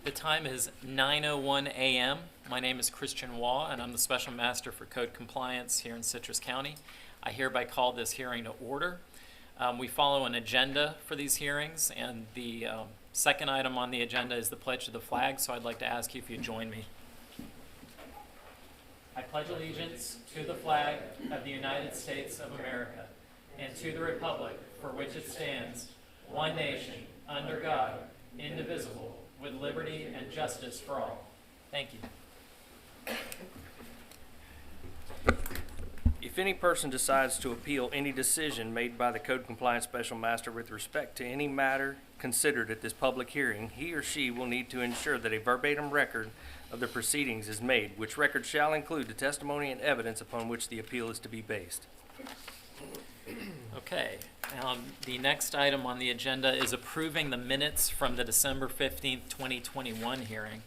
The time is 9:01 a.m. My name is Christian Waugh, and I'm the Special Master for Code Compliance here in Citrus County. I hereby call this hearing to order. We follow an agenda for these hearings, and the second item on the agenda is the pledge of the flag, so I'd like to ask you if you'd join me. I pledge allegiance to the flag of the United States of America and to the republic for which it stands, one nation, under God, indivisible, with liberty and justice for all. Thank you. If any person decides to appeal any decision made by the Code Compliance Special Master with respect to any matter considered at this public hearing, he or she will need to ensure that a verbatim record of the proceedings is made, which record shall include the testimony and evidence upon which the appeal is to be based. Okay, the next item on the agenda is approving the minutes from the December 15th, 2021 hearing.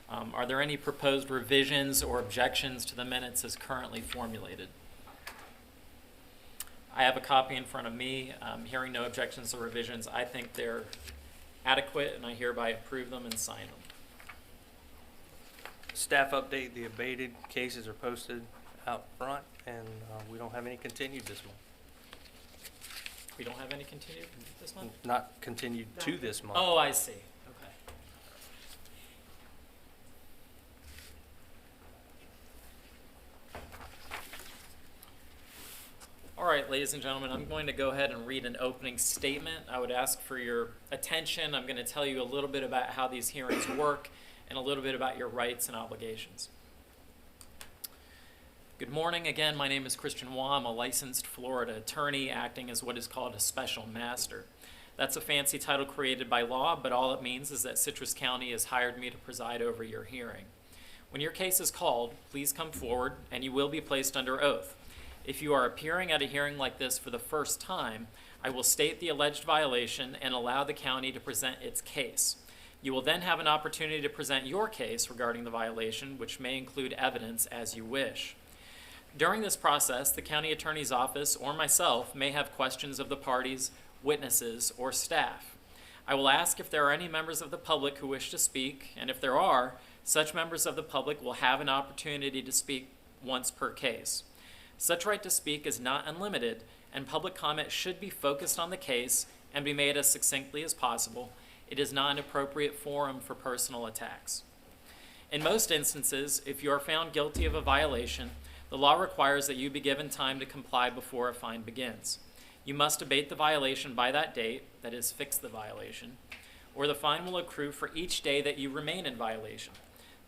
Are there any proposed revisions or objections to the minutes as currently formulated? I have a copy in front of me. Hearing no objections or revisions, I think they're adequate, and I hereby approve them and sign them. Staff update: the abated cases are posted out front, and we don't have any continued this month. We don't have any continued this month? Not continued to this month. Oh, I see. Okay. All right, ladies and gentlemen, I'm going to go ahead and read an opening statement. I would ask for your attention. I'm going to tell you a little bit about how these hearings work and a little bit about your rights and obligations. Good morning. Again, my name is Christian Waugh. I'm a licensed Florida attorney acting as what is called a special master. That's a fancy title created by law, but all it means is that Citrus County has hired me to preside over your hearing. When your case is called, please come forward and you will be placed under oath. If you are appearing at a hearing like this for the first time, I will state the alleged violation and allow the county to present its case. You will then have an opportunity to present your case regarding the violation, which may include evidence as you wish. During this process, the county attorney's office or myself may have questions of the parties, witnesses, or staff. I will ask if there are any members of the public who wish to speak, and if there are, such members of the public will have an opportunity to speak once per case. Such right to speak is not unlimited, and public comment should be focused on the case and be made as succinctly as possible. It is not an appropriate forum for personal attacks. In most instances, if you are found guilty of a violation, the law requires that you be given time to comply before a fine begins. You must abate the violation by that date, that is, fix the violation, or the fine will accrue for each day that you remain in violation.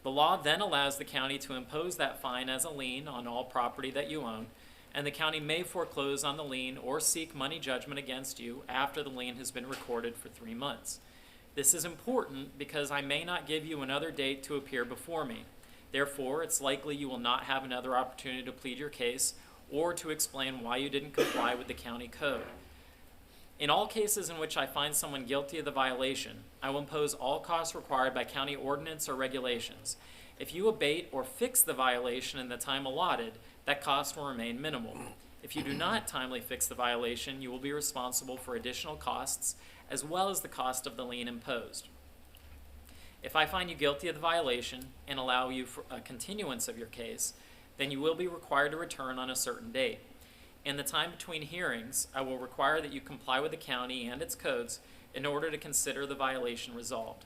The law then allows the county to impose that fine as a lien on all property that you own, and the county may foreclose on the lien or seek money judgment against you after the lien has been recorded for 3 months. This is important because I may not give you another date to appear before me. Therefore, it's likely you will not have another opportunity to plead your case or to explain why you didn't comply with the county code. In all cases in which I find someone guilty of the violation, I will impose all costs required by county ordinance or regulations. If you abate or fix the violation in the time allotted, that cost will remain minimal. If you do not timely fix the violation, you will be responsible for additional costs as well as the cost of the lien imposed. If I find you guilty of the violation and allow you for a continuance of your case, then you will be required to return on a certain date. In the time between hearings, I will require that you comply with the county and its codes in order to consider the violation resolved.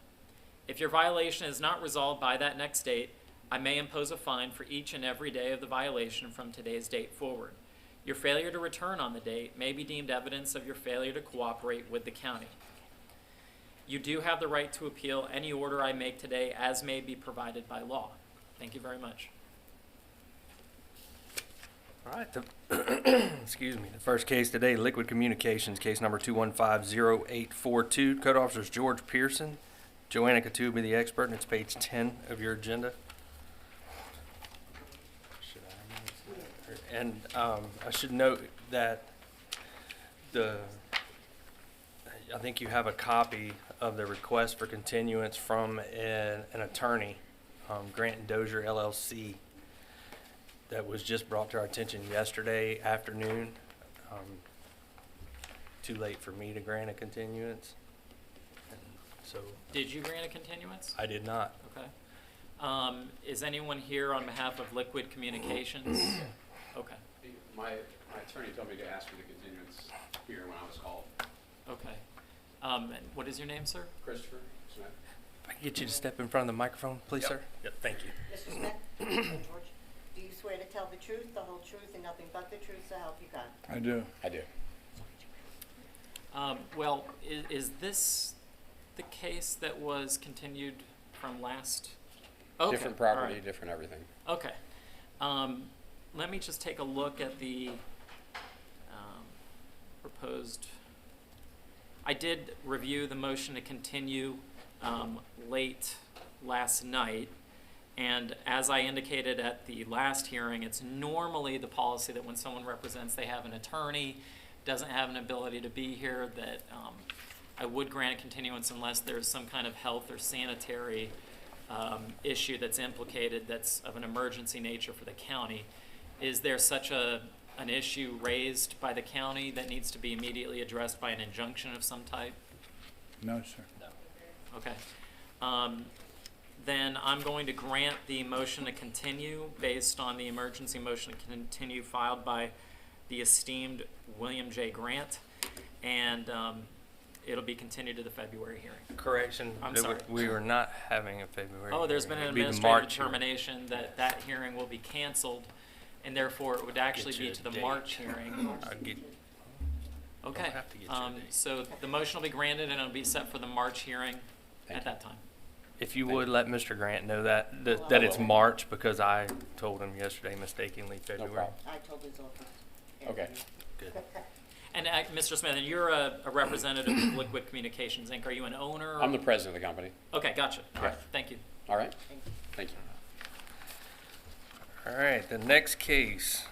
If your violation is not resolved by that next date, I may impose a fine for each and every day of the violation from today's date forward. Your failure to return on the date may be deemed evidence of your failure to cooperate with the county. You do have the right to appeal any order I make today as may be provided by law. Thank you very much. All right, excuse me. The first case today, Liquid Communications, case number 2150842. Code officers George Pearson, Joanna Couture will be the expert, and it's page 10 of your agenda. And I should note that I think you have a copy of the request for continuance from an attorney, Grant and Dozier LLC, that was just brought to our attention yesterday afternoon. Too late for me to grant a continuance. So Did you grant a continuance? I did not. Okay. Is anyone here on behalf of Liquid Communications? Okay, My attorney told me to ask for the continuance here when I was called. okay. And what is your name, sir? Christopher Smith. If I can get you to step in front of the microphone, please, sir? Yep, thank you. Mr. Smith? George, do you swear to tell the truth, the whole truth, and nothing but the truth, so help you God? I do. I do. Well, is this the case that was continued from last? Okay, Different all property, right. different everything. Okay. Let me just take a look at the proposed. I did review the motion to continue late last night, and as I indicated at the last hearing, it's normally the policy that when someone represents, they have an attorney, doesn't have an ability to be here, that I would grant a continuance unless there's some kind of health or sanitary issue that's implicated that's of an emergency nature for the county. Is there such an issue raised by the county that needs to be immediately addressed by an injunction of some type? No, sir. Okay. Then I'm going to grant the motion to continue based on the emergency motion to continue filed by the esteemed William J. Grant, and it'll be continued to the February hearing. Correction. I'm sorry. We were not having a February. Oh, there's been an It'd be the administrative March hearing. determination that that hearing will be canceled, and therefore it would actually Get be you a to the date. March hearing. I'll get, Okay. have to get you a date. So the motion will be granted and it'll be set for the March hearing Thank at you. that time. if you would let Mr. Grant know that it's March, because I told him yesterday mistakenly No February. problem. I told his office. Okay. Good. And Mr. Smith, and you're a representative of Liquid Communications, Inc. Are you an owner? I'm the president of the company. Okay, gotcha. All right, Yeah. thank you. All right? Thank you. All right, the next case,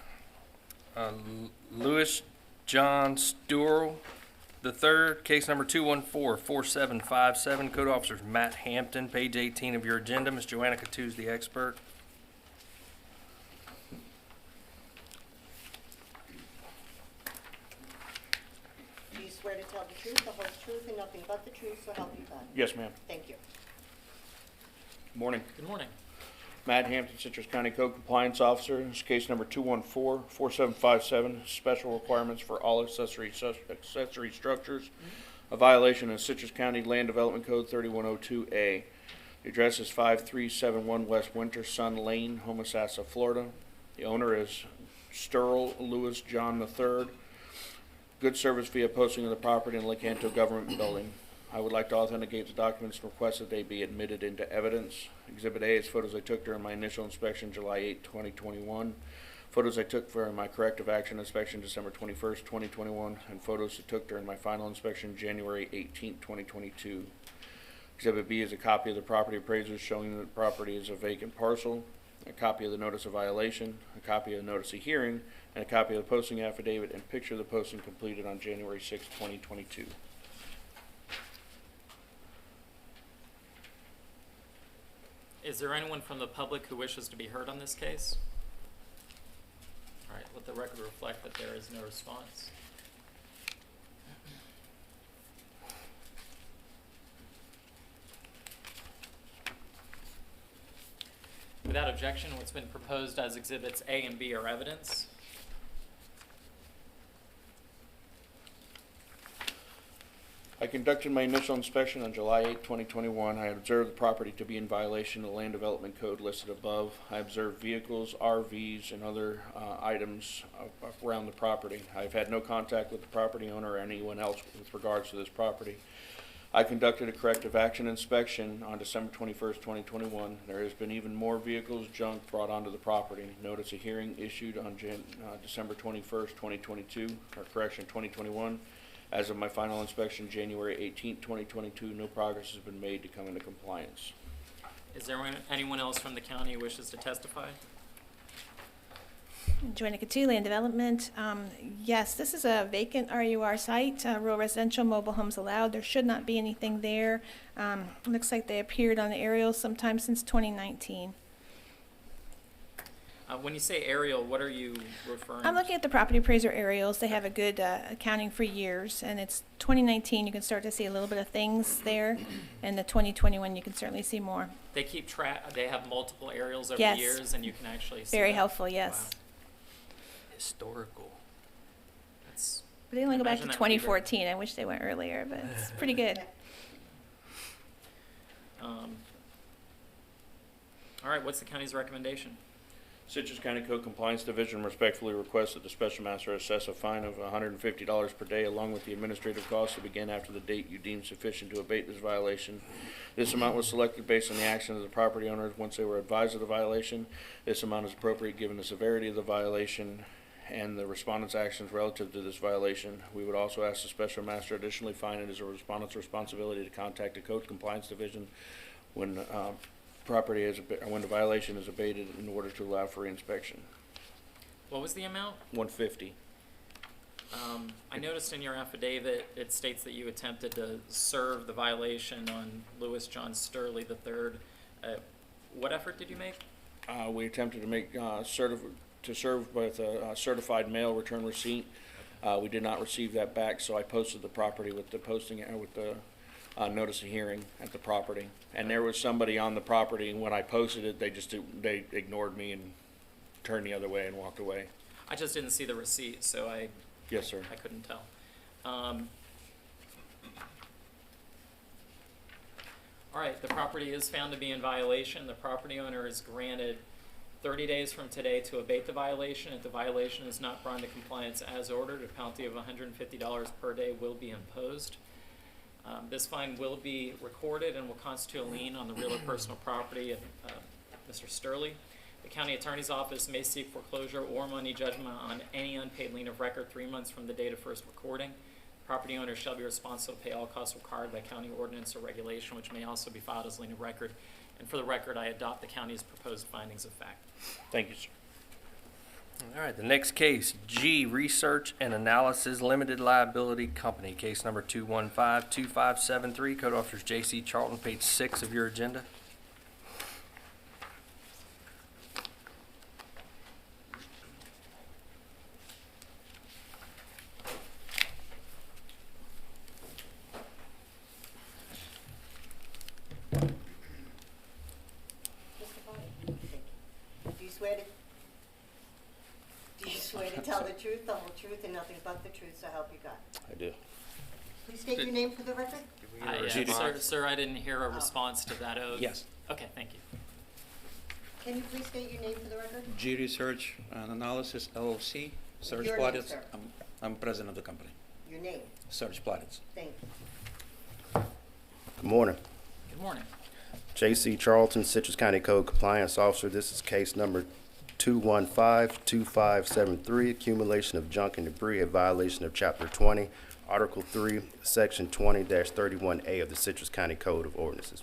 Louis John Sturl III, case number 214-4757, Code Officers Matt Hampton, page 18 of your agenda. Ms. Joanna Cattouse, the expert. Do you swear to tell the truth, the whole truth, and nothing but the truth, so help you God? Yes, ma'am. Thank you. Morning. Good morning. Matt Hampton, Citrus County Code Compliance Officer. This is case number 214-4757, special requirements for all accessory structures, a violation of Citrus County Land Development Code 3102A. The address is 5371 West Winter Sun Lane, Homosassa, Florida. The owner is Sturl Louis John III. Good service via posting of the property in Lecanto Government Building. I would like to authenticate the documents and request that they be admitted into evidence. Exhibit A is photos I took during my initial inspection July 8, 2021. Photos I took for my corrective action inspection December 21st, 2021. And photos I took during my final inspection January 18, 2022. Exhibit B is a copy of the property appraisers showing that the property is a vacant parcel, a copy of the notice of violation, a copy of the notice of hearing, and a copy of the posting affidavit and picture of the posting completed on January 6, 2022. Is there anyone from the public who wishes to be heard on this case? All right, let the record reflect that there is no response. Without objection, what's been proposed as exhibits A and B are evidence. I conducted my initial inspection on July 8, 2021. I observed the property to be in violation of the Land Development Code listed above. I observed vehicles, RVs, and other items around the property. I've had no contact with the property owner or anyone else with regards to this property. I conducted a corrective action inspection on December 21st, 2021. There has been even more vehicles, junk brought onto the property. Notice of hearing issued on December 21st, 2022, or correction, 2021. As of my final inspection, January 18, 2022, no progress has been made to come into compliance. Is there anyone else from the county who wishes to testify? Joanna Cattouse, Land Development. Yes, this is a vacant RUR site, rural residential, mobile homes allowed. There should not be anything there. Looks like they appeared on the aerials sometime since 2019. When you say aerial, what are you referring? I'm looking at the property appraiser aerials. They have a good accounting for years, and it's 2019. You can start to see a little bit of things there, and the 2021 you can certainly see more. They keep track. They have multiple aerials over Yes. the years, and you can actually see. Very that. helpful, yes. Wow. Historical. That's But they only go back to Imagine that would be very- 2014. I wish they went earlier, but it's pretty good. all right. What's the county's recommendation? Citrus County Code Compliance Division respectfully requests that the special master assess a fine of $150 per day along with the administrative costs to begin after the date you deem sufficient to abate this violation. This amount was selected based on the actions of the property owners once they were advised of the violation. This amount is appropriate given the severity of the violation and the respondent's actions relative to this violation. We would also ask the special master additionally find it as a respondent's responsibility to contact the Code Compliance Division when when the violation is abated in order to allow for reinspection. What was the amount? $150. I noticed in your affidavit it states that you attempted to serve the violation on Louis John Sturley III. What effort did you make? We attempted to make serve with a certified mail return receipt. We did not receive that back, so I posted the property with the notice of hearing at the property. And there was somebody on the property, and when I posted it, they ignored me and turned the other way and walked away. I just didn't see the receipt, so I Yes, sir. couldn't tell. All right, the property is found to be in violation. The property owner is granted 30 days from today to abate the violation. If the violation is not brought into compliance as ordered, a penalty of $150 per day will be imposed. This fine will be recorded and will constitute a lien on the real or personal property of Mr. Sturley. The county attorney's office may seek foreclosure or money judgment on any unpaid lien of record 3 months from the date of first recording. Property owner shall be responsible to pay all costs required by county ordinance or regulation, which may also be filed as lien of record. And for the record, I adopt the county's proposed findings of fact. Thank you, sir. All right, the next case, G Research and Analysis Limited Liability Company, case number 215-2573. Code Officers J.C. Charlton, page 6 of your agenda. Mr. Body, thank you. Do you swear to tell the truth, the whole truth, and nothing but the truth, so help you God? I do. Please state your name for the record. Sir, I didn't hear a response to that oath. Yes. Okay, thank you. Can you please state your name for the record? G Research and Analysis LLC, Serge Your name, Platitz. sir. I'm president of the company, Your name. Serge Platitz. Thank you. Good morning. Good morning. J.C. Charlton, Citrus County Code Compliance Officer. This is case number 215-2573, accumulation of junk and debris, a violation of Chapter 20, Article 3, Section 20-31A of the Citrus County Code of Ordinances.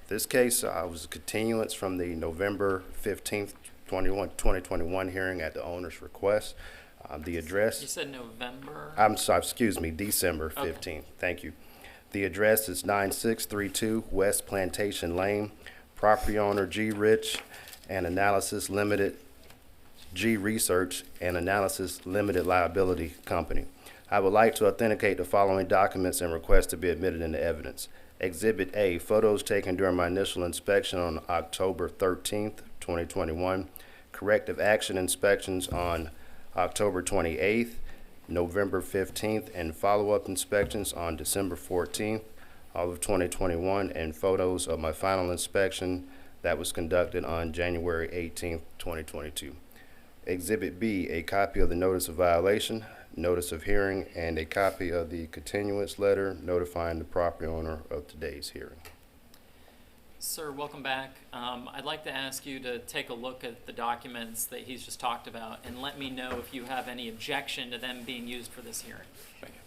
This case was a continuance from the November 15th, 2021 hearing at the owner's request. The address... You said November? I'm sorry, excuse me, December 15th. Okay. Thank you. The address is 9632 West Plantation Lane. Property owner G Rich and Analysis Limited, G Research and Analysis Limited Liability Company. I would like to authenticate the following documents and request to be admitted into evidence. Exhibit A, photos taken during my initial inspection on October 13th, 2021. Corrective action inspections on October 28th, November 15th, and follow-up inspections on December 14th, all of 2021, and photos of my final inspection that was conducted on January 18th, 2022. Exhibit B, a copy of the notice of violation, notice of hearing, and a copy of the continuance letter notifying the property owner of today's hearing. Sir, welcome back. I'd like to ask you to take a look at the documents that he's just talked about and let me know if you have any objection to them being used for this hearing. Thank you.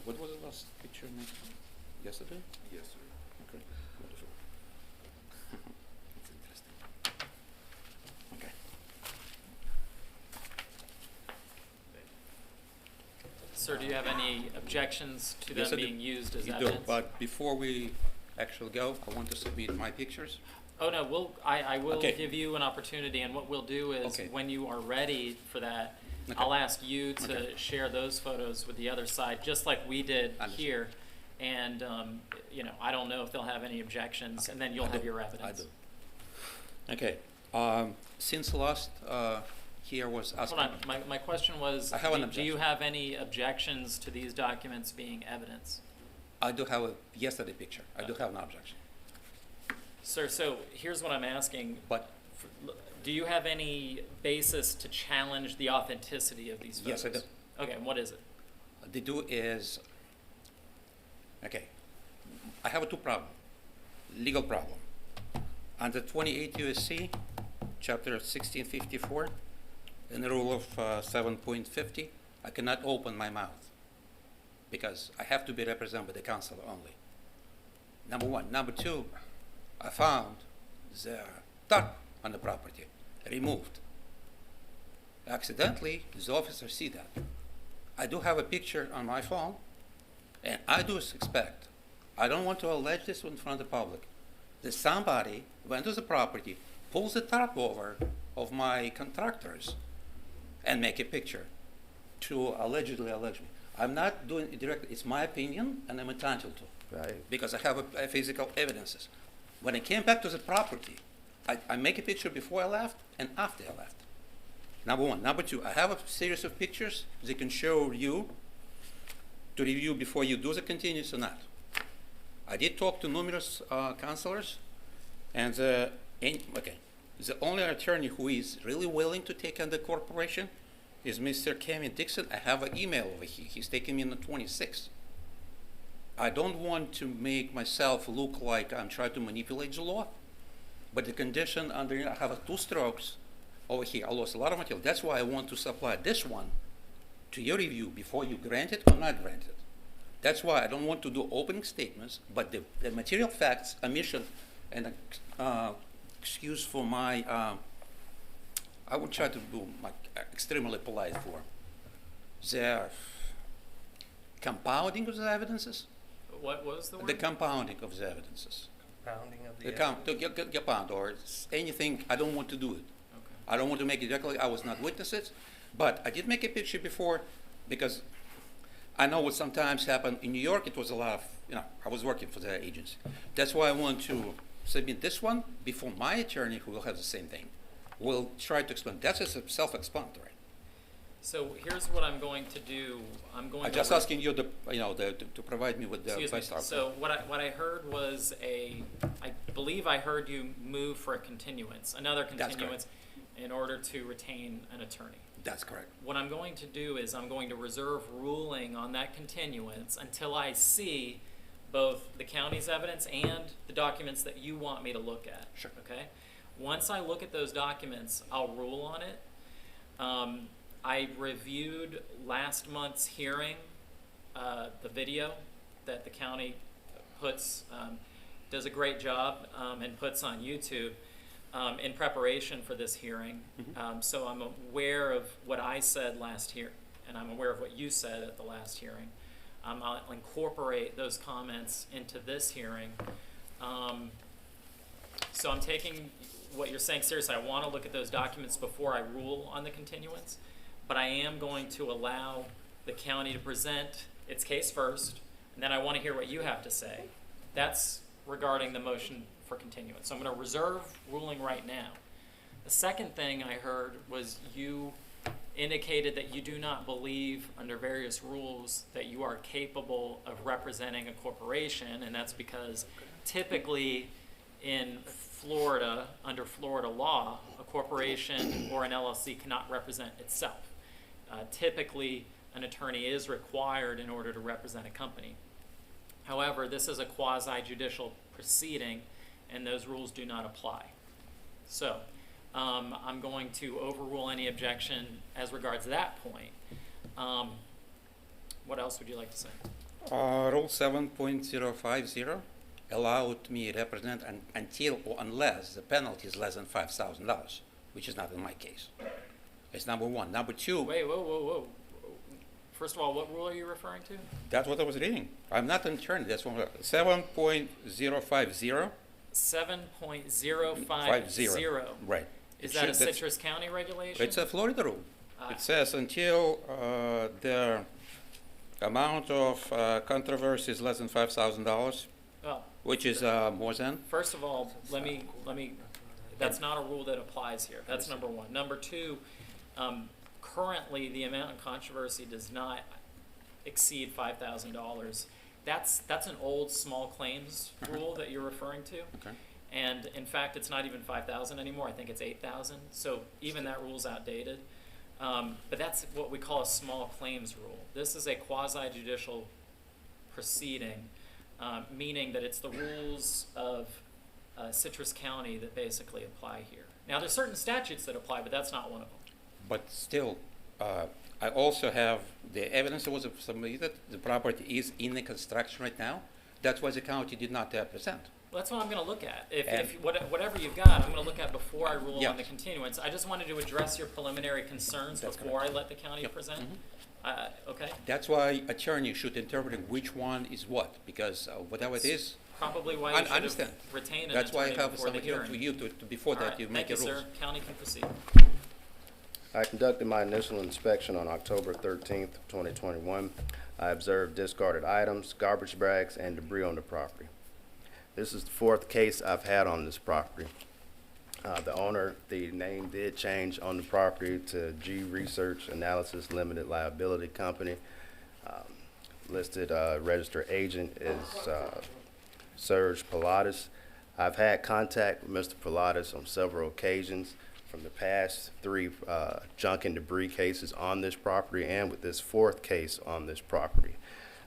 What was the last picture made? Yesterday? Yes, sir. Okay, wonderful. It's interesting. Okay. Sir, do you have any objections to Yes, them I do. being used as You do, evidence? but before we actually go, I want to submit my pictures. Oh, no, I will Okay. give you an opportunity, and what we'll do is, Okay. when you are ready for that, Okay. I'll ask you to Okay. share those photos with the other side, just like we did Understood. here. And, you know, I don't know if they'll have any objections, Okay. and then you'll I have do. your I evidence. do. Okay, since last, here was asking. Hold on, my question was, I have an do you objection. have any objections to these documents being evidence? I do have a yesterday picture. I do have an objection, Sir, so here's what I'm asking. but Do you have any basis to challenge the authenticity of these photos? yes, I do. Okay, and what is it? They do is, okay, I have a two problem, legal problem. Under 28 U.S.C., Chapter 1654, in the rule of 7.50, I cannot open my mouth because I have to be represented by the counsel only. Number one. Number two, I found the tarp on the property removed. Accidentally, the officer see that. I do have a picture on my phone, and I do suspect, I don't want to allege this in front of the public, that somebody went to the property, pulls the tarp over of my contractors, and make a picture to allegedly allege me. I'm not doing it directly. It's my opinion, and I'm entitled to, Right. because I have a physical evidences. When I came back to the property, I make a picture before I left and after I left. Number one. Number two, I have a series of pictures that can show you to review before you do the continuance or not. I did talk to numerous counselors, and the only attorney who is really willing to take on the corporation is Mr. Kevin Dixon. I have an email over here. He's taking me on the 26th. I don't want to make myself look like I'm trying to manipulate the law, but the condition under, I have two strokes over here. I lost a lot of material. That's why I want to supply this one to your review before you grant it or not grant it. That's why I don't want to do opening statements, but the material facts, omission, and excuse for my, I would try to do my extremely polite form. The compounding of the evidences, What was the word? the compounding of the evidences. Pounding of the The compound or anything, I don't want to do it. Okay. I don't want to make it directly, I was not witnesses, but I did make a picture before because I know what sometimes happen in New York. It was a lot of, I was working for the agency. That's why I want to submit this one before my attorney, who will have the same thing, will try to explain. That's just self-explanatory. So here's what I'm going to do. I'm going I'm to just asking you to provide me with the Excuse me. best argument. So what I heard was I believe I heard you move for a continuance, another That's continuance, in order to retain an attorney. That's correct. What I'm going to do is I'm going to reserve ruling on that continuance until I see both the county's evidence and the documents that you want me to look at. Sure. Okay? Once I look at those documents, I'll rule on it. I reviewed last month's hearing, the video that the county does a great job and puts on YouTube in preparation for this hearing. So I'm aware of what I said last year, and I'm aware of what you said at the last hearing. I'll incorporate those comments into this hearing. So I'm taking what you're saying seriously. I want to look at those documents before I rule on the continuance, but I am going to allow the county to present its case first, and then I want to hear what you have to say. That's regarding the motion for continuance. So I'm going to reserve ruling right now. The second thing I heard was you indicated that you do not believe under various rules that you are capable of representing a corporation, and that's because typically in Florida, under Florida law, a corporation or an LLC cannot represent itself. Typically, an attorney is required in order to represent a company. However, this is a quasi-judicial proceeding, and those rules do not apply. So, I'm going to overrule any objection as regards that point. What else would you like to say? Rule 7.050 allowed me represent until or unless the penalty is less than $5,000, which is not in my case. It's number one. Number two, Wait, whoa. First of all, what rule are you referring to? that's what I was reading. I'm not an attorney. That's what 7.050. 7.050. Right. Is It that a should- that's- Citrus County regulation? It's a Florida rule. Ah. It says until the amount of controversy is less than $5,000, Well, which is more than. first of all, let me, that's not a rule that applies here. That's number one. Number two, currently, the amount of controversy does not exceed $5,000. That's an old small claims rule that you're referring to. Okay. And in fact, it's not even 5,000 anymore. I think it's 8,000. So even that rule's outdated. But that's what we call a small claims rule. This is a quasi-judicial proceeding, meaning that it's the rules of Citrus County that basically apply here. Now, there's certain statutes that apply, but that's not one of them. But still, I also have the evidence that was submitted. The property is in the construction right now. That's why the county did not present. Well, that's what I'm going to look at. If And- whatever you've got, I'm going to look at before I rule Yeah. on the continuance. I just wanted to address your preliminary concerns That's before I let the county Yep. present. Mhm. Okay? That's why attorney should interpret which one is what, because whatever it is, Probably why I you should understand. have retained an That's why I attorney have before the somebody else hearing. to you to before All that right, you make thank your you, rules. sir. County can proceed. I conducted my initial inspection on October 13th, 2021. I observed discarded items, garbage bags, and debris on the property. This is the fourth case I've had on this property. The owner, the name did change on the property to G Research Analysis Limited Liability Company. Listed registered agent is Serge Pilatus. I've had contact with Mr. Pilatus on several occasions from the past three junk and debris cases on this property and with this fourth case on this property.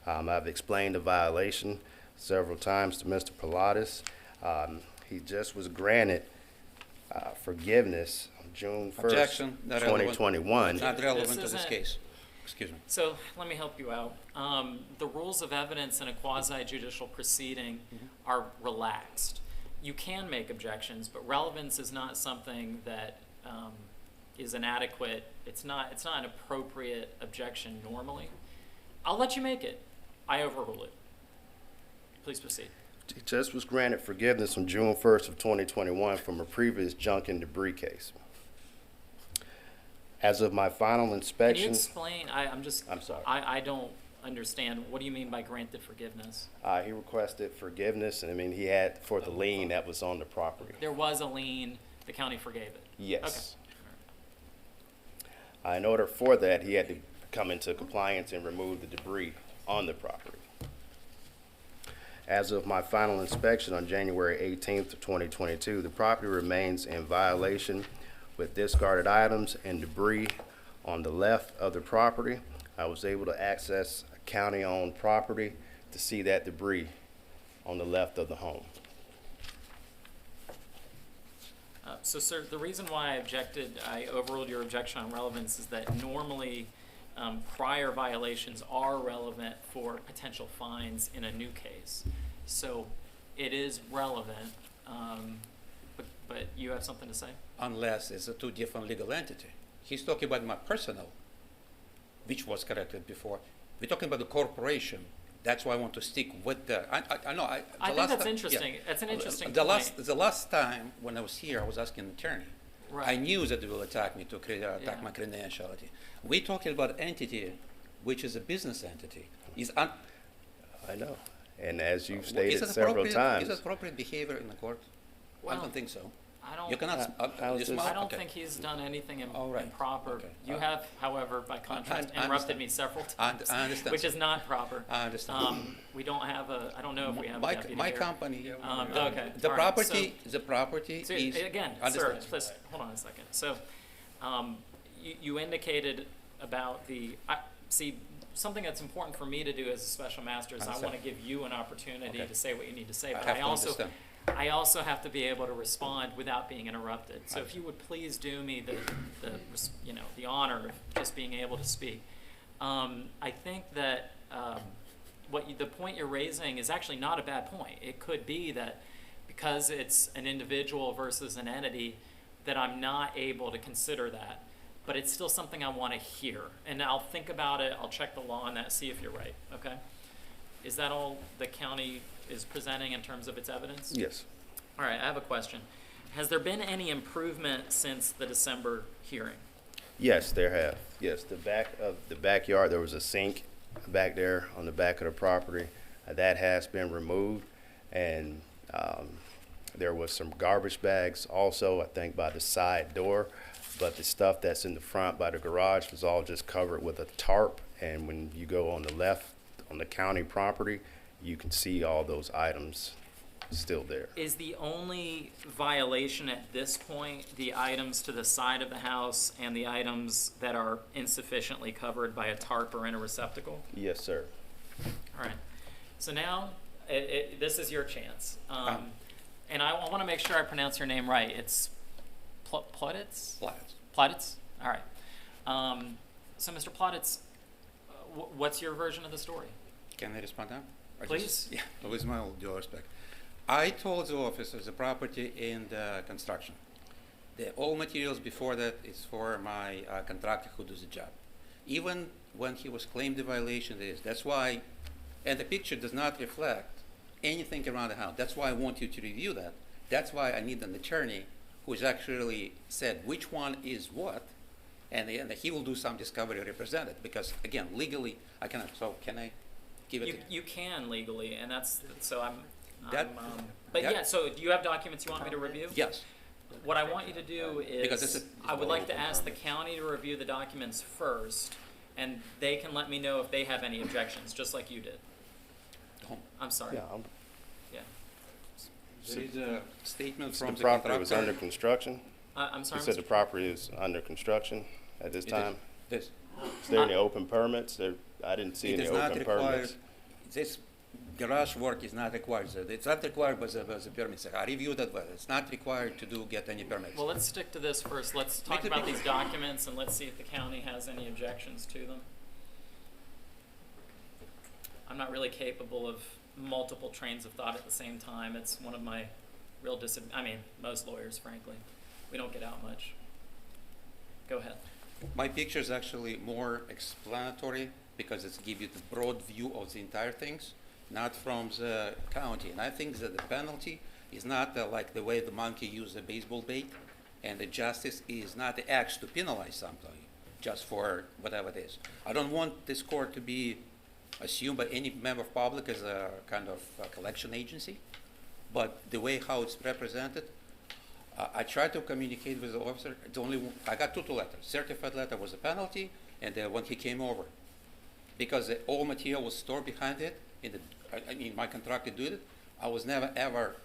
I've explained the violation several times to Mr. Pilatus. He just was granted forgiveness on June 1st, Objection, not relevant. 2021. Not relevant to this isn't- case. Excuse me. So let me help you out. The rules of evidence in a quasi-judicial proceeding are relaxed. You can make objections, but relevance is not something that is inadequate. It's not an appropriate objection normally. I'll let you make it. I overrule it. Please proceed. He just was granted forgiveness on June 1st of 2021 from a previous junk and debris case. As of my final Can you inspection, explain? I'm sorry. I don't understand. What do you mean by granted forgiveness? He requested forgiveness, and I mean, he had for the lien that was on the property. There was a lien. The county forgave it. Yes. In order for that, he had to come into compliance and remove the debris on the property. As of my final inspection on January 18th of 2022, the property remains in violation with discarded items and debris on the left of the property. I was able to access a county-owned property to see that debris on the left of the home. So, sir, the reason why I overruled your objection on relevance is that normally prior violations are relevant for potential fines in a new case. So it is relevant, but you have something to say? Unless it's a two different legal entity. He's talking about my personal, which was corrected before. We're talking about the corporation. That's why I want to stick with the. I know. I think that's interesting. That's an interesting The point. last time when I was here, I was asking an attorney. Right. I knew that they will attack me to attack Yeah. my credentiality. We're talking about entity, which is a business entity. I know. And as you've Is stated it several appropriate- times. Is it appropriate behavior in the court? I Well, don't think so. I don't. You cannot. how's you this- smile? I don't Okay. think he's done anything All right. improper. Okay. You have, however, by contrast, I interrupted understand. me several I times, understand. which is not proper. I understand. We don't have I don't know if we have a My, deputy my here. company, Okay. the all right, property So is. again, understand. sir, please, hold on a second. So, you indicated about something that's important for me to do as a special master is I Understand. want to give you an opportunity Okay. to say what you need to say. I But have to understand. I also have to be able to respond without being interrupted. So if you would please do me the honor of just being able to speak. I think that the point you're raising is actually not a bad point. It could be that because it's an individual versus an entity, that I'm not able to consider that. But it's still something I want to hear. And I'll think about it, I'll check the law on that, see if you're right, okay? Is that all the county is presenting in terms of its evidence? Yes. All right, I have a question. Has there been any improvement since the December hearing? Yes, there have. Yes, the back of the backyard, there was a sink back there on the back of the property. That has been removed, and there was some garbage bags also, I think, by the side door. But the stuff that's in the front by the garage was all just covered with a tarp. And when you go on the left, on the county property, you can see all those items still there. Is the only violation at this point the items to the side of the house and the items that are insufficiently covered by a tarp or in a receptacle? Yes, sir. All right. So now, this is your chance. And I want to make sure I pronounce your name right. It's Plotitz? Plats. Plotitz? All right. So, Mr. Plotitz, what's your version of the story? Can I respond now? Or Please. Yeah, with my due respect. I told the officer the property in the construction. All materials before that is for my contractor who does the job. Even when he was claimed the violation, that's why, and the picture does not reflect anything around the house. That's why I want you to review that. That's why I need an attorney who has actually said which one is what, and he will do some discovery represented, because again, legally, I cannot. So can I give it? You can legally, and that's, so That- but that- yeah, so do you have documents you want me to review? Yes. What I want you to do Because this is, is- I would like to ask the county to review the documents first, and they can let me know if they have any objections, just like you did. I'm sorry. Yeah, Yeah. There is a statement so from the property was contractor. under construction? I'm You sorry, said the Mr. property is under construction at this It is. time? This. Is there any open permits? I didn't see It any is not open required. permits. This garage work is not required. So it's not required by the permits. I reviewed that, but it's not required to get any permits. Well, let's stick to this first. Let's talk Make it about big. these documents and let's see if the county has any objections to them. I'm not really capable of multiple trains of thought at the same time. It's one of my real most lawyers, frankly. We don't get out much. Go ahead. My picture is actually more explanatory because it's give you the broad view of the entire things, not from the county. And I think that the penalty is not like the way the monkey used the baseball bat, and the justice is not the act to penalize somebody just for whatever it is. I don't want this court to be assumed by any member of public as a kind of collection agency, but the way how it's represented, I tried to communicate with the officer. I got two letters. Certified letter was a penalty, and when he came over, because all material was stored behind it. My contractor did it. I was never ever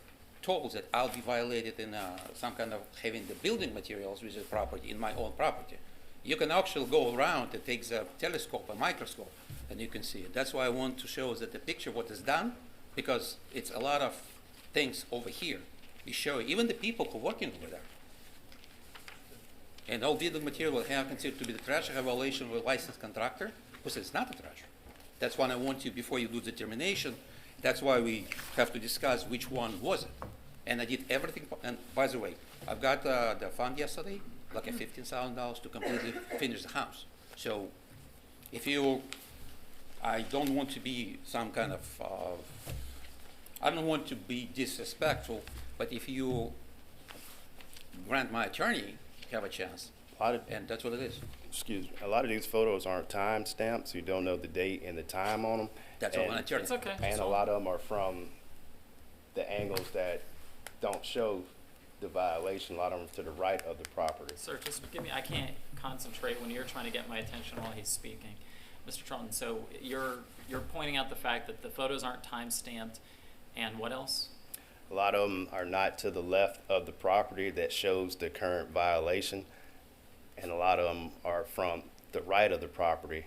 told that I'll be violated in some kind of having the building materials with the property in my own property. You can actually go around and take the telescope, a microscope, and you can see it. That's why I want to show that the picture what is done, because it's a lot of things over here. We show even the people who are working over there. And all building material will have considered to be the trash. I have a violation with a licensed contractor who says it's not a trash. That's why I want you, before you do the determination, that's why we have to discuss which one was it. And I did everything, and by the way, I've got the fund yesterday, like $15,000 to completely finish the house. So I don't want to be some kind of, I don't want to be disrespectful, but if you grant my attorney have a chance, and that's what it is. Excuse me, a lot of these photos aren't time stamped, so you don't know the date and the time on them. That's all an attorney. It's okay. And a lot of them are from the angles that don't show the violation. A lot of them to the right of the property. Sir, just give me, I can't concentrate when you're trying to get my attention while he's speaking. Mr. Tron, so you're pointing out the fact that the photos aren't time stamped, and what else? A lot of them are not to the left of the property that shows the current violation, and a lot of them are from the right of the property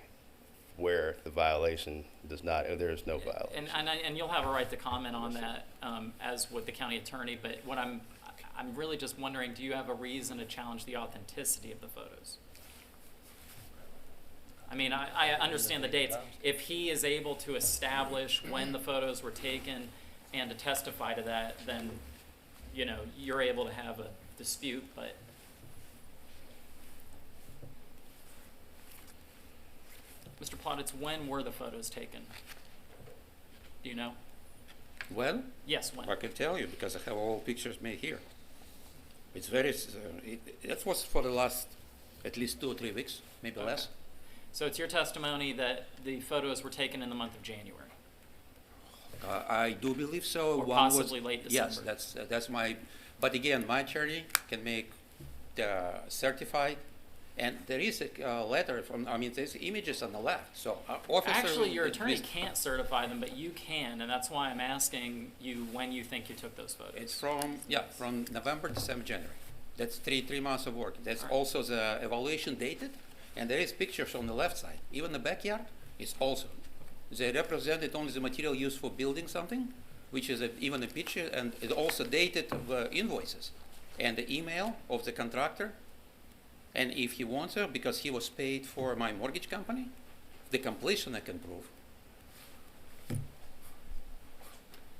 where the violation does not, there is no violation. And you'll have a right to comment on that as with the county attorney, but what I'm really just wondering, do you have a reason to challenge the authenticity of the photos? I mean, I understand the dates. If he is able to establish when the photos were taken and to testify to that, then, you know, you're able to have a dispute, but. Mr. Plauditz, when were the photos taken? Do you know? Well, Yes, when? I can tell you because I have all pictures made here. It's very, that was for the last at least 2 or 3 weeks, maybe Okay. less. So it's your testimony that the photos were taken in the month of January? I do believe so. Or One was- possibly late Yes, December. that's my, but again, my attorney can make the certified, and there is a letter from, I mean, there's images on the left, so officer. Actually, your attorney mis- can't certify them, but you can, and that's why I'm asking you when you think you took those photos. It's from, yeah, from November, December, January. That's three months of work. That's All right. also the evaluation dated, and there is pictures on the left side. Even the backyard is also. They represented only the material used for building something, which is even a picture, and it also dated invoices and the email of the contractor. And if he wants to, because he was paid for my mortgage company, the completion I can prove.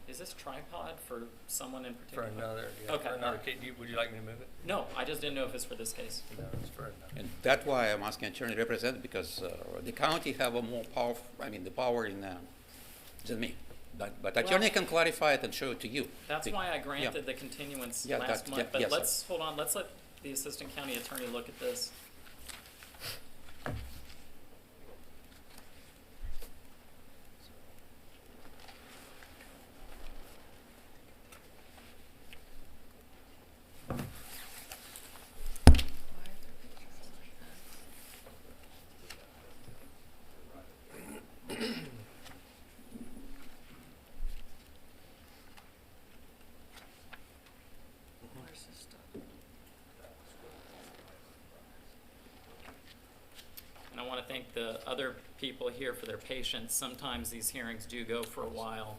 Is this tripod for someone in For particular? another, Okay. for another case, would you like me to move it? No, I just didn't know if it's for this case. No, it's for another. And that's why I'm asking attorney to represent, because the county have a more power, I mean, the power in, than me. But attorney can clarify it and show it to you. That's Be- why I yeah. granted the continuance Yeah, last that- month, yeah, but yes, sir. let's, hold on, let's let the assistant county attorney look at this. And I want to thank the other people here for their patience. Sometimes these hearings do go for a while.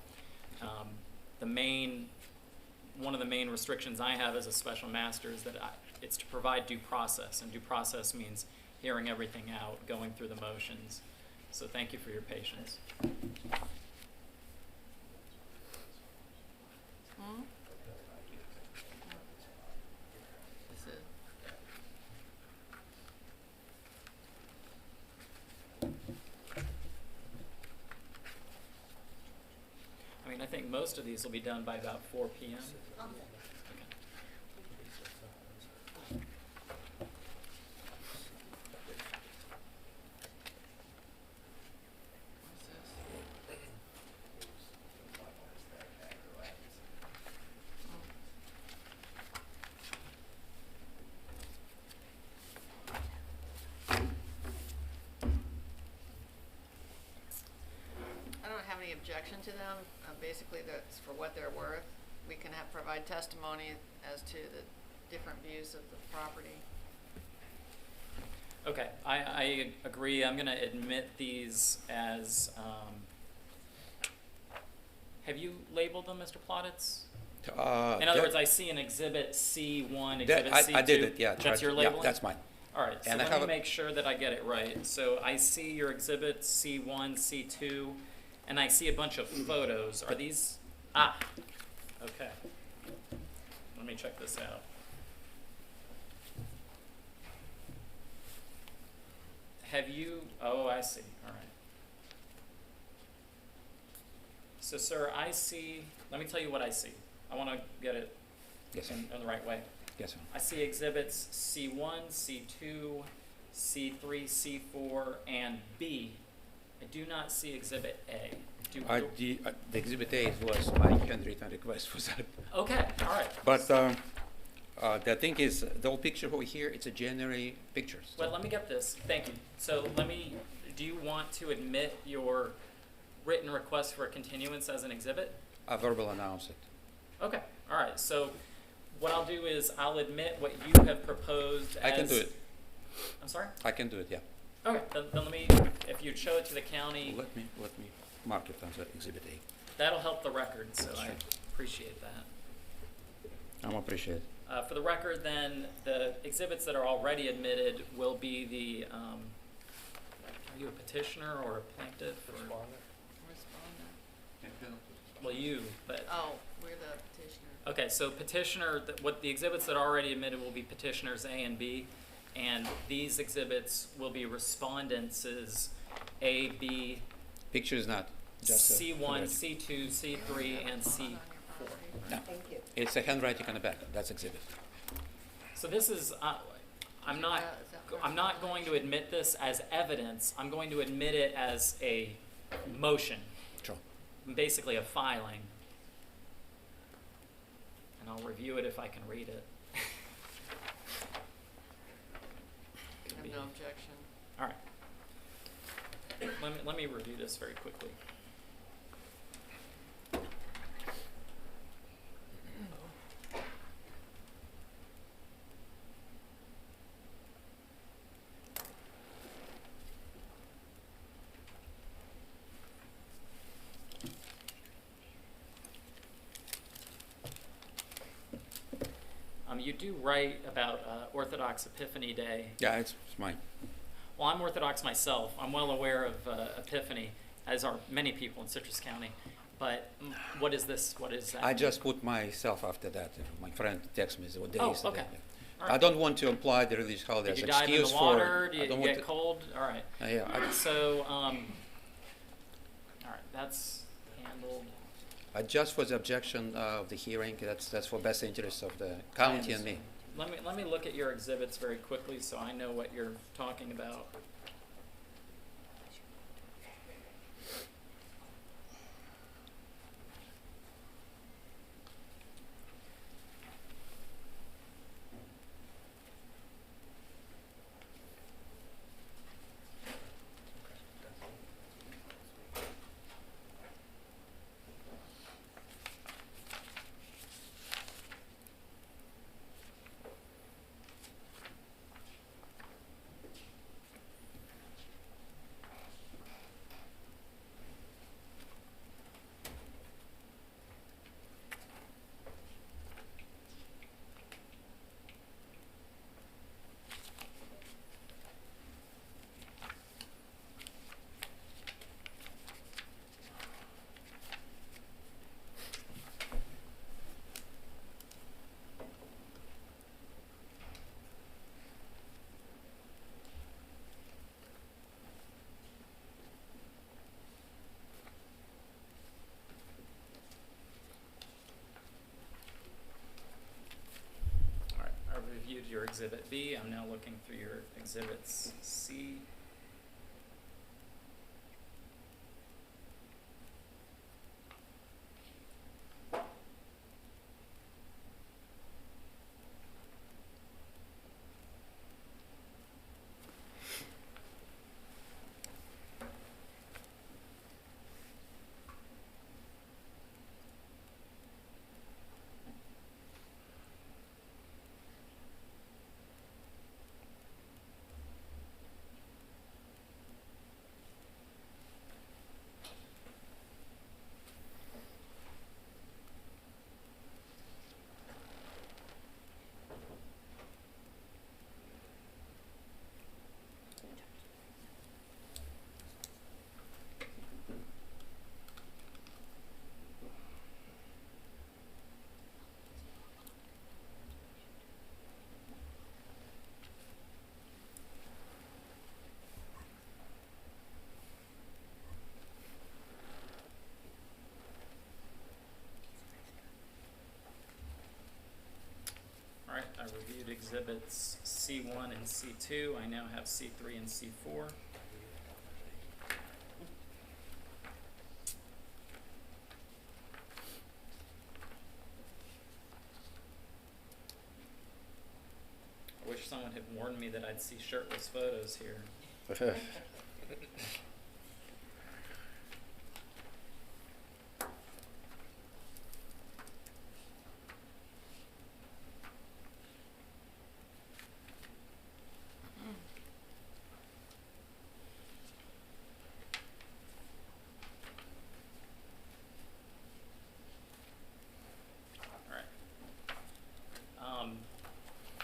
One of the main restrictions I have as a special master is that it's to provide due process, and due process means hearing everything out, going through the motions. So thank you for your patience. I mean, I think most of these will be done by about 4 p.m. Okay. I don't have any objection to them. Basically, that's for what they're worth. We can provide testimony as to the different views of the property. Okay, I agree. I'm going to admit these as, have you labeled them, Mr. Plauditz? In other words, I see an Exhibit C1, Exhibit C2. I did it, yeah. That's your Yeah, labeling? that's mine. All right, so And I let have me a- make sure that I get it right. So I see your Exhibit C1, C2, and I see a bunch of photos. Are these, okay. Let me check this out. Have you, oh, I see, all right. So, sir, I see, let me tell you what I see. I want to get it Yes, sir. in the right way. Yes, sir. I see exhibits C1, C2, C3, C4, and B. I do not see exhibit A. The exhibit A was my handwritten request for that. Okay, all right. But the thing is, the whole picture over here, it's a January picture. So Well, let me get this. Thank you. So do you want to admit your written request for a continuance as an exhibit? I verbal announce it. Okay, all right. So what I'll do is I'll admit what you have proposed I as... can do it. I'm sorry? I can do it, yeah. Okay, then let me, if you'd show it to the county, Let me mark it on the exhibit A. that'll help the record, so I Sure. appreciate that. I'm appreciate it. For the record, then, the exhibits that are already admitted will be the, can I Are you a petitioner or a plaintiff? Or, Respondent. well, you, but. Oh, we're the petitioner. Okay, so petitioner, what the exhibits that are already admitted will be petitioners A and B, and these exhibits will be respondents' A, B, Picture is not, just a C1, handwriting. C2, C3, and C4. No, Thank you. it's a handwriting on the back, that's exhibit. So this is, I'm not going to admit this as evidence. I'm going to admit it as a motion, Sure. basically a filing. And I'll review it if I can read it. I have no objection. All right. Let me review this very quickly. You do write about Orthodox Epiphany Day. Yeah, it's mine. Well, I'm Orthodox myself. I'm well aware of Epiphany, as are many people in Citrus County. But what is this? What is that? I just put myself after that. My friend texted me what day Oh, is today. okay. All I right. don't want to imply the religious holiday Did as you dive in excuse the for. water? I Did don't you want get to- cold? All right. Yeah, So, all right, that's handled. I just for the objection of the hearing. That's for best interest of the county and me. Let me look at your exhibits very quickly so I know what you're talking about. All right, I reviewed your exhibit B. I'm now looking through your exhibits C. All right, I reviewed exhibits C1 and C2. I now have C3 and C4. I wish someone had warned me that I'd see shirtless photos here.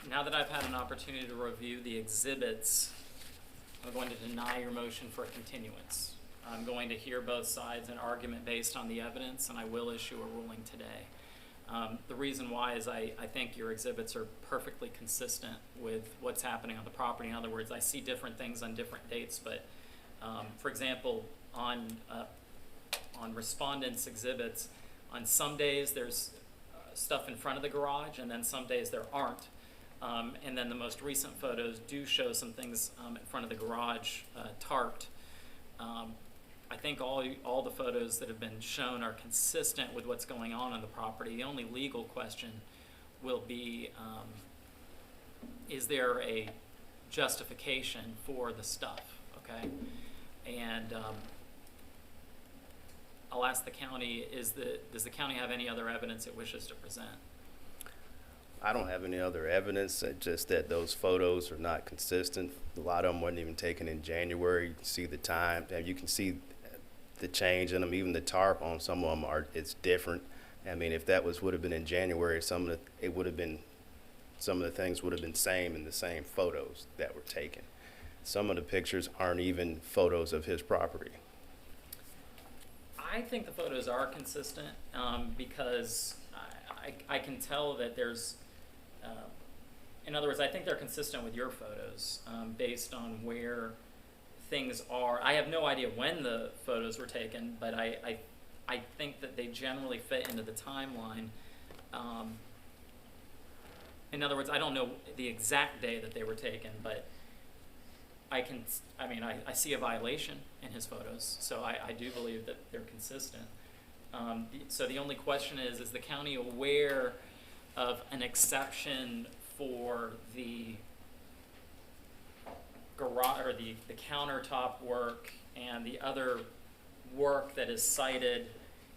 Now that I've had an opportunity to review the exhibits, I'm going to deny your motion for a continuance. I'm going to hear both sides and argument based on the evidence, and I will issue a ruling today. The reason why is I think your exhibits are perfectly consistent with what's happening on the property. In other words, I see different things on different dates, but for example, on respondents' exhibits, on some days there's stuff in front of the garage, and then some days there aren't. And then the most recent photos do show some things in front of the garage tarped. I think all the photos that have been shown are consistent with what's going on the property. The only legal question will be, is there a justification for the stuff, okay? And I'll ask the county, does the county have any other evidence it wishes to present? I don't have any other evidence, just that those photos are not consistent. A lot of them weren't even taken in January. You can see the time, and you can see the change in them. Even the tarp on some of them it's different. I mean, if that would have been in January, some of the things would have been same in the same photos that were taken. Some of the pictures aren't even photos of his property. I think the photos are consistent because I can tell that there's, in other words, I think they're consistent with your photos based on where things are. I have no idea when the photos were taken, but I think that they generally fit into the timeline. In other words, I don't know the exact day that they were taken, but I see a violation in his photos, so I do believe that they're consistent. So the only question is the county aware of an exception for the garage or the countertop work and the other work that is cited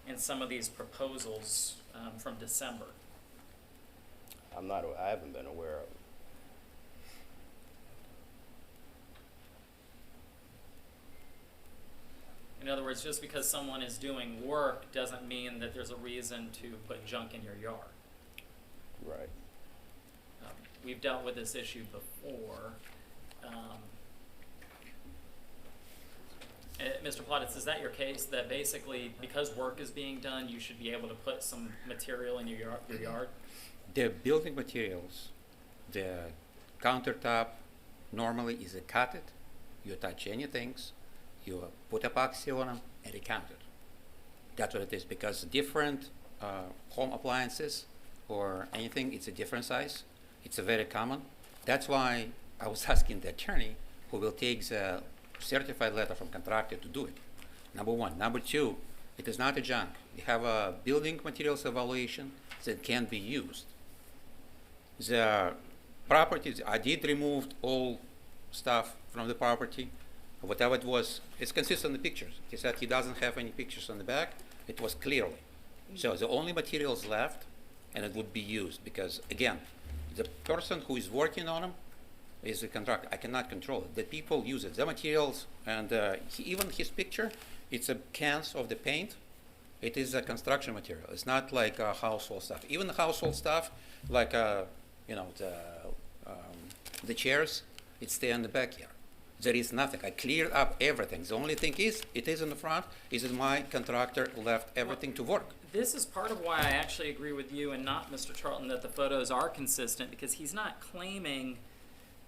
in some of these proposals from December? I haven't been aware of it. In other words, just because someone is doing work doesn't mean that there's a reason to put junk in your yard. Right. We've dealt with this issue before. Mr. Plottis, is that your case, that basically because work is being done, you should be able to put some material in your yard? The building materials, the countertop normally is a cut it. You touch anything, you put epoxy on them and recount it. That's what it is, because different home appliances or anything, it's a different size. It's a very common. That's why I was asking the attorney who will take the certified letter from contractor to do it. Number one. Number two, it is not a junk. You have a building materials evaluation that can be used. The properties, I did remove all stuff from the property. Whatever it was, it's consistent in the pictures. He said he doesn't have any pictures on the back. It was clearly. So the only materials left, and it would be used because, again, the person who is working on them is the contractor. I cannot control it. The people use it. The materials, and even his picture, it's a cans of the paint. It is a construction material. It's not like household stuff. Even the household stuff, like the chairs, it stay in the backyard. There is nothing. I cleared up everything. The only thing is, it is in the front, is that my contractor left everything to work. This is part of why I actually agree with you and not Mr. Charlton that the photos are consistent, because he's not claiming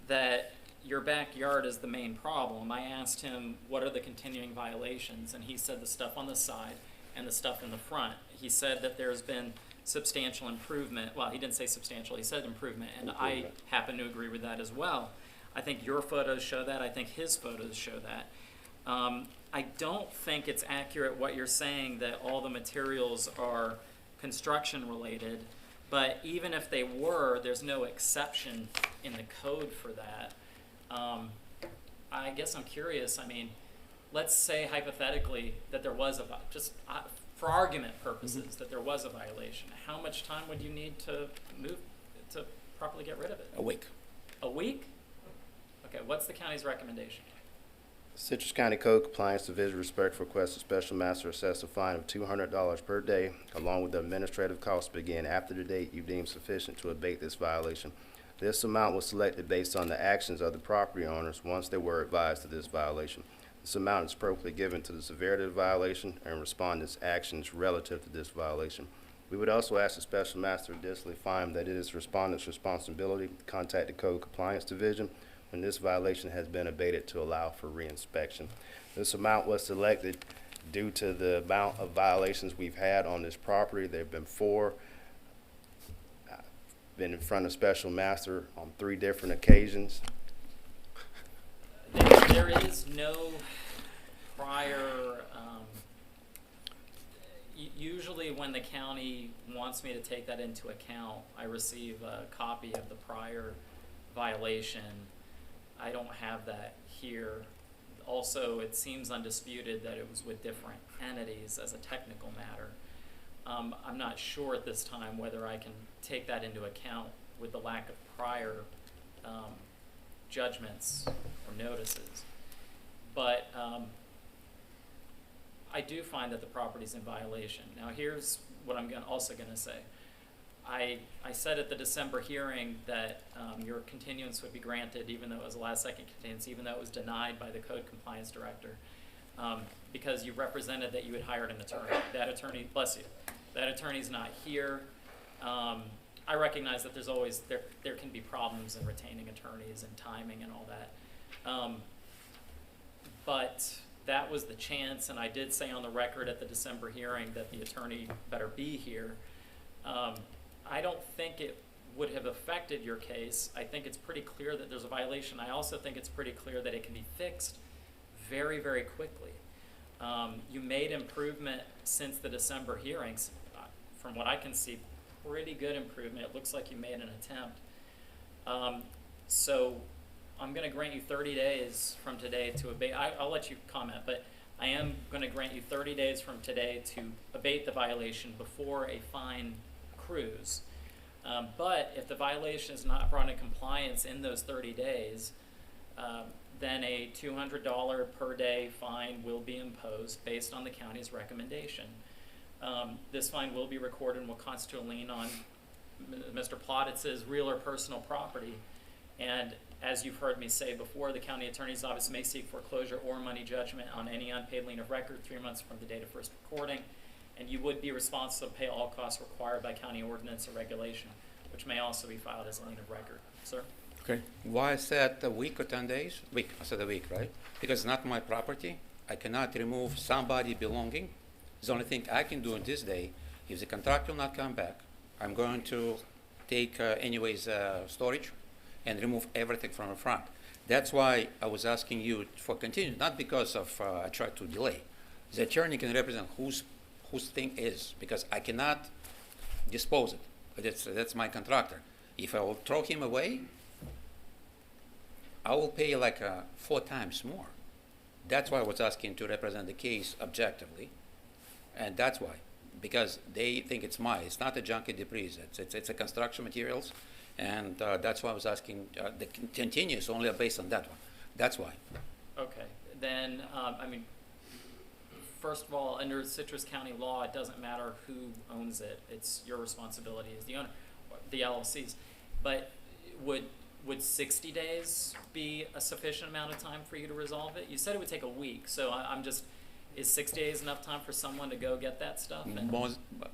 that your backyard is the main problem. I asked him, what are the continuing violations? And he said the stuff on the side and the stuff in the front. He said that there's been substantial improvement. Well, he didn't say substantial, he said improvement, and I happen to agree with that as well. I think your photos show that. I think his photos show that. I don't think it's accurate what you're saying that all the materials are construction related, but even if they were, there's no exception in the code for that. I guess I'm curious. I mean, let's say hypothetically that there was for argument purposes, that there was a violation. How much time would you need to properly get rid of it? A week. A week? Okay, what's the county's recommendation? Citrus County Code Compliance Division respectfully requests a special master assess a fine of $200 per day, along with the administrative costs begin after the date you deem sufficient to abate this violation. This amount was selected based on the actions of the property owners once they were advised of this violation. This amount is appropriately given to the severity of the violation and respondents' actions relative to this violation. We would also ask the Special Master additionally find that it is respondent's responsibility to contact the Code Compliance Division when this violation has been abated to allow for reinspection. This amount was selected due to the amount of violations we've had on this property. There have been 4. I've been in front of Special Master on 3 different occasions. There is no prior, usually when the county wants me to take that into account, I receive a copy of the prior violation. I don't have that here. Also, it seems undisputed that it was with different entities as a technical matter. I'm not sure at this time whether I can take that into account with the lack of prior judgments or notices. But I do find that the property's in violation. Now here's what I'm also going to say. I said at the December hearing that your continuance would be granted even though it was a last second continuance, even though it was denied by the Code Compliance Director, because you represented that you had hired an attorney. That attorney, bless you, that attorney's not here. I recognize that there's always, there can be problems in retaining attorneys and timing and all that. But that was the chance, and I did say on the record at the December hearing that the attorney better be here. I don't think it would have affected your case. I think it's pretty clear that there's a violation. I also think it's pretty clear that it can be fixed very, very quickly. You made improvement since the December hearings. From what I can see, pretty good improvement. It looks like you made an attempt. So I'm going to grant you 30 days from today to abate. I'll let you comment, but I am going to grant you 30 days from today to abate the violation before a fine accrues. But if the violation is not brought into compliance in those 30 days, then a $200 per day fine will be imposed based on the county's recommendation. This fine will be recorded and will constitute a lien on Mr. Plottitz's real or personal property. And as you've heard me say before, the county attorney's office may seek foreclosure or money judgment on any unpaid lien of record 3 months from the date of first recording. And you would be responsible to pay all costs required by county ordinance or regulation, which may also be filed as a lien of record. Sir? Okay. Why I said a week or 10 days? Week. I said a week, right? Because it's not my property. I cannot remove somebody belonging. The only thing I can do on this day, if the contractor will not come back, I'm going to take storage and remove everything from the front. That's why I was asking you for continuance, not because of I tried to delay. The attorney can represent whose thing is, because I cannot dispose it. That's my contractor. If I will throw him away, I will pay like 4 times more. That's why I was asking to represent the case objectively, and that's why, because they think it's mine. It's not a junky debris. It's a construction materials, and that's why I was asking the continuous only based on that one. That's why. Okay. Then, I mean, first of all, under Citrus County law, it doesn't matter who owns it. It's your responsibility as the owner, the LLCs. But would 60 days be a sufficient amount of time for you to resolve it? You said it would take a week, so I'm just, is 60 days enough time for someone to go get that stuff?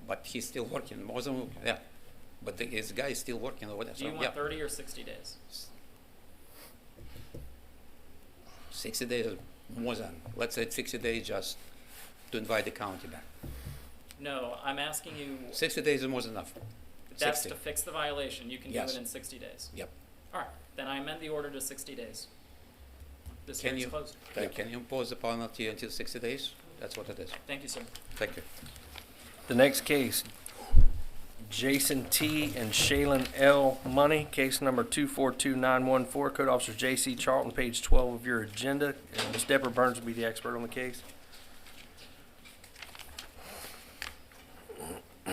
But he's still working. More than, yeah. But his guy is still working over there. Do you so, want yeah. 30 or 60 days? 60 days more than, let's say 60 days just to invite the county back. No, I'm asking you, 60 days is more than enough. that's 60. to fix the violation. You can Yes. do it in 60 days. Yep. All right, then I amend the order to 60 days. This Can hearing's you, closed. can you impose the penalty until 60 days? That's what it is. Thank you, sir. Thank you. The next case, Jason T. and Shaylin L. Money, case number 242914, Code Officer J.C. Charlton, page 12 of your agenda. And Ms. Deborah Burns will be the expert on the case. Do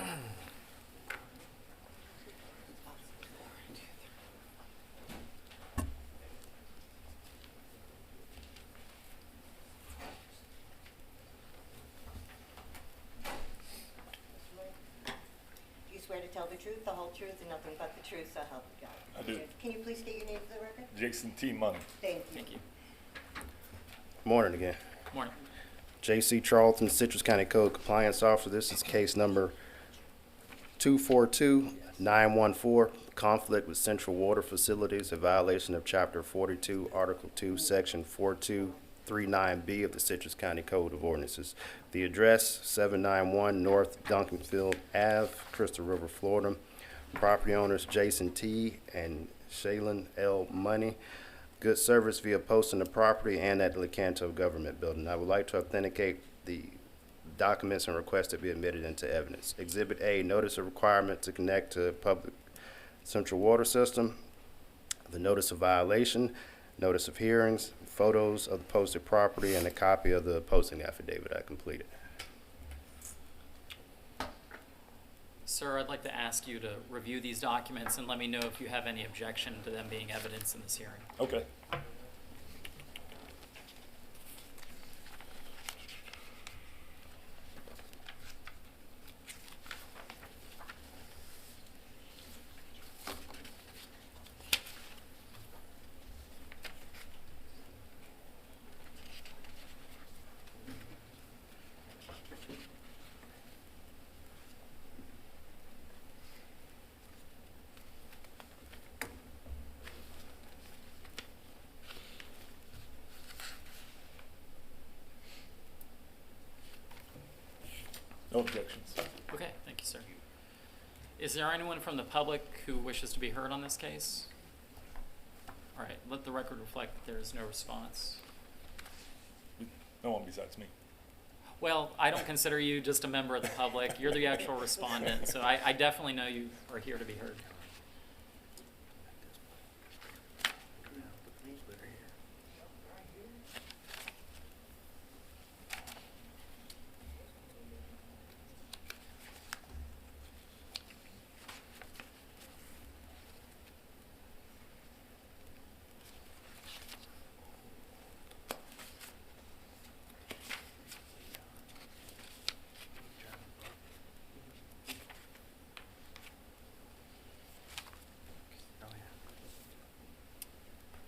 you swear to tell the truth, the whole truth, and nothing but the truth, so help you God? I do. Can you please state your name for the record? Jason T. Money. Thank you. Thank you. Morning again. Morning. J.C. Charlton, Citrus County Code Compliance Officer. This is case number 242914, conflict with Central Water Facilities, a violation of Chapter 42, Article 2, Section 4239B of the Citrus County Code of Ordinances. The address, 791 North Duncanfield Ave, Crystal River, Florida. Property owners Jason T. and Shaylin L. Money. Good service via posting the property and at the Lecanto Government Building. I would like to authenticate the documents and request to be admitted into evidence. Exhibit A, notice of requirement to connect to public central water system, the notice of violation, notice of hearings, photos of the posted property, and a copy of the posting affidavit I completed. Sir, I'd like to ask you to review these documents and let me know if you have any objection to them being evidence in this hearing. Okay. No objections. Okay, thank you, sir. Is there anyone from the public who wishes to be heard on this case? All right, let the record reflect that there is no response. No one besides me. Well, I don't consider you just a member of the public. You're the actual respondent, so I definitely know you are here to be heard.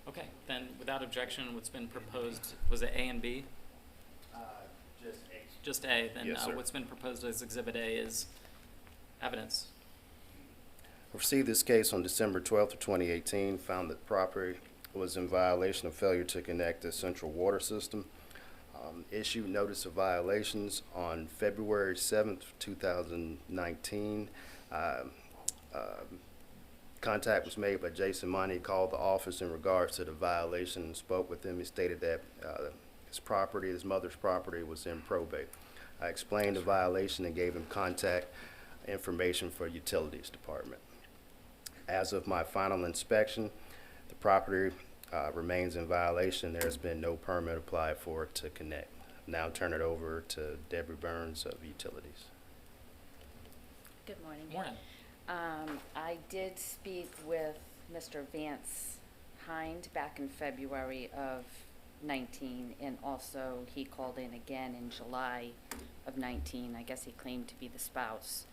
Okay, then without objection, what's been proposed, was it A and B? Just A. Just A, then Yes, sir. what's been proposed as Exhibit A is evidence. I received this case on December 12th of 2018, found that property was in violation of failure to connect the central water system. Issued notice of violations on February 7th, 2019. Contact was made by Jason Money. He called the office in regards to the violation and spoke with him. He stated that his property, his mother's property, was in probate. I explained the violation and gave him contact information for Utilities Department. As of my final inspection, the property remains in violation. There has been no permit applied for it to connect. Now turn it over to Debbie Burns of Utilities. Good morning. Morning. I did speak with Mr. Vance Hind back in February of 19, and also he called in again in July of 19. I guess he claimed to be the spouse.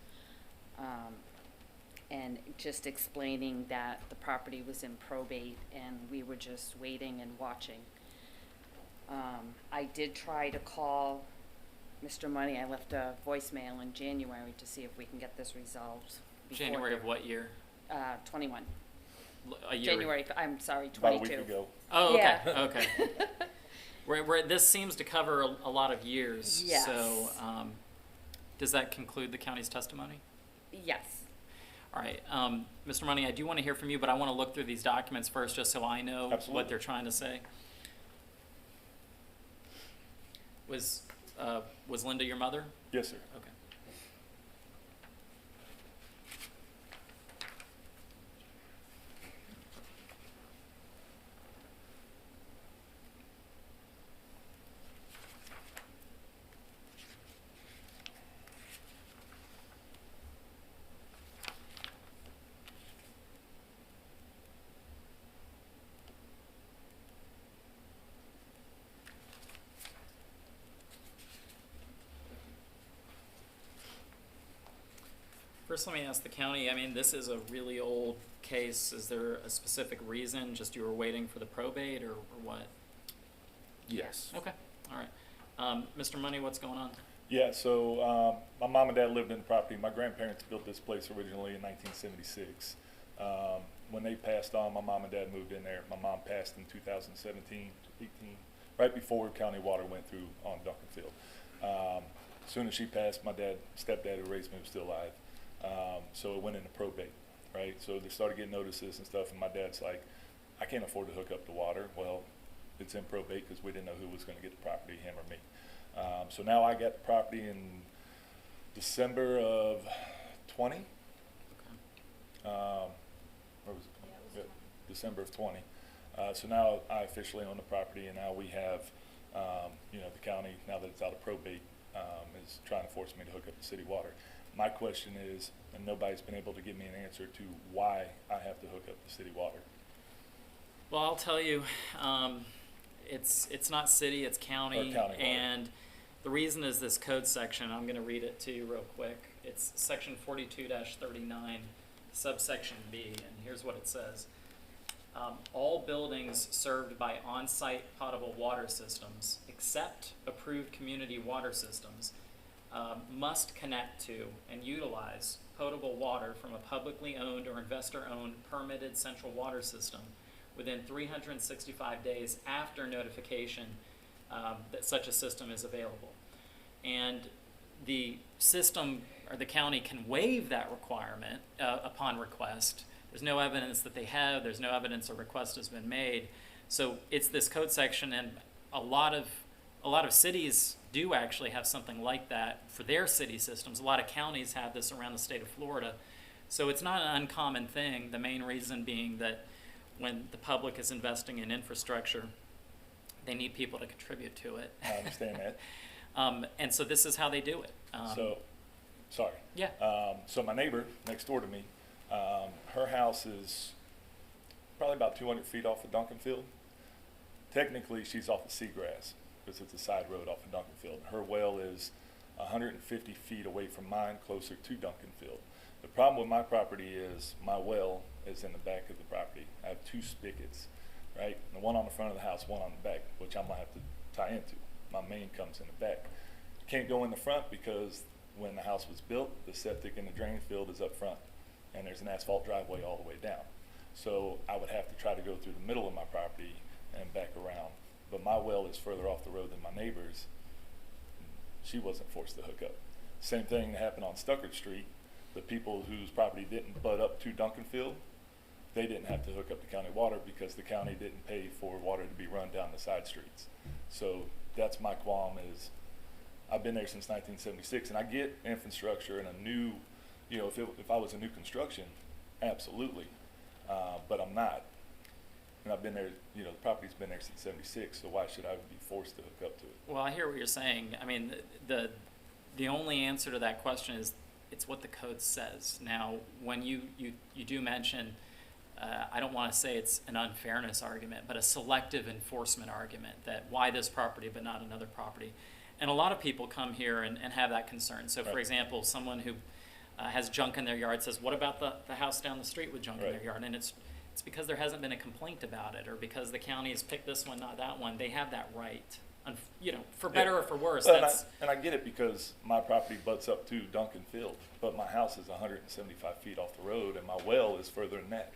And just explaining that the property was in probate and we were just waiting and watching. I did try to call Mr. Money. I left a voicemail in January to see if we can get this resolved. before January the- of what year? 21. A year. January, I'm sorry, About a 22. week ago. Oh, okay, Yeah. okay. This seems to cover a lot of years. Yes. So, does that conclude the county's testimony? Yes. All right, Mr. Money, I do want to hear from you, but I want to look through these documents first, just so I know Absolutely. what they're trying to say. Was Linda your mother? Yes, sir. Okay. First, let me ask the county, I mean, this is a really old case. Is there a specific reason, just you were waiting for the probate or what? Yes. Okay, all right. Mr. Money, what's going on? Yeah, so my mom and dad lived in the property. My grandparents built this place originally in 1976. When they passed on, my mom and dad moved in there. My mom passed in 2017, 18, right before County Water went through on Duncanfield. As soon as she passed, my stepdad who raised me was still alive. So it went into probate, right? So they started getting notices and stuff, and my dad's like, I can't afford to hook up the water. Well, it's in probate because we didn't know who was going to get the property, him or me. So now I got the property in December of 20. Or was it 20? Yeah, December of 20. So now I officially own the property, and now we have, the county, now that it's out of probate, is trying to force me to hook up the city water. My question is, and nobody's been able to give me an answer to why I have to hook up the city water. Well, I'll tell you, it's not city, it's county, Or county water. and the reason is this code section. I'm going to read it to you real quick. It's section 42-39, subsection B, and here's what it says. All buildings served by on-site potable water systems, except approved community water systems, must connect to and utilize potable water from a publicly owned or investor-owned permitted central water system within 365 days after notification that such a system is available. And the system or the county can waive that requirement upon request. There's no evidence that they have. There's no evidence a request has been made. So it's this code section, and a lot of cities do actually have something like that for their city systems. A lot of counties have this around the state of Florida. So it's not an uncommon thing, the main reason being that when the public is investing in infrastructure, they need people to contribute to it. I understand that. And so this is how they do it. Sorry. Yeah. So my neighbor next door to me, her house is probably about 200 feet off of Duncanfield. Technically, she's off of Seagrass because it's a side road off of Duncanfield. Her well is 150 feet away from mine, closer to Duncanfield. The problem with my property is my well is in the back of the property. I have two spigots, right? The one on the front of the house, one on the back, which I'm gonna have to tie into. My main comes in the back. Can't go in the front because when the house was built, the septic and the drain field is up front, and there's an asphalt driveway all the way down. So I would have to try to go through the middle of my property and back around. But my well is further off the road than my neighbor's. She wasn't forced to hook up. Same thing happened on Stuckert Street. The people whose property didn't butt up to Duncanfield, they didn't have to hook up the county water because the county didn't pay for water to be run down the side streets. So that's my qualm is, I've been there since 1976, and I get infrastructure and a new, if I was a new construction, absolutely, but I'm not. And I've been there, the property's been there since '76, so why should I be forced to hook up to it? Well, I hear what you're saying. I mean, the only answer to that question is it's what the code says. Now, when you do mention, I don't want to say it's an unfairness argument, but a selective enforcement argument that why this property but not another property. And a lot of people come here and have that concern. So, for Right. example, someone who has junk in their yard says, what about the house down the street with junk in Right. their yard? And it's because there hasn't been a complaint about it, or because the county has picked this one, not that one. They have that right. For better or for worse. Well, That's and I get it because my property butts up to Duncanfield, but my house is 175 feet off the road, and my well is further than that.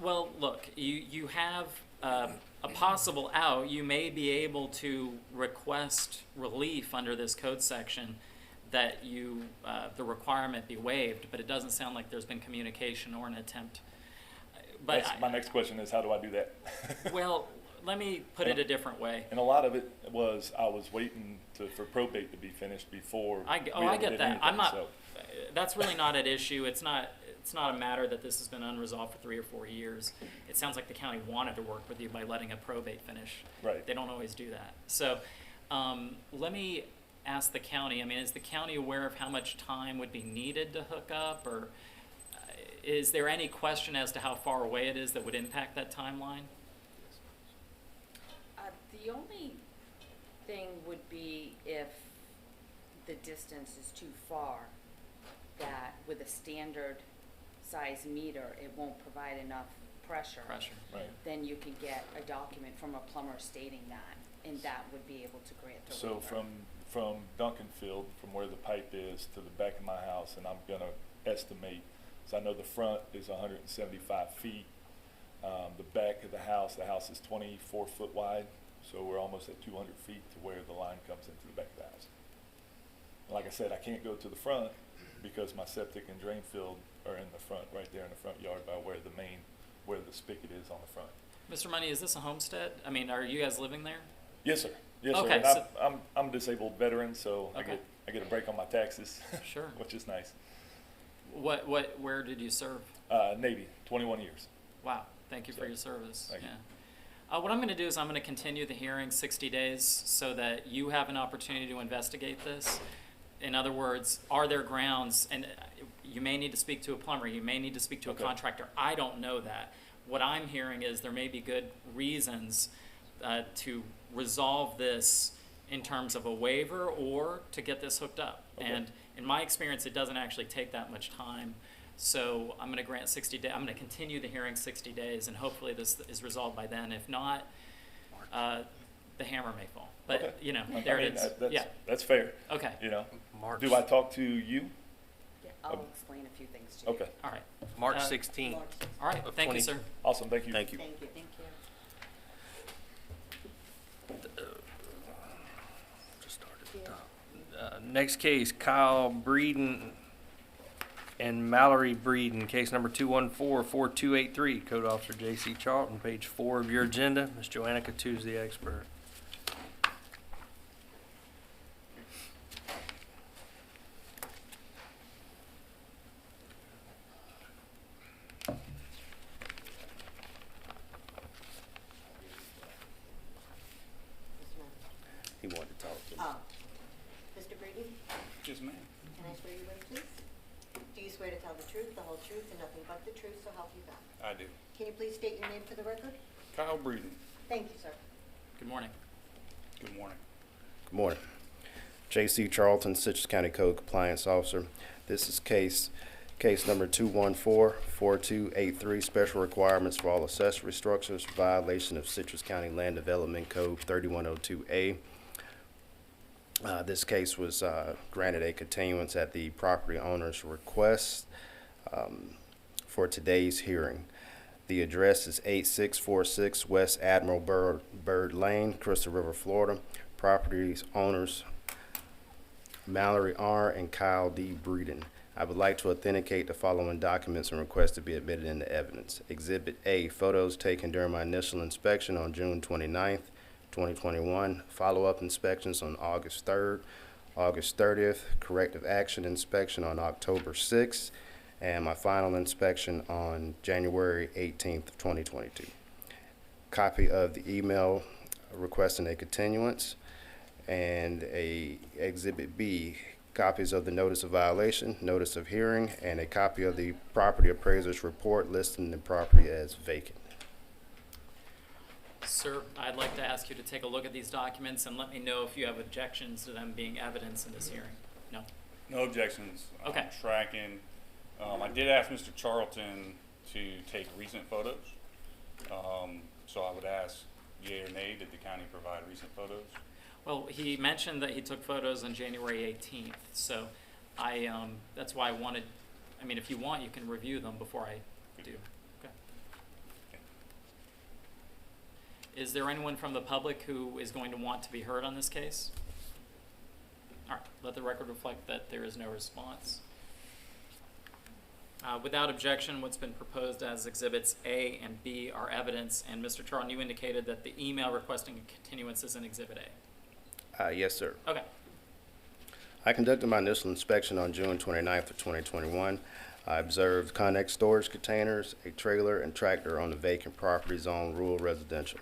well. Look, you have a possible out. You may be able to request relief under this code section that the requirement be waived, but it doesn't sound like there's been communication or an attempt. But My next question is, how do I do that? well, let me put it a different way. And a lot of it was I was waiting for probate to be finished before. I we get ever did that. I'm anything, not. so- That's really not at issue. It's not a matter that this has been unresolved for 3 or 4 years. It sounds like the county wanted to work with you by letting a probate finish. Right. They don't always do that. So let me ask the county. I mean, is the county aware of how much time would be needed to hook up, or is there any question as to how far away it is that would impact that timeline? The only thing would be if the distance is too far. that with a standard size meter, it won't provide enough pressure. Right. Then you can get a document from a plumber stating that, and that would be able to grant the So waiver. from Duncanfield, from where the pipe is to the back of my house, and I'm gonna estimate, so I know the front is 175 feet. The back of the house is 24 foot wide, so we're almost at 200 feet to where the line comes into the back of the house. Like I said, I can't go to the front because my septic and drain field are in the front, right there in the front yard by where the spigot is on the front. Mr. Money, is this a homestead? I mean, are you guys living there? Yes, sir. Yes, sir. Okay, And so- I'm a disabled veteran, so Okay. I get a break on my taxes. Sure. Which is nice. Where did you serve? Navy, 21 years. Wow, thank you for So, your service. thank you. Yeah. What I'm going to do is I'm going to continue the hearing 60 days so that you have an opportunity to investigate this. In other words, are there grounds, and you may need to speak to a plumber, you may need to speak to Okay. a contractor. I don't know that. What I'm hearing is there may be good reasons to resolve this in terms of a waiver or to get this hooked up. Okay. And in my experience, it doesn't actually take that much time. So I'm going to grant 60 days. I'm going to continue the hearing 60 days, and hopefully this is resolved by then. If not, the hammer may fall. But, Okay. you know, I there mean, it is. Yeah, That's fair. okay, You know, March, do I talk to you? Yeah, I'll explain a few things to you. Okay. all right. March Uh, 16th. March 6th. All right, Of thank you, 20 sir. Awesome. Thank you. Thank you. Thank you. Thank you. Just start at the top. Next case, Kyle Breeden and Mallory Breeden, case number 214-4283. Code Officer J.C. Charlton, page 4 of your agenda. Ms. Joanna Cattouse, the expert. Mr. Mann. He wanted to talk to me. Mr. Breeden, Yes, ma'am. can I swear you in, please? Do you swear to tell the truth, the whole truth, and nothing but the truth, so help you God? I do. Can you please state your name for the record? Kyle Breeden. Thank you, sir. Good morning. Good morning. Good morning. J.C. Charlton, Citrus County Code Compliance Officer. This is case number 214-4283, special requirements for all accessory structures, violation of Citrus County Land Development Code 3102A. This case was granted a continuance at the property owner's request for today's hearing. The address is 8646 West Admiral Byrd Lane, Crystal River, Florida. Properties owners Mallory R. and Kyle D. Breeden. I would like to authenticate the following documents and request to be admitted into evidence. Exhibit A, photos taken during my initial inspection on June 29th, 2021. Follow-up inspections on August 3rd, August 30th. Corrective action inspection on October 6th. And my final inspection on January 18th, 2022. Copy of the email requesting a continuance, and a Exhibit B, copies of the notice of violation, notice of hearing, and a copy of the property appraiser's report listing the property as vacant. Sir, I'd like to ask you to take a look at these documents and let me know if you have objections to them being evidence in this hearing. No? No objections. Okay. Tracking. I did ask Mr. Charlton to take recent photos. So I would ask, yea or nay, did the county provide recent photos? Well, he mentioned that he took photos on January 18th, so that's why I wanted, I mean, if you want, you can review them before I do. Okay. Is there anyone from the public who is going to want to be heard on this case? All right, let the record reflect that there is no response. Without objection, what's been proposed as Exhibits A and B are evidence, and Mr. Charlton, you indicated that the email requesting a continuance is in Exhibit A. Yes, sir. Okay. I conducted my initial inspection on June 29th of 2021. I observed Connex storage containers, a trailer, and tractor on the vacant property zone rural residential.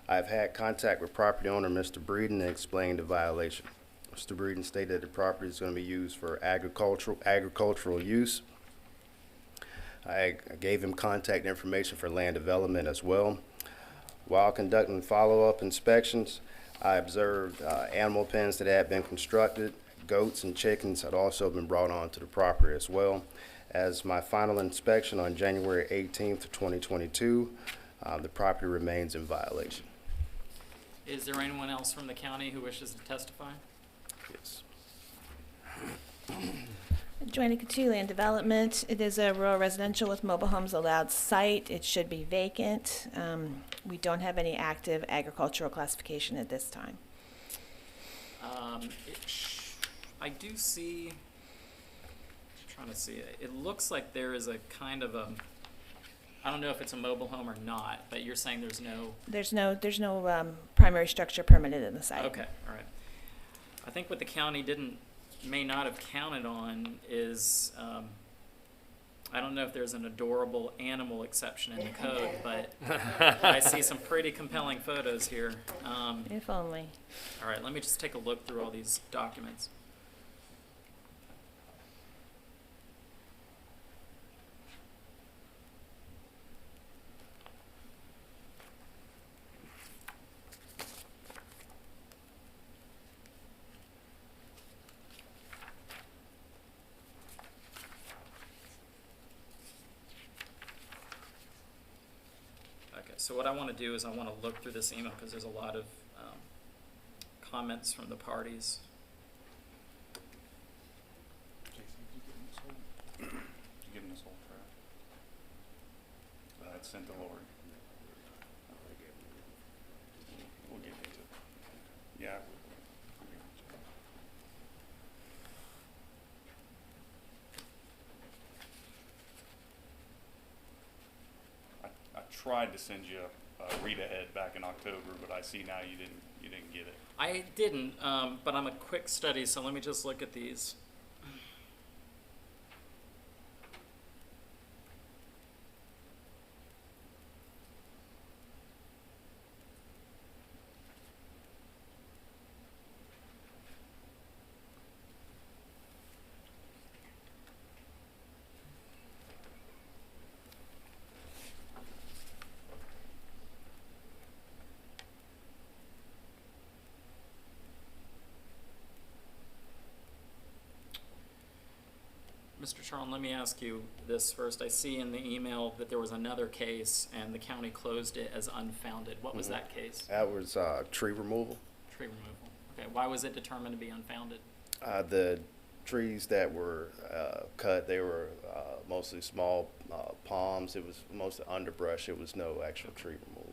I've had contact with property owner Mr. Breeden and explained the violation. Mr. Breeden stated that the property is going to be used for agricultural use. I gave him contact information for land development as well. While conducting follow-up inspections, I observed animal pens that had been constructed, Goats and chickens had also been brought onto the property as well. As my final inspection on January 18th, 2022, the property remains in violation. Is there anyone else from the county who wishes to testify? Yes. Joanna Coutu, Land Development. It is a rural residential with mobile homes allowed site. It should be vacant. We don't have any active agricultural classification at this time. I do see, trying to see it. It looks like there is a kind of a, I don't know if it's a mobile home or not, but you're saying there's no. There's no primary structure permitted in the site. Okay, all right. I think what the county may not have counted on is, I don't know if there's an adorable animal exception in the code, but I see some pretty compelling photos here. If only. All right, let me just take a look through all these documents. So what I want to do is I want to look through this email because there's a lot of comments from the parties. Did you give him this whole track? I sent to Lori. We'll get into it. Yeah. I tried to send you a read ahead back in October, but I see now you didn't get it. I didn't, but I'm a quick study, so let me just look at these. Mr. Charlton, let me ask you this first. I see in the email that there was another case and the county closed it as unfounded. What was that case? That was tree removal. Tree removal. Okay, why was it determined to be unfounded? The trees that were cut, they were mostly small palms. It was mostly underbrush. It was no actual tree removal.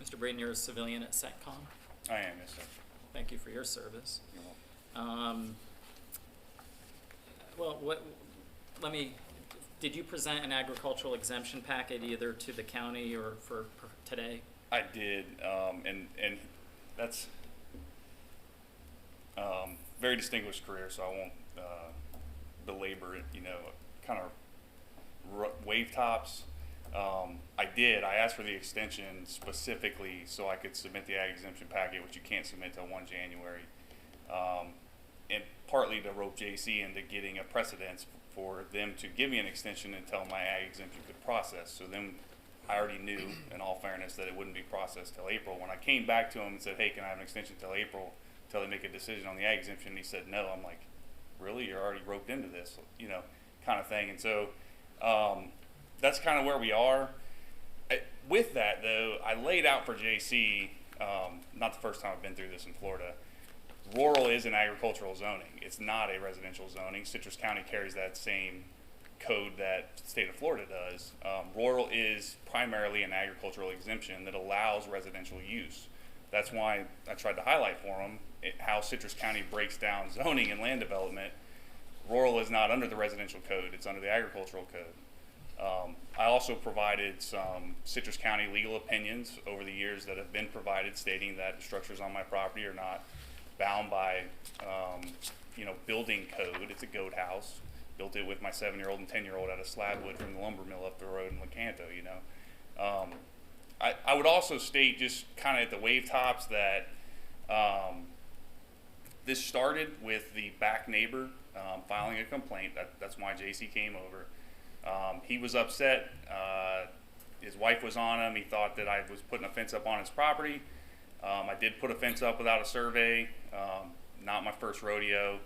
Mr. Braden, you're a civilian at CENTCOM. I am, yes, sir. Thank you for your service. You're welcome. Did you present an agricultural exemption packet either to the county or for today? I did, and that's very distinguished career, so I won't belabor it. Kind of wave tops. I asked for the extension specifically so I could submit the ag exemption packet, which you can't submit till 1 January, and partly to rope JC into getting a precedence for them to give me an extension until my ag exemption could process. So then I already knew, in all fairness, that it wouldn't be processed till April. When I came back to him and said, hey, can I have an extension till April, till they make a decision on the ag exemption, he said no. I'm like, really? You're already roped into this, kind of thing. And so that's kind of where we are. With that, though, I laid out for JC, not the first time I've been through this in Florida, rural is an agricultural zoning. It's not a residential zoning. Citrus County carries that same code that the state of Florida does. Rural is primarily an agricultural exemption that allows residential use. That's why I tried to highlight for them how Citrus County breaks down zoning and land development. Rural is not under the residential code. It's under the agricultural code. I also provided some Citrus County legal opinions over the years that have been provided stating that structures on my property are not bound by, building code. It's a goat house. Built it with my 7-year-old and 10-year-old out of slabwood from the lumber mill up the road in Lecanto, I would also state just kind of at the wave tops that this started with the back neighbor filing a complaint. That's why JC came over. He was upset. His wife was on him. He thought that I was putting a fence up on his property. I did put a fence up without a survey. Not my first rodeo.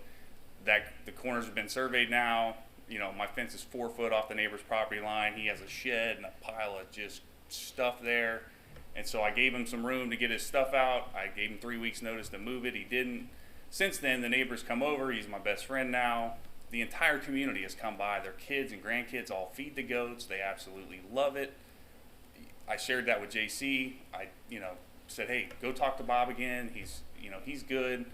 The corners have been surveyed now. You know, my fence is 4 foot off the neighbor's property line. He has a shed and a pile of just stuff there. And so I gave him some room to get his stuff out. I gave him 3 weeks notice to move it. He didn't. Since then, the neighbors come over. He's my best friend now. The entire community has come by. Their kids and grandkids all feed the goats. They absolutely love it. I shared that with JC. I, said, hey, go talk to Bob again. He's good.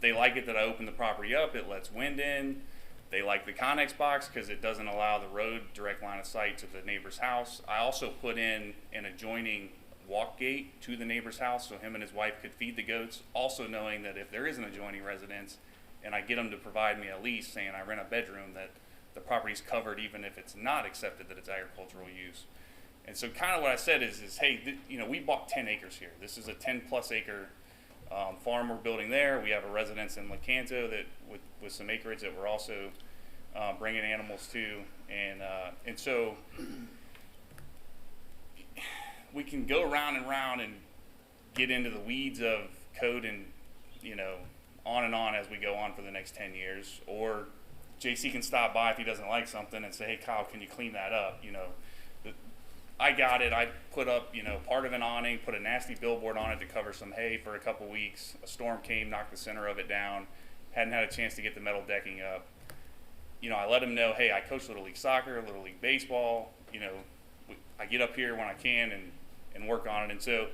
They like it that I opened the property up. It lets wind in. They like the Connex box because it doesn't allow the road direct line of sight to the neighbor's house. I also put in an adjoining walk gate to the neighbor's house so him and his wife could feed the goats, also knowing that if there is an adjoining residence and I get them to provide me a lease saying I rent a bedroom, that the property's covered even if it's not accepted that it's agricultural use. And so kind of what I said is hey, we bought 10 acres here. This is a 10 plus acre farm we're building there. We have a residence in Lecanto that with some acreage that we're also bringing animals to, and so we can go round and round and get into the weeds of code and on and on as we go on for the next 10 years. Or JC can stop by if he doesn't like something and say, hey Kyle, can you clean that up? I got it. I put up, part of an awning, put a nasty billboard on it to cover some hay for a couple weeks. A storm came, knocked the center of it down. Hadn't had a chance to get the metal decking up. I let him know, hey, I coach Little League soccer, Little League baseball. I get up here when I can and work on it. And so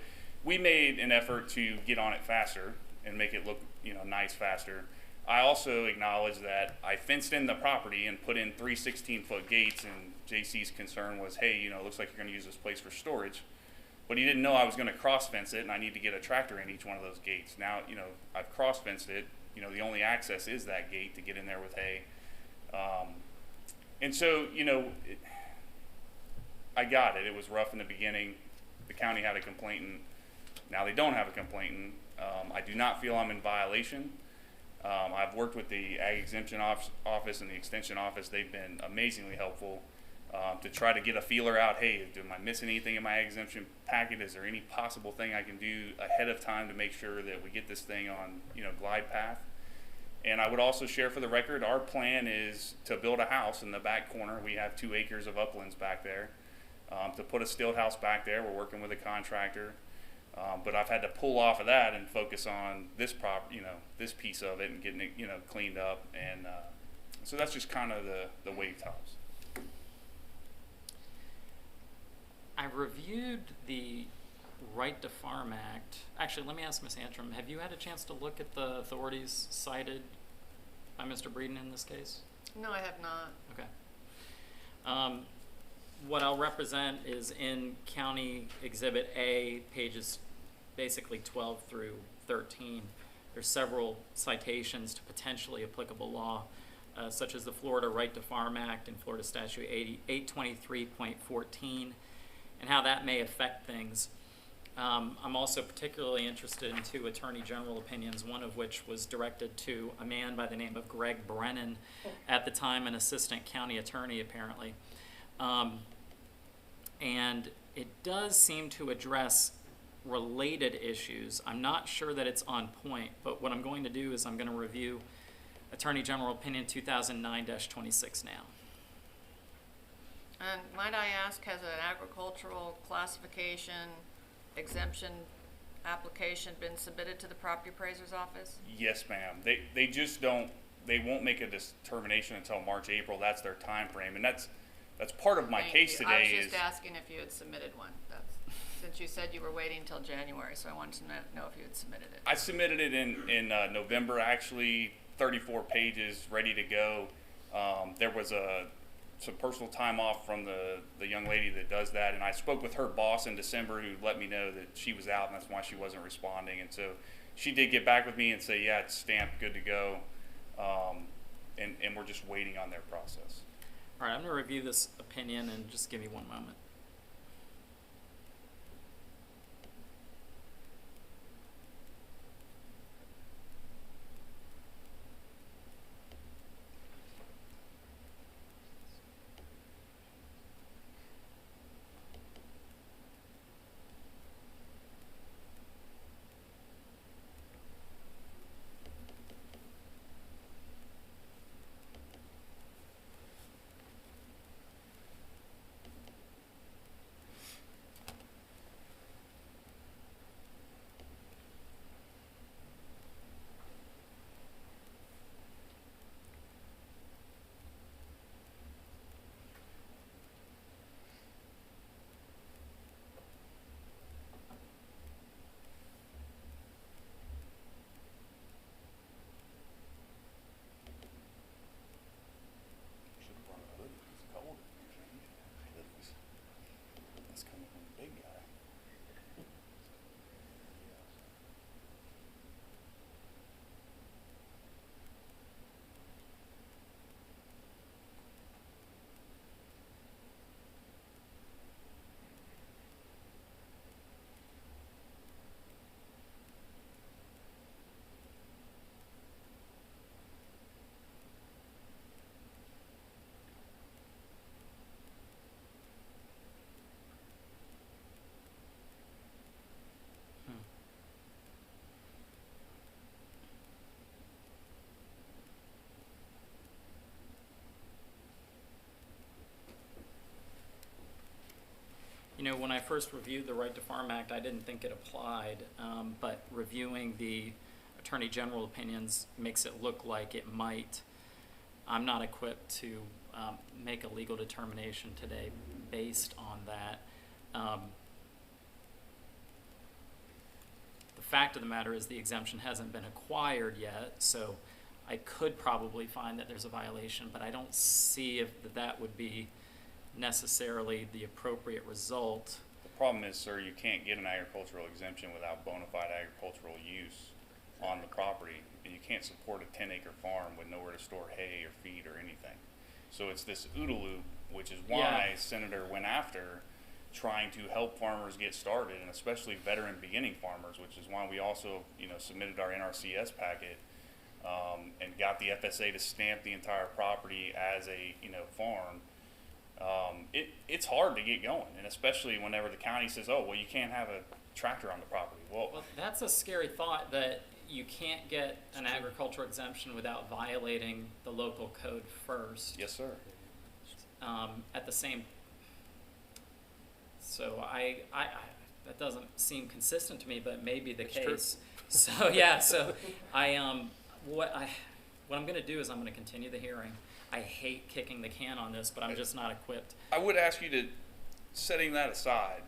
we made an effort to get on it faster and make it look, nice faster. I also acknowledge that I fenced in the property and put in 3 16-foot gates, and JC's concern was, hey, it looks like you're going to use this place for storage. But he didn't know I was going to cross-fence it, and I need to get a tractor in each one of those gates. Now, I've cross-fenced it. The only access is that gate to get in there with hay. And so, I got it. It was rough in the beginning. The county had a complainant. Now they don't have a complainant. I do not feel I'm in violation. I've worked with the Ag Exemption Office and the Extension Office. They've been amazingly helpful to try to get a feeler out. Hey, am I missing anything in my Ag Exemption packet? Is there any possible thing I can do ahead of time to make sure that we get this thing on, glide path? And I would also share for the record, our plan is to build a house in the back corner. We have 2 acres of uplands back there. To put a stilt house back there, we're working with a contractor. But I've had to pull off of that and focus on this this piece of it and getting it, cleaned up. And so that's just kind of the wave tops. I reviewed the Right to Farm Act. Actually, let me ask Ms. Antrim, have you had a chance to look at the authorities cited by Mr. Breeden in this case? No, I have not. Okay. What I'll represent is in County Exhibit A, pages basically 12 through 13. There's several citations to potentially applicable law, such as the Florida Right to Farm Act and Florida Statute 823.14, and how that may affect things. I'm also particularly interested in 2 Attorney General opinions, one of which was directed to a man by the name of Greg Brennan, at the time an assistant county attorney apparently. And it does seem to address related issues. I'm not sure that it's on point, but what I'm going to do is I'm going to review Attorney General Opinion 2009-26 now. And might I ask, has an agricultural classification exemption application been submitted to the property appraiser's office? Yes, ma'am. They just don't. They won't make a determination until March, April. That's their time frame, and that's part of my case today. I was just asking if you had submitted one. Since you said you were waiting until January, so I wanted to know if you had submitted it. I submitted it in November, actually, 34 pages, ready to go. There was some personal time off from the young lady that does that, and I spoke with her boss in December, who let me know that she was out, and that's why she wasn't responding. And so she did get back with me and say, yeah, it's stamped, good to go, and we're just waiting on their process. All right, I'm going to review this opinion, and just give me one moment. know, when I first reviewed the Right to Farm Act, I didn't think it applied, but reviewing the Attorney General opinions makes it look like it might. I'm not equipped to make a legal determination today based on that. The fact of the matter is the exemption hasn't been acquired yet, so I could probably find that there's a violation, but I don't see if that would be necessarily the appropriate result. The problem is, sir, you can't get an agricultural exemption without bona fide agricultural use on the property. And you can't support a 10-acre farm with nowhere to store hay or feed or anything. So it's this OODA loop, which is why Senator went after trying to help farmers get started, and especially veteran beginning farmers, which is why we also, submitted our NRCS packet and got the FSA to stamp the entire property as a, farm. It's hard to get going, and especially whenever the county says, oh, well, you can't have a tractor on the property. Well, That's a scary thought, that you can't get an agricultural exemption without violating the local code first. yes, sir. At the same, so I that doesn't seem consistent to me, but may be the case. So yeah, so what I'm going to do is I'm going to continue the hearing. I hate kicking the can on this, but I'm just not equipped. I would ask you to, setting that aside,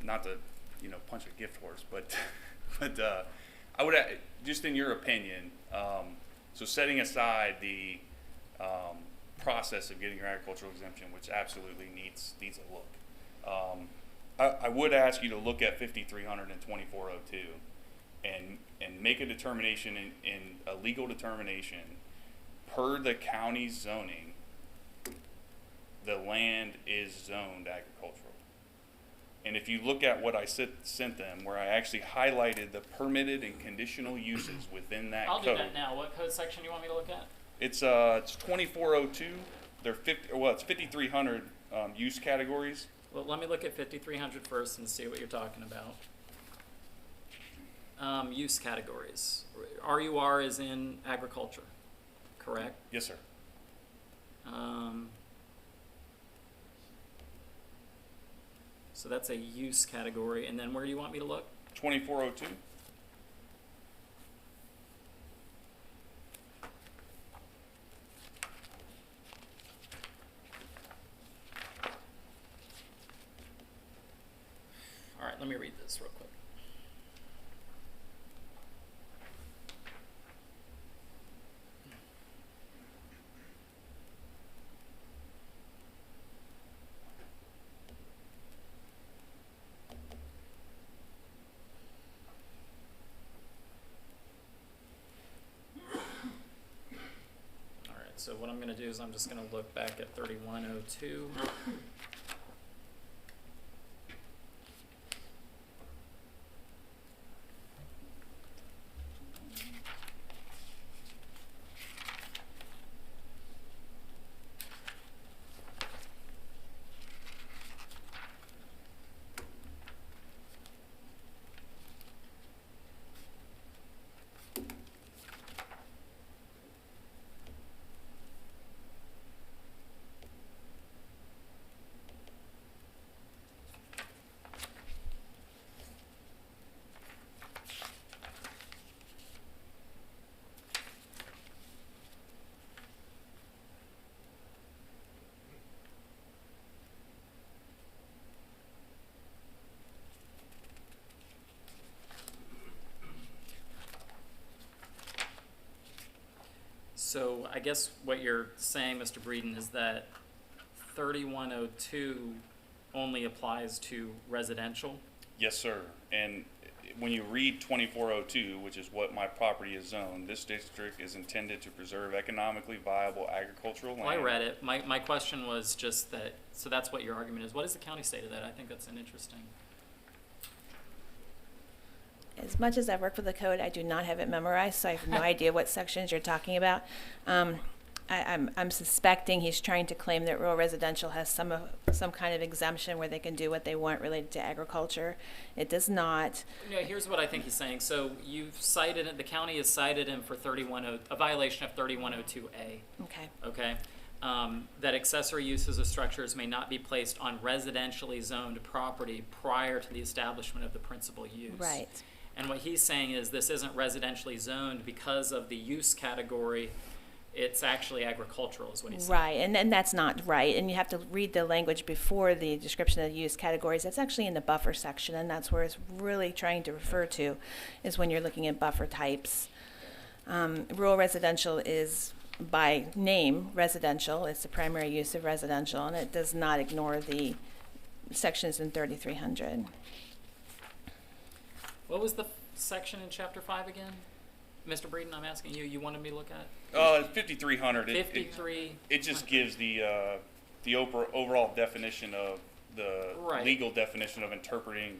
not to, punch a gift horse, but I would, just in your opinion, so setting aside the process of getting your agricultural exemption, which absolutely needs a look, I would ask you to look at 5300 and 2402 and make a determination in a legal determination per the county's zoning. The land is zoned agricultural. And if you look at what I sent them, where I actually highlighted the permitted and conditional uses within that I'll code. do that now. What code section do you want me to look at? It's 2402. It's 5300 use categories. Well, let me look at 5300 first and see what you're talking about. Use categories. RUR is in agriculture, correct? Yes, sir. So that's a use category. And then where do you want me to look? 2402. All right, let me read this real quick. So what I'm going to do is I'm just going to look back at 3102. So I guess what you're saying, Mr. Breeden, is that 3102 only applies to residential? Yes, sir. And when you read 2402, which is what my property is zoned, this district is intended to preserve economically viable agricultural land. Well, I read it. My question was just that, so that's what your argument is. What does the county say to that? I think that's an interesting. As much as I've worked with the code, I do not have it memorized, so I have no idea what sections you're talking about. I'm suspecting he's trying to claim that rural residential has some kind of exemption where they can do what they want related to agriculture. It does not. No, here's what I think he's saying. So you've cited, the county has cited him for a violation of 3102A. Okay. Okay. that accessory uses or structures may not be placed on residentially zoned property prior to the establishment of the principal use. Right. And what he's saying is this isn't residentially zoned because of the use category. It's actually agricultural is what he's saying. Right, and that's not right. And you have to read the language before the description of the use categories. That's actually in the buffer section, and that's where it's really trying to refer to, is when you're looking at buffer types. Rural residential is by name residential. It's the primary use of residential, and it does not ignore the sections in 3300. What was the section in Chapter 5 again? Mr. Breeden, I'm asking you, you wanted me to look at? 5300. 53. It just gives the overall definition of the Right. legal definition of interpreting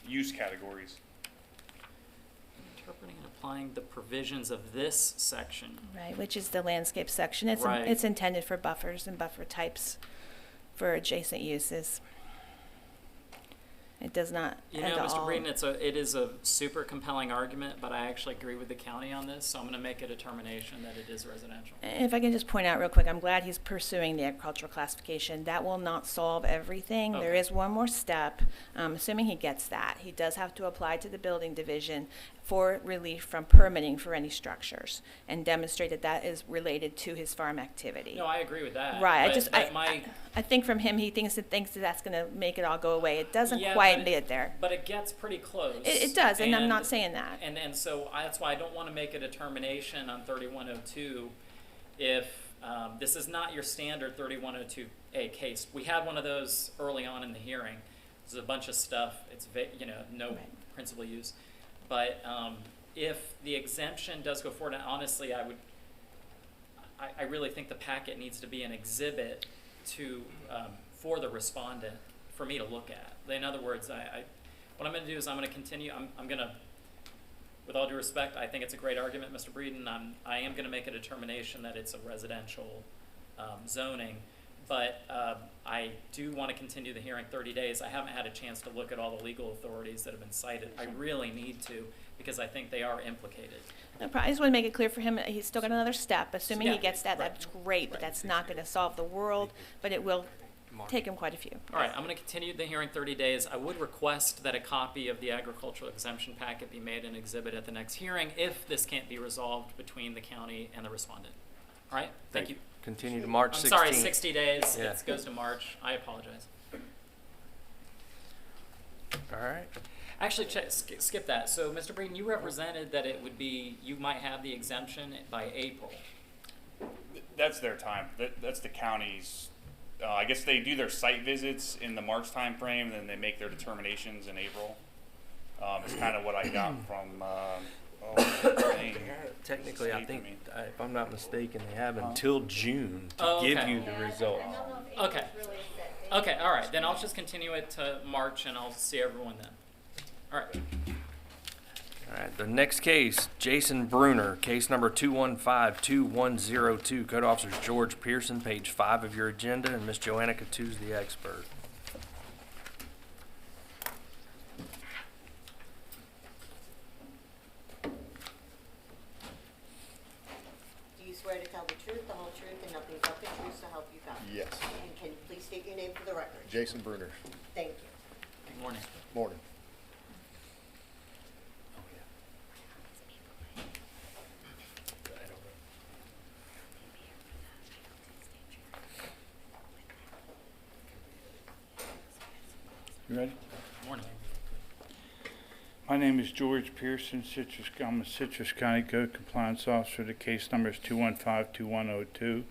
use categories. Interpreting and applying the provisions of this section. Right, which is the landscape section. Right. It's intended for buffers and buffer types for adjacent uses. It does not You know, end Mr. all. Breeden, it is a super compelling argument, but I actually agree with the county on this, so I'm going to make a determination that it is residential. If I can just point out real quick, I'm glad he's pursuing the agricultural classification. That will not solve everything. There Okay. is one more step. Assuming he gets that, he does have to apply to the building division for relief from permitting for any structures and demonstrate that that is related to his farm activity. No, I agree with that. Right, But I think from him, he thinks that that's going to make it all go away. It doesn't Yeah, quite but get there. But it gets pretty close. It does, and I'm not saying that. And so that's why I don't want to make a determination on 3102 if this is not your standard 3102A case. We had one of those early on in the hearing. There's a bunch of stuff. It's no Right. principal use. But if the exemption does go forward, and honestly, I really think the packet needs to be an exhibit to for the respondent for me to look at. In other words, what I'm going to do is I'm going to continue. I'm going to, with all due respect, I think it's a great argument, Mr. Breeden. I am going to make a determination that it's a residential zoning, but I do want to continue the hearing 30 days. I haven't had a chance to look at all the legal authorities that have been cited. I really need to because I think they are implicated. No problem. I just want to make it clear for him, he's still got another step. Assuming he Yeah, gets that, right. that's great, but that's not going to solve the world, but it will take him quite a few. All right, I'm going to continue the hearing 30 days. I would request that a copy of the agricultural exemption packet be made an exhibit at the next hearing if this can't be resolved between the county and the respondent. All right, thank you. Continue to March 16th. I'm sorry, 60 days. Yeah. It goes to March. I apologize. All right. Actually, skip that. So, Mr. Breeden, you represented that it would be, you might have the exemption by April. That's their time. That's the county's. I guess they do their site visits in the March timeframe, then they make their determinations in April. It's kind of what I got from. Technically, I State, think, I mean. if I'm not mistaken, they have until June to Oh, give okay. you the results. Okay. Okay, all right. Then I'll just continue it to March, and I'll see everyone then. All right. All right, the next case, Jason Bruner, case number 215-2102. Code Officer George Pearson, page 5 of your agenda, and Miss Joanna Catoo's the expert. Do you swear to tell the truth, the whole truth, and nothing but the truth, so help you God? Yes. And can you please state your name for the record? Jason Bruner. Thank you. Good morning. Morning. You ready? Good morning. My name is George Pearson, I'm a Citrus County Code Compliance Officer. The case number is 215-2102.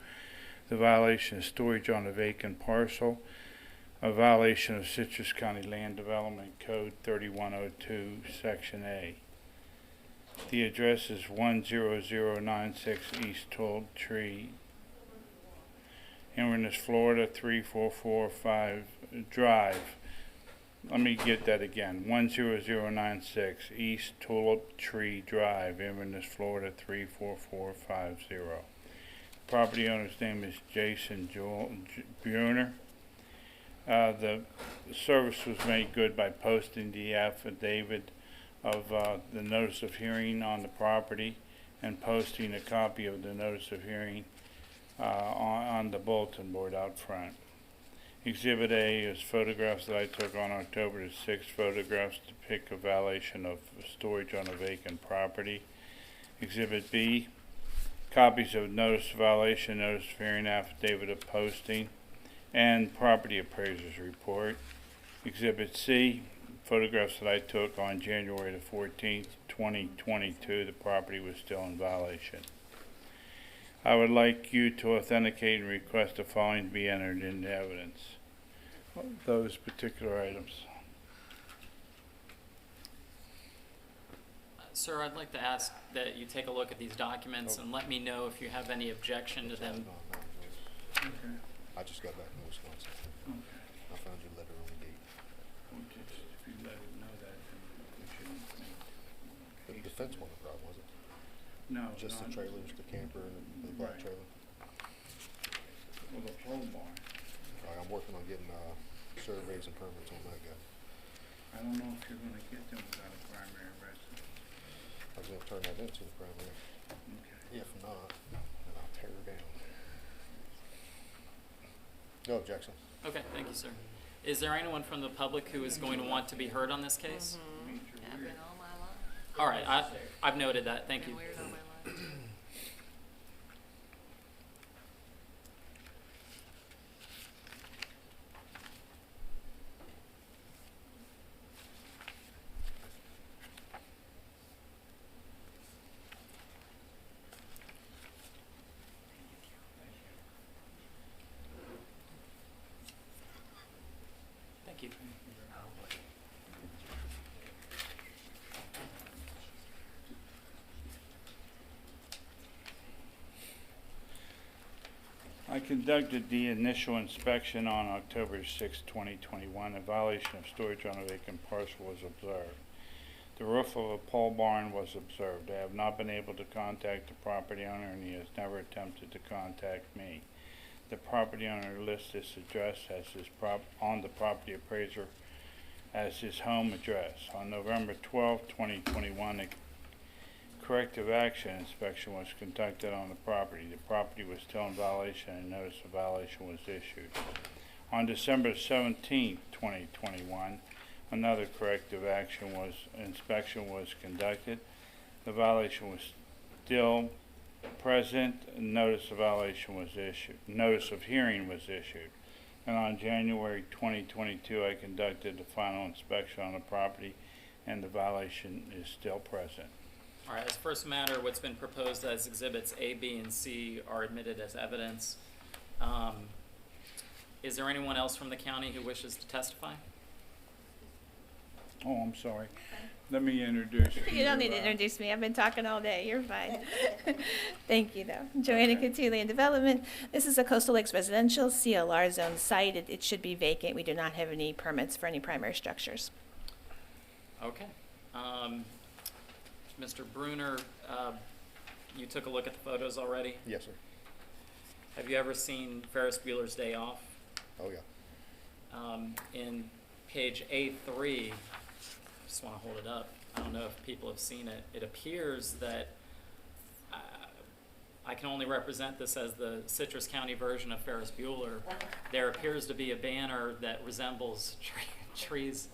The violation of storage on a vacant parcel, a violation of Citrus County Land Development Code 3102, Section A. The address is 10096 East Toll Tree, Inverness, Florida 34445 Drive. Let me get that again. 10096 East Tulip Tree Drive, Inverness, Florida 34450. Property owner's name is Jason Bruner. The service was made good by posting the affidavit of the notice of hearing on the property and posting a copy of the notice of hearing on the bulletin board out front. Exhibit A is photographs that I took on October the 6th. Photographs depict a violation of storage on a vacant property. Exhibit B, copies of notice of violation, notice of hearing, affidavit of posting, and property appraiser's report. Exhibit C, photographs that I took on January the 14th, 2022. The property was still in violation. I would like you to authenticate and request the following be entered into evidence. Those particular items. Sir, I'd like to ask that you take a look at these documents and let me know if you have any objection to them. Okay. I just got back from Wisconsin. Okay. I found your letter on the gate. If you let it know that, then we shouldn't make. The fence wasn't a problem, was it? No. Just the trailers, the camper, and the black Right. trailer. Well, the pole barn. All right, I'm working on getting surveys and permits on that guy. I don't know if you're gonna get them without a primary residence. I was gonna turn that into the primary. Okay. If not, then I'll tear her down. No objection. Okay, thank you, sir. Is there anyone from the public who is going to want to be heard on this case? Have been all my life. All right, I've noted that. Thank you. Been weird all my life. Thank you. I conducted the initial inspection on October 6, 2021. A violation of storage on a vacant parcel was observed. The roof of a pole barn was observed. I have not been able to contact the property owner, and he has never attempted to contact me. The property owner lists this address as on the property appraiser as his home address. On November 12, 2021, a corrective action inspection was conducted on the property. The property was still in violation and notice of violation was issued. On December 17, 2021, another corrective inspection was conducted. The violation was still present, and notice of violation was issued. Notice of hearing was issued. And on January 2022, I conducted the final inspection on the property, and the violation is still present. All right, as first matter, what's been proposed as exhibits A, B, and C are admitted as evidence. Is there anyone else from the county who wishes to testify? Oh, I'm sorry. Let me introduce you. You don't need to introduce me. I've been talking all day. You're fine. Thank you, though. Joanna Coutu, Land Development. This is a Coastal Lakes residential CLR zone site. It should be vacant. We do not have any permits for any primary structures. Okay. Mr. Bruner, you took a look at the photos already. Yes, sir. Have you ever seen Ferris Bueller's Day Off? Oh, yeah. In page A3, just want to hold it up. I don't know if people have seen it. It appears that I can only represent this as the Citrus County version of Ferris Bueller. There appears to be a banner that resembles trees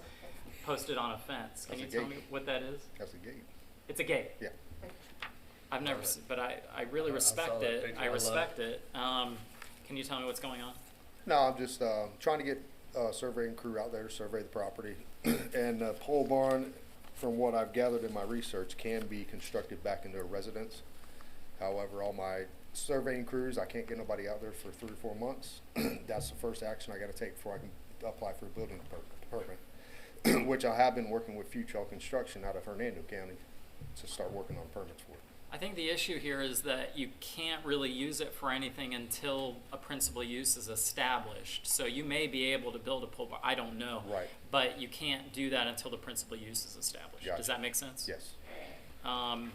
posted on a fence. Can you tell me what that is? That's a gate. It's a gate. Yeah. I've never seen, but I really respect it. I respect it. Can you tell me what's going on? No, I'm just trying to get a surveying crew out there to survey the property. And the pole barn, from what I've gathered in my research, can be constructed back into a residence. However, all my surveying crews, I can't get nobody out there for 3 or 4 months. That's the first action I got to take before I can apply for a building permit, which I have been working with Future Construction out of Hernando County to start working on permits for it. I think the issue here is that you can't really use it for anything until a principal use is established. So you may be able to build a pole barn, I don't know. Right. But you can't do that until the principal use is established. Gotcha. Does that make sense? Yes. Um,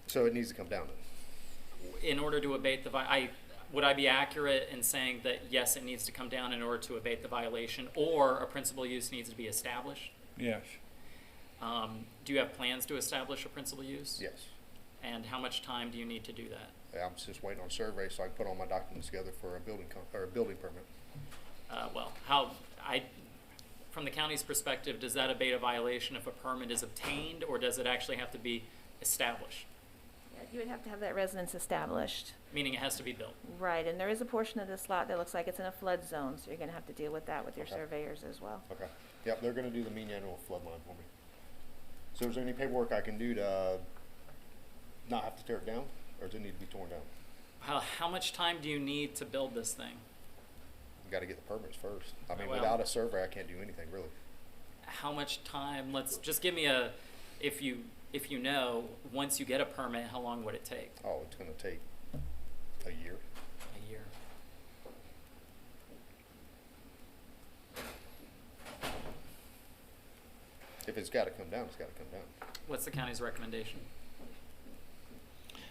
So it needs to come down. in order to abate the would I be accurate in saying that yes, it needs to come down in order to abate the violation, or a principal use needs to be established? Yes. Do you have plans to establish a principal use? Yes. And how much time do you need to do that? I'm just waiting on survey so I can put all my documents together for a building or a building permit. From the county's perspective, does that abate a violation if a permit is obtained, or does it actually have to be established? Yeah, you would have to have that residence established. Meaning it has to be built. Right, and there is a portion of this lot that looks like it's in a flood zone, so you're gonna have to deal with that with your Okay. surveyors as well. Okay. Yep, they're gonna do the mean annual flood line for me. So is there any paperwork I can do to not have to tear it down, or does it need to be torn down? How much time do you need to build this thing? We gotta get the permits first. I mean, Well- without a survey, I can't do anything, really. How much time, let's just give me if you know, once you get a permit, how long would it take? Oh, it's gonna take a year. A year. If it's gotta come down, it's gotta come down. What's the county's recommendation?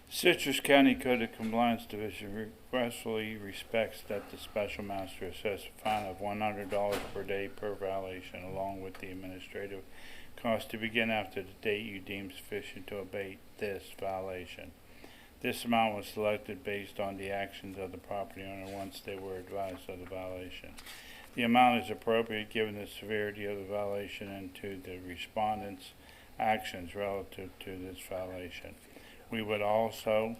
Citrus County Code of Compliance Division requestfully respects that the special master assess a fine of $100 per day per violation, along with the administrative cost to begin after the date you deem sufficient to abate this violation. This amount was selected based on the actions of the property owner once they were advised of the violation. The amount is appropriate given the severity of the violation and to the respondent's actions relative to this violation. We would also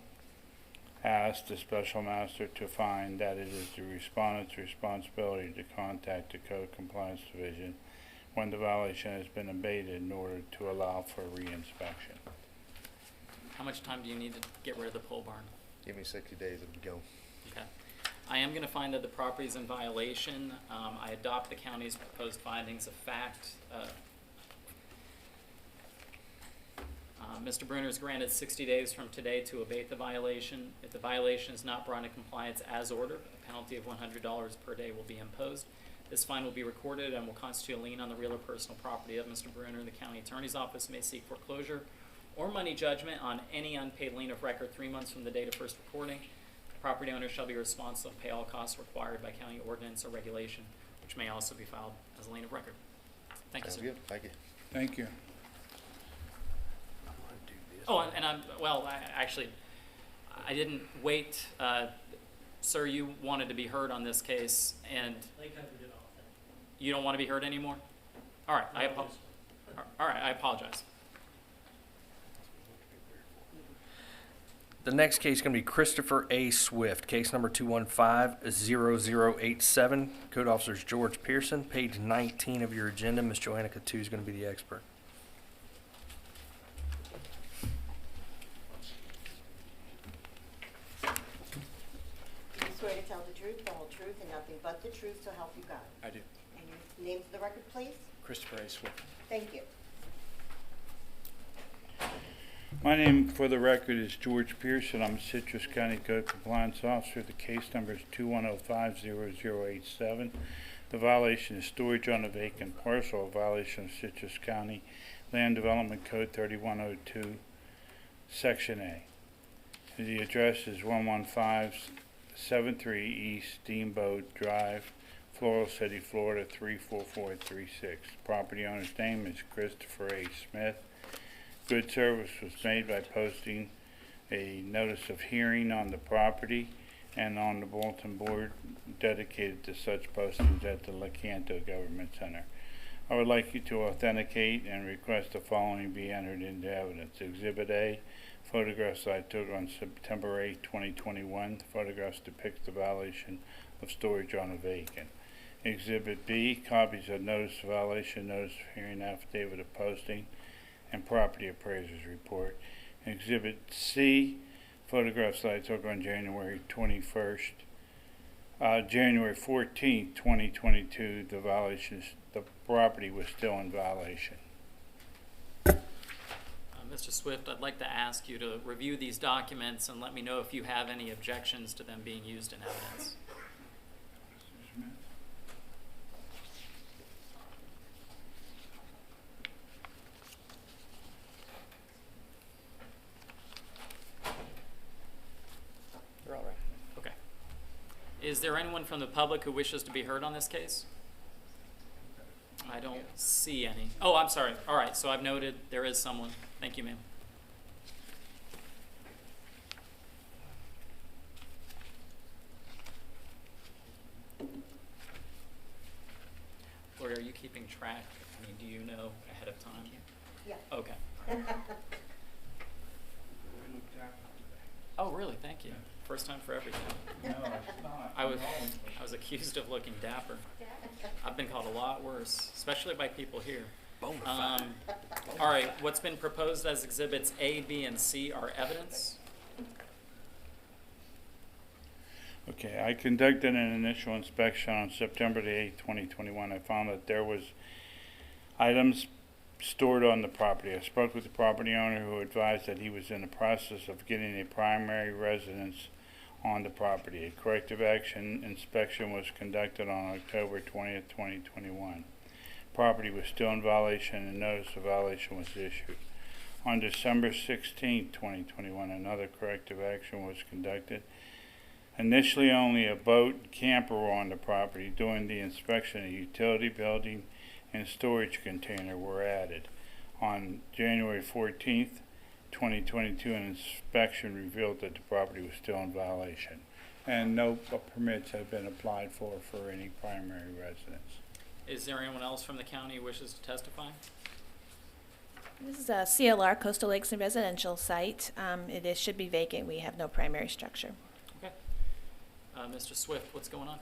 ask the special master to find that it is the respondent's responsibility to contact the Code Compliance Division when the violation has been abated in order to allow for reinspection. How much time do you need to get rid of the pole barn? Give me 60 days and go. Okay. I am gonna find that the property is in violation. I adopt the county's proposed findings of fact. Mr. Bruner is granted 60 days from today to abate the violation. If the violation is not brought into compliance as ordered, a penalty of $100 per day will be imposed. This fine will be recorded and will constitute a lien on the real or personal property of Mr. Bruner. The county attorney's office may seek foreclosure or money judgment on any unpaid lien of record 3 months from the date of first recording. The property owner shall be responsible to pay all costs required by county ordinance or regulation, which may also be filed as a lien of record. Thank you, Sounds sir. good. Thank you. Thank you. Oh, and I didn't wait. Sir, you wanted to be heard on this case, and you don't want to be heard anymore? All right, all right, I apologize. The next case is going to be Christopher A. Swift, case number 215-0087. Code Officers George Pearson, page 19 of your agenda. Ms. Joanna Coutu is going to be the expert. Do you swear to tell the truth, the whole truth, and nothing but the truth, so help you God? I do. And your name for the record, please? Christopher A. Swift. Thank you. My name for the record is George Pearson. I'm a Citrus County Code Compliance Officer. The case number is 21050087. The violation is storage on a vacant parcel, a violation of Citrus County Land Development Code 3102, Section A. The address is 11573 East Steamboat Drive, Floral City, Florida 34436. Property owner's name is Christopher A. Smith. Good service was made by posting a notice of hearing on the property and on the bulletin board dedicated to such postings at the Lecanto Government Center. I would like you to authenticate and request the following be entered into evidence. Exhibit A, photographs I took on September 8, 2021. The photographs depict the violation of storage on a vacant. Exhibit B, copies of notice of violation, notice of hearing, affidavit of posting, and property appraiser's report. Exhibit C, photographs that I took on January 14th, 2022. The property was still in violation. Mr. Swift, I'd like to ask you to review these documents and let me know if you have any objections to them being used in evidence. You're all right. Okay. Is there anyone from the public who wishes to be heard on this case? I don't see any. Oh, I'm sorry. All right, so I've noted there is someone. Thank you, ma'am. keeping track? I mean, do you know ahead of time? Yeah. Okay. Oh, really? Thank you. First time for everything. No, it's not. I was accused of looking dapper. I've been called a lot worse, especially by people here. All right, what's been proposed as exhibits A, B, and C are evidence. Okay, I conducted an initial inspection on September the 8th, 2021. I found that there was items stored on the property. I spoke with the property owner who advised that he was in the process of getting a primary residence on the property. A corrective action inspection was conducted on October 20th, 2021. Property was still in violation and notice of violation was issued. On December 16th, 2021, another corrective action was conducted. Initially, only a boat and camper were on the property. During the inspection, a utility building and storage container were added. On January 14th, 2022, an inspection revealed that the property was still in violation, and no permits have been applied for any primary residence. Is there anyone else from the county who wishes to testify? This is a CLR, Coastal Lakes and Residential Site. Should be vacant. We have no primary structure. Okay. Mr. Swift, what's going on?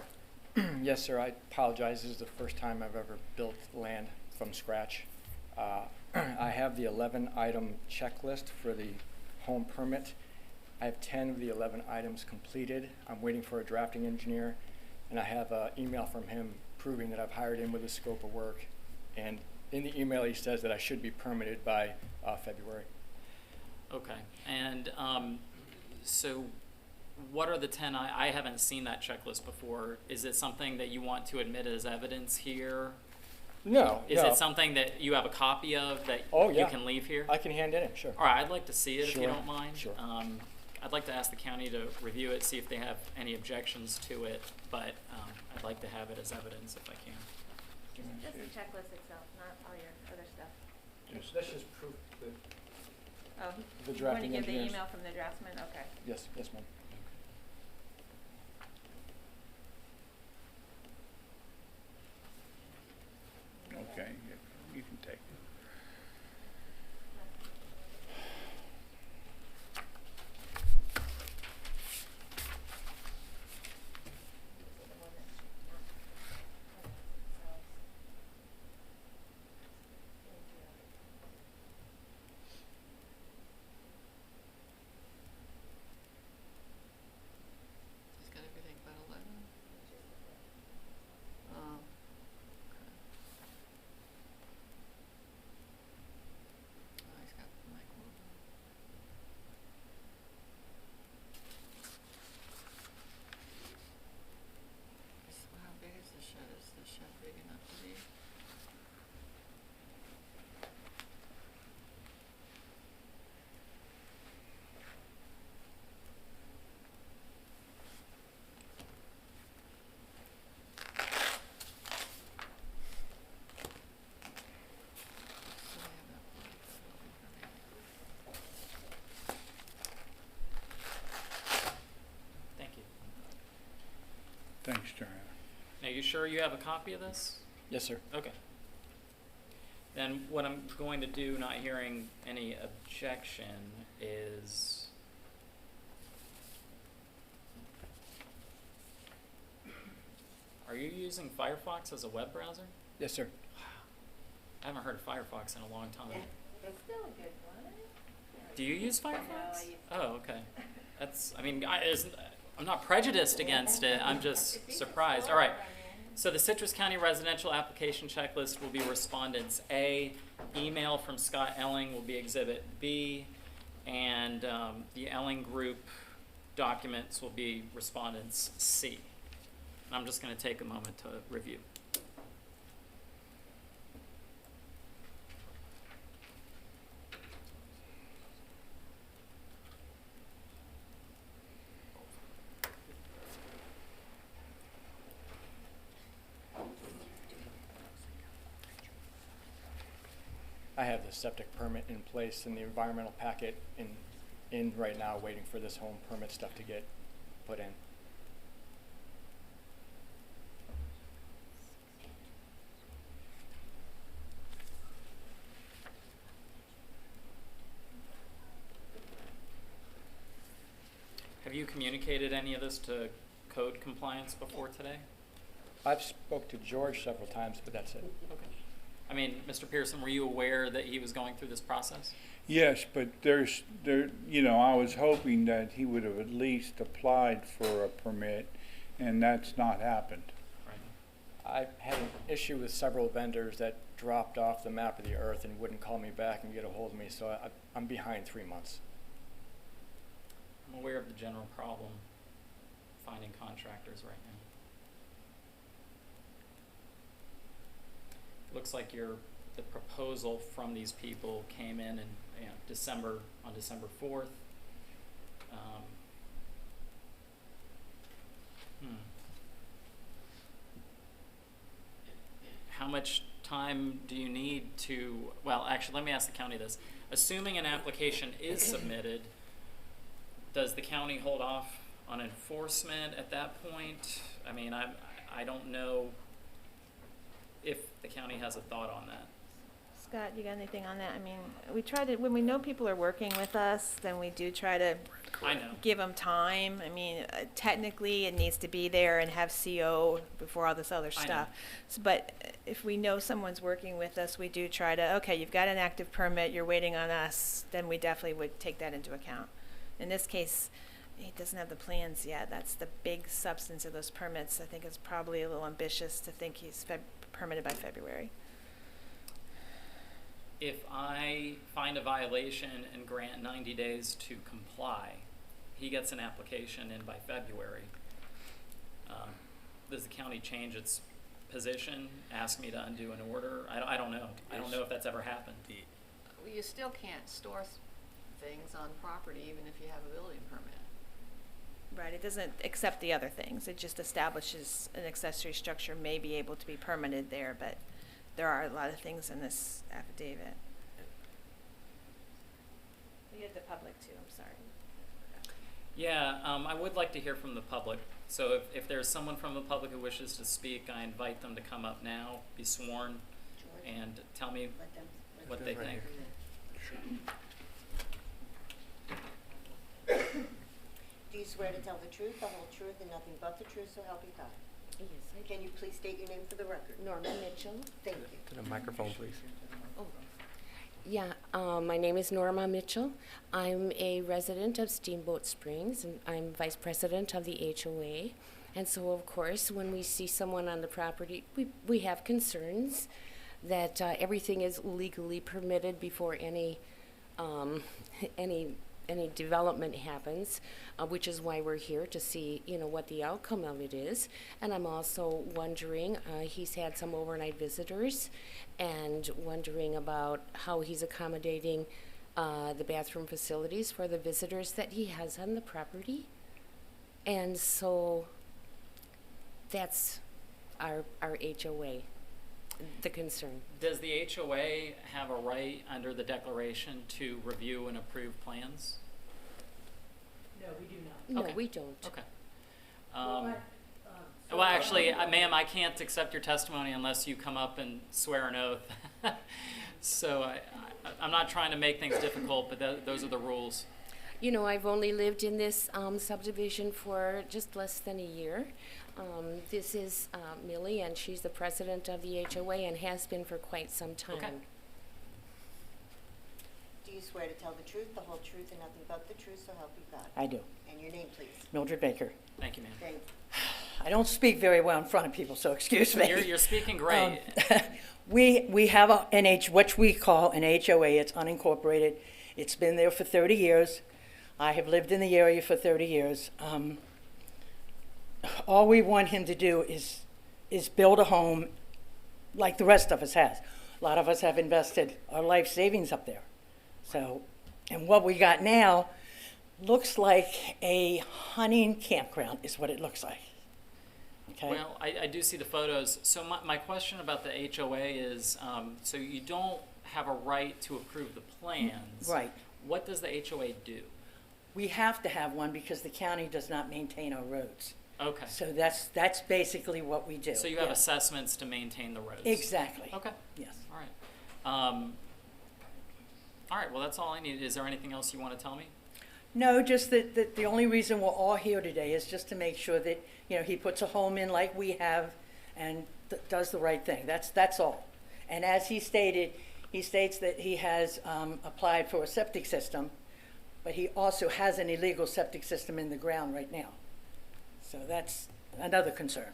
Yes, sir. I apologize. This is the first time I've ever built land from scratch. I have the 11-item checklist for the home permit. I have 10 of the 11 items completed. I'm waiting for a drafting engineer, and I have an email from him proving that I've hired him with a scope of work. And in the email, he says that I should be permitted by February. Okay. And so what are the 10? I haven't seen that checklist before. Is it something that you want to admit as evidence here? No. Is it something that you have a copy of that you can leave here? I can hand it in, sure. All right, I'd like to see it if you Sure. don't mind. Sure. I'd like to ask the county to review it, see if they have any objections to it, but I'd like to have it as evidence if I can. Just the checklist itself, not all your other stuff. That's just proof that, Oh, The you want to drafting give the engineers. email from the draftsman? Okay. yes, ma'am. Okay, you can take it. He's got everything but 11. Oh, okay. Oh, he's got Mike Wilbur. How big is the shed? Is the shed big enough to be? So I have that applied for building permit. Thank you. Thanks, Joanna. Now, you sure you have a copy of this? Yes, sir. Okay. Then what I'm going to do, not hearing any objection, is are you using Firefox as a web browser? Yes, sir. I haven't heard of Firefox in a long time. It's still a good one. Do you use No, I Firefox? use Oh, okay. I'm not prejudiced against it. I'm just surprised. All right. So the Citrus County Residential Application Checklist will be respondents A. Email from Scott Elling will be exhibit B. And the Elling Group documents will be respondents C. And I'm just going to take a moment to review. I have the septic permit in place and the environmental packet in right now, waiting for this home permit stuff to get put in. communicated any of this to code compliance before today? I've spoke to George several times, but that's it. Okay. I mean, Mr. Pearson, were you aware that he was going through this process? Yes, but I was hoping that he would have at least applied for a permit, and that's not happened. I had an issue with several vendors that dropped off the map of the earth and wouldn't call me back and get a hold of me, so I'm behind 3 months. I'm aware of the general problem finding contractors right now. Looks like the proposal from these people came in on December 4th. How much time do you need to, well, actually, let me ask the county this. Assuming an application is submitted, does the county hold off on enforcement at that point? I mean, I don't know if the county has a thought on that. Scott, you got anything on that? I mean, we try to, when we know people are working with us, then we do try to I know. give them time. I mean, technically, it needs to be there and have CO before all this other I know. stuff. But if we know someone's working with us, we do try to, okay, you've got an active permit, you're waiting on us, then we definitely would take that into account. In this case, he doesn't have the plans yet. That's the big substance of those permits. I think it's probably a little ambitious to think he's permitted by February. If I find a violation and grant 90 days to comply, he gets an application in by February. Does the county change its position, ask me to undo an order? I don't know. I don't know if that's ever happened. Well, you still can't store things on property even if you have a building permit. Right, it doesn't accept the other things. It just establishes an accessory structure may be able to be permitted there, but there are a lot of things in this affidavit. We get the public too, I'm sorry. Yeah, I would like to hear from the public. So if there's someone from the public who wishes to speak, I invite them to come up now, be sworn, and tell me what they think. Do you swear to tell the truth, the whole truth, and nothing but the truth, so help you God? Yes, I do. Can you please state your name for the record? Norma Mitchell. Thank you. To the microphone, please. Oh. Yeah, my name is Norma Mitchell. I'm a resident of Steamboat Springs, and I'm vice president of the HOA. And so, of course, when we see someone on the property, we have concerns that everything is legally permitted before any development happens, which is why we're here to see, what the outcome of it is. And I'm also wondering, he's had some overnight visitors, and wondering about how he's accommodating the bathroom facilities for the visitors that he has on the property. And so that's our HOA, the concern. Does the HOA have a right under the declaration to review and approve plans? No, we do not. No, Okay. we don't. Okay. Well, actually, ma'am, I can't accept your testimony unless you come up and swear an oath. So I'm not trying to make things difficult, but those are the rules. I've only lived in this subdivision for just less than a year. This is Millie, and she's the president of the HOA and has been for quite some time. Okay. Do you swear to tell the truth, the whole truth, and nothing but the truth, so help you God? I do. And your name, please. Mildred Baker. Thank you, ma'am. Thank you. I don't speak very well in front of people, so excuse me. You're speaking great. We have what we call an HOA. It's unincorporated. It's been there for 30 years. I have lived in the area for 30 years. All we want him to do is build a home like the rest of us has. A lot of us have invested our life savings up there. So, and what we got now looks like a hunting campground is what it looks like. Okay? Well, I do see the photos. So my question about the HOA is, so you don't have a right to approve the plans. Right. What does the HOA do? We have to have one because the county does not maintain our roads. Okay. So that's basically what we do. So you have Yes. assessments to maintain the roads? Exactly. Okay. Yes. All right. All right, well, that's all I need. Is there anything else you want to tell me? No, just that the only reason we're all here today is just to make sure that, he puts a home in like we have and does the right thing. That's all. And as he stated, he states that he has applied for a septic system, but he also has an illegal septic system in the ground right now. So that's another concern.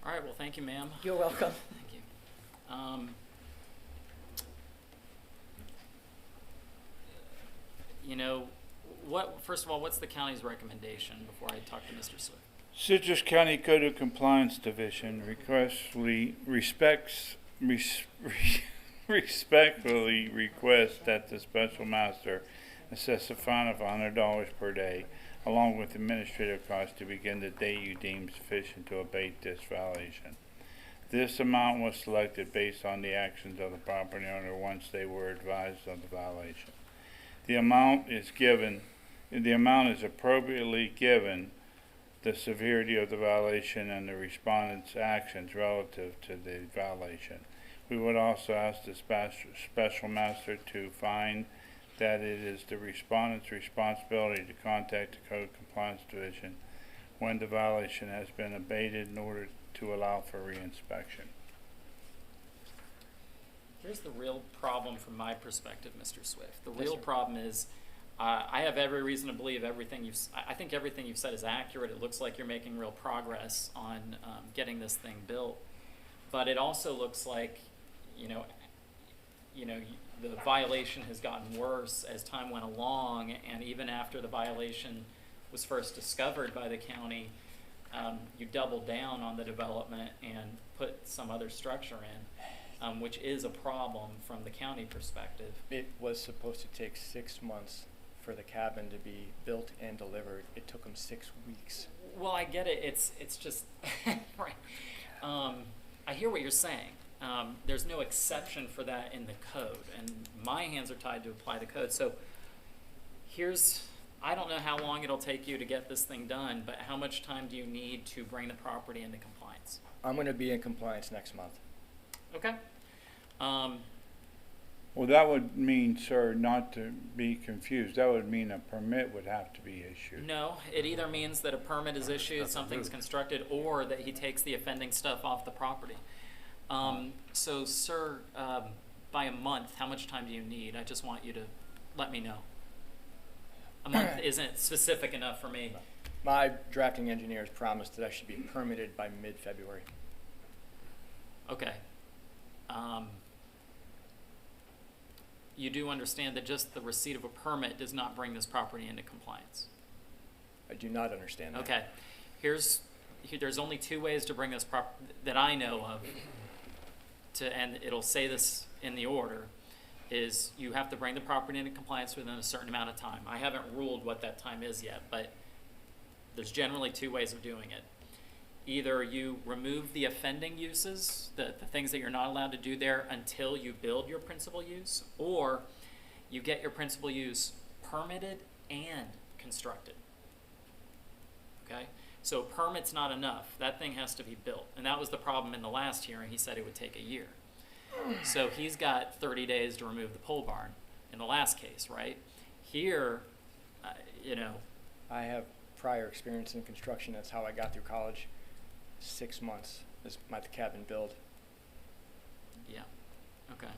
All right, well, thank you, ma'am. You're welcome. Thank you. First of all, what's the county's recommendation before I talk to Mr. Swift? Citrus County Code of Compliance Division respectfully requests that the special master assess a fine of $100 per day, along with administrative costs to begin the date you deem sufficient to abate this violation. This amount was selected based on the actions of the property owner once they were advised of the violation. The amount is appropriately given the severity of the violation and the respondent's actions relative to the violation. We would also ask the special master to find that it is the respondent's responsibility to contact the Code Compliance Division when the violation has been abated in order to allow for reinspection. Here's the real problem from my perspective, Mr. Swift. The Yes, real sir. problem is I have every reason to believe I think everything you've said is accurate. It looks like you're making real progress on getting this thing built. But it also looks like, the violation has gotten worse as time went along, and even after the violation was first discovered by the county, you doubled down on the development and put some other structure in, which is a problem from the county perspective. It was supposed to take 6 months for the cabin to be built and delivered. It took them 6 weeks. Well, I get it. It's just right. I hear what you're saying. There's no exception for that in the code, and my hands are tied to apply the code. So I don't know how long it'll take you to get this thing done, but how much time do you need to bring the property into compliance? I'm going to be in compliance next month. Okay. Well, that would mean, sir, not to be confused, that would mean a permit would have to be issued. No, it either means that a permit is issued, something's constructed, or that he takes the offending stuff off the property. So, sir, by a month, how much time do you need? I just want you to let me know. A month isn't specific enough for me. My drafting engineers promised that I should be permitted by mid-February. Okay. You do understand that just the receipt of a permit does not bring this property into compliance. I do not understand that. Okay. There's only two ways to bring this that I know of, and it'll say this in the order, is you have to bring the property into compliance within a certain amount of time. I haven't ruled what that time is yet, but there's generally two ways of doing it. Either you remove the offending uses, the things that you're not allowed to do there until you build your principal use, or you get your principal use permitted and constructed. Okay? So a permit's not enough. That thing has to be built. And that was the problem in the last hearing. He said it would take a year. So he's got 30 days to remove the pole barn in the last case, right? Here, I have prior experience in construction. That's how I got through college. 6 months is my cabin build. Yeah. Okay.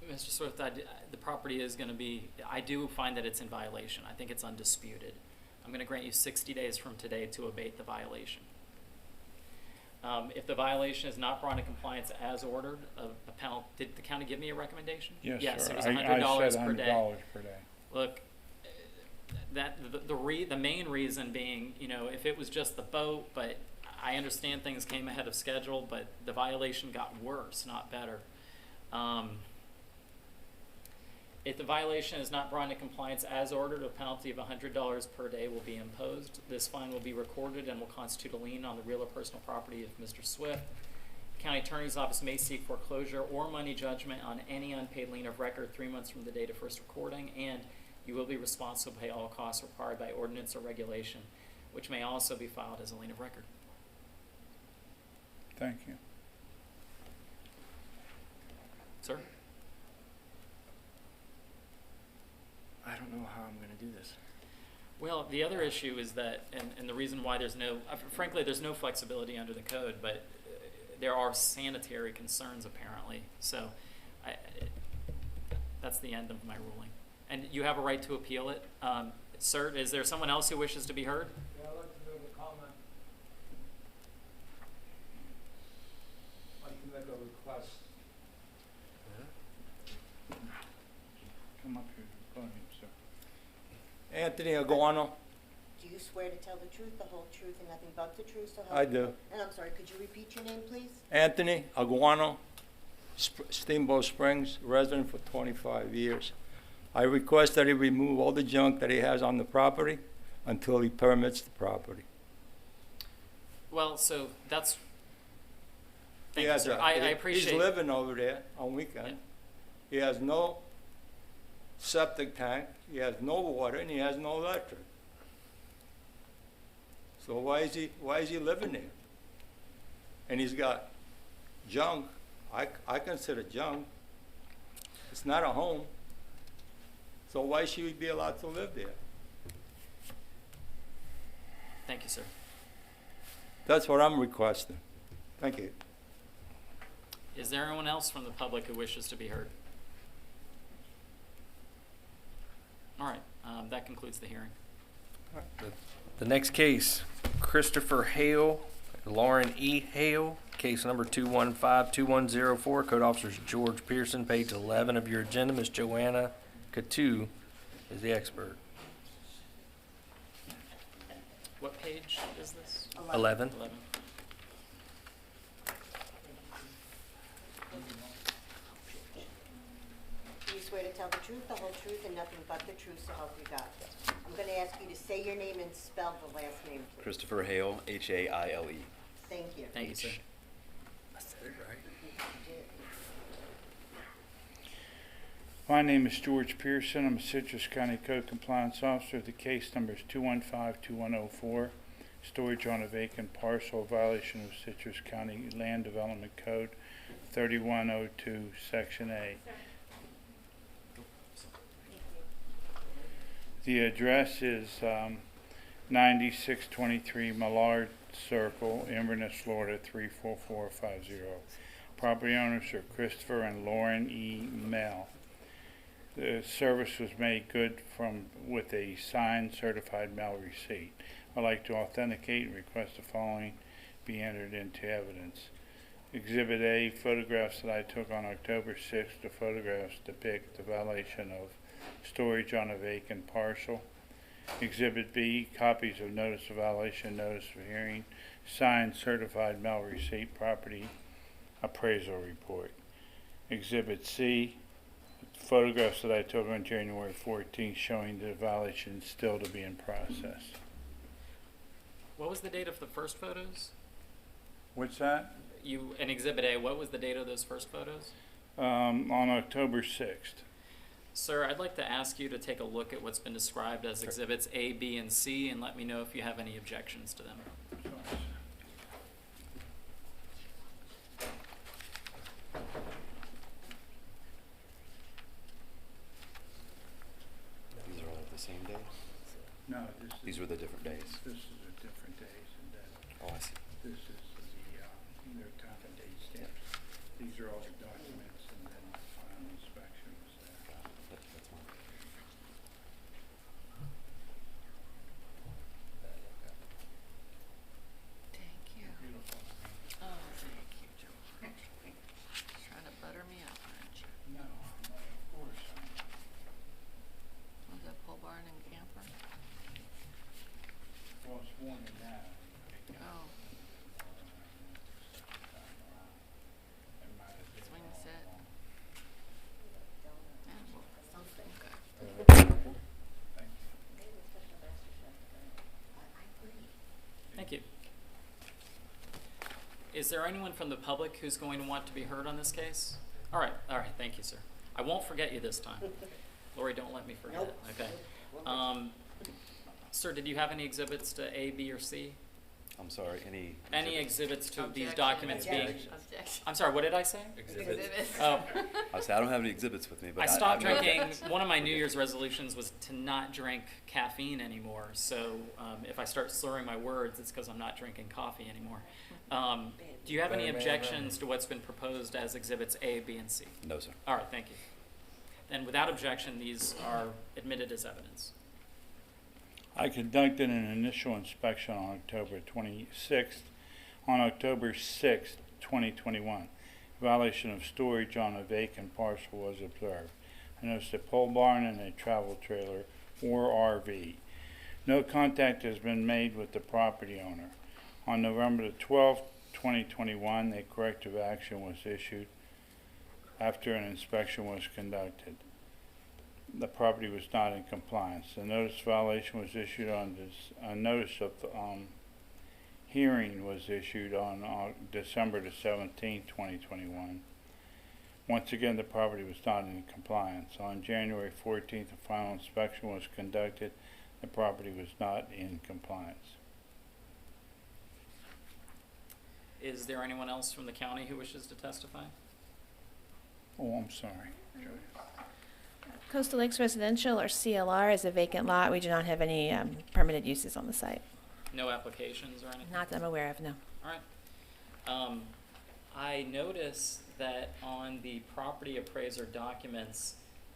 Mr. Swift, the property is going to be, I do find that it's in violation. I think it's undisputed. I'm going to grant you 60 days from today to abate the violation. If the violation is not brought into compliance as ordered, a penalty, did the county give me a recommendation? Yes, sir. It was I $100 said per day. $100 per day. Look, the main reason being, if it was just the boat, but I understand things came ahead of schedule, but the violation got worse, not better. If the violation is not brought into compliance as ordered, a penalty of $100 per day will be imposed. This fine will be recorded and will constitute a lien on the real or personal property of Mr. Swift. The county attorney's office may seek foreclosure or money judgment on any unpaid lien of record 3 months from the date of first recording, and you will be responsible to pay all costs required by ordinance or regulation. which may also be filed as a lien of record. Thank you. Sir? I don't know how I'm gonna do this. Well, the other issue is that, and the reason why there's no, frankly, there's no flexibility under the code, but there are sanitary concerns apparently. So that's the end of my ruling. And you have a right to appeal it. Sir, is there someone else who wishes to be heard? Yeah, I'd like to make a comment. I'd like to make a request. Come up here, go ahead, sir. Anthony Aguano. Do you swear to tell the truth, the whole truth, and nothing but the truth, so help I you? do. And I'm sorry, could you repeat your name, please? Anthony Aguano, Steamboat Springs, resident for 25 years. I request that he remove all the junk that he has on the property until he permits the property. Well, so that's, thank He you, has sir. a- I he- appreciate. He's living over there on weekend. He has no septic tank, he has no water, and he has no electric. So why is he living there? And he's got junk, I consider junk. It's not a home. So why should he be allowed to live there? Thank you, sir. That's what I'm requesting. Thank you. Is there anyone else from the public who wishes to be heard? All right, that concludes the hearing. The next case, Christopher Hale, Lauren E. Hale, case number 2152104, Code Officers George Pearson, page 11 of your agenda. Ms. Joanna Katu is the expert. What page is this? 11. 11. Do you swear to tell the truth, the whole truth, and nothing but the truth, so help you God? I'm gonna ask you to say your name and spell the last name, please. Christopher Hale, H-A-I-L-E. Thank you. Thank you, sir. I said it right. My name is George Pearson. I'm a Citrus County Code Compliance Officer. The case number is 2152104, storage on a vacant parcel, violation of Citrus County Land Development Code 3102, Section A. The address is 9623 Millard Circle, Inverness, Florida 34450. Property owners are Christopher and Lauren E. Mell. The service was made good with a signed certified mail receipt. I'd like to authenticate and request the following be entered into evidence. Exhibit A, photographs that I took on October 6th. The photographs depict the violation of storage on a vacant parcel. Exhibit B, copies of notice of violation, notice of hearing, signed certified mail receipt, property appraisal report. Exhibit C, photographs that I took on January 14th showing the violation still to be in process. What was the date of the first photos? What's that? In Exhibit A, what was the date of those first photos? On October 6th. Sir, I'd like to ask you to take a look at what's been described as Exhibits A, B, and C, and let me know if you have any objections to them. These are all the same days? No, These were the different days? This is a different days, and then Oh, I see. this is their time and date stamps. These are all the documents, and then the final inspection was there. That's fine. Thank you. Oh, thank you, George. Trying to butter me up, aren't you? No, of course. Was that pole barn and camper? Well, it's more than that. Oh. Swing set. Yeah, well, something. Thank you. Is there anyone from the public who's going to want to be heard on this case? All right, thank you, sir. I won't forget you this time. Lori, don't let me forget. Nope. Okay. Sir, did you have any exhibits to A, B, or C? I'm sorry, Any exhibits to these Objection. documents being? Objection. I'm sorry, what did I say? Exhibits. Oh, I said, I don't have any exhibits with me, but I stopped know drinking. that. One of my New Year's resolutions was to not drink caffeine anymore. So if I start slurring my words, it's because I'm not drinking coffee anymore. Do you have any objections to what's been proposed as exhibits A, B, and C? No, sir. All right, thank you. Then without objection, these are admitted as evidence. I conducted an initial inspection on October 26th, on October 6th, 2021. Violation of storage on a vacant parcel was observed. I noticed a pole barn and a travel trailer or RV. No contact has been made with the property owner. On November the 12th, 2021, a corrective action was issued after an inspection was conducted. The property was not in compliance. The notice violation was issued on this, a notice of hearing was issued on December the 17th, 2021. Once again, the property was not in compliance. On January 14th, a final inspection was conducted. The property was not in compliance. Is there anyone else from the county who wishes to testify? Oh, I'm sorry. Coastal Lakes Residential, or CLR, is a vacant lot. We do not have any permitted uses on the site. No applications or anything? Not that I'm aware of, no. All right. I notice that on the property appraiser documents,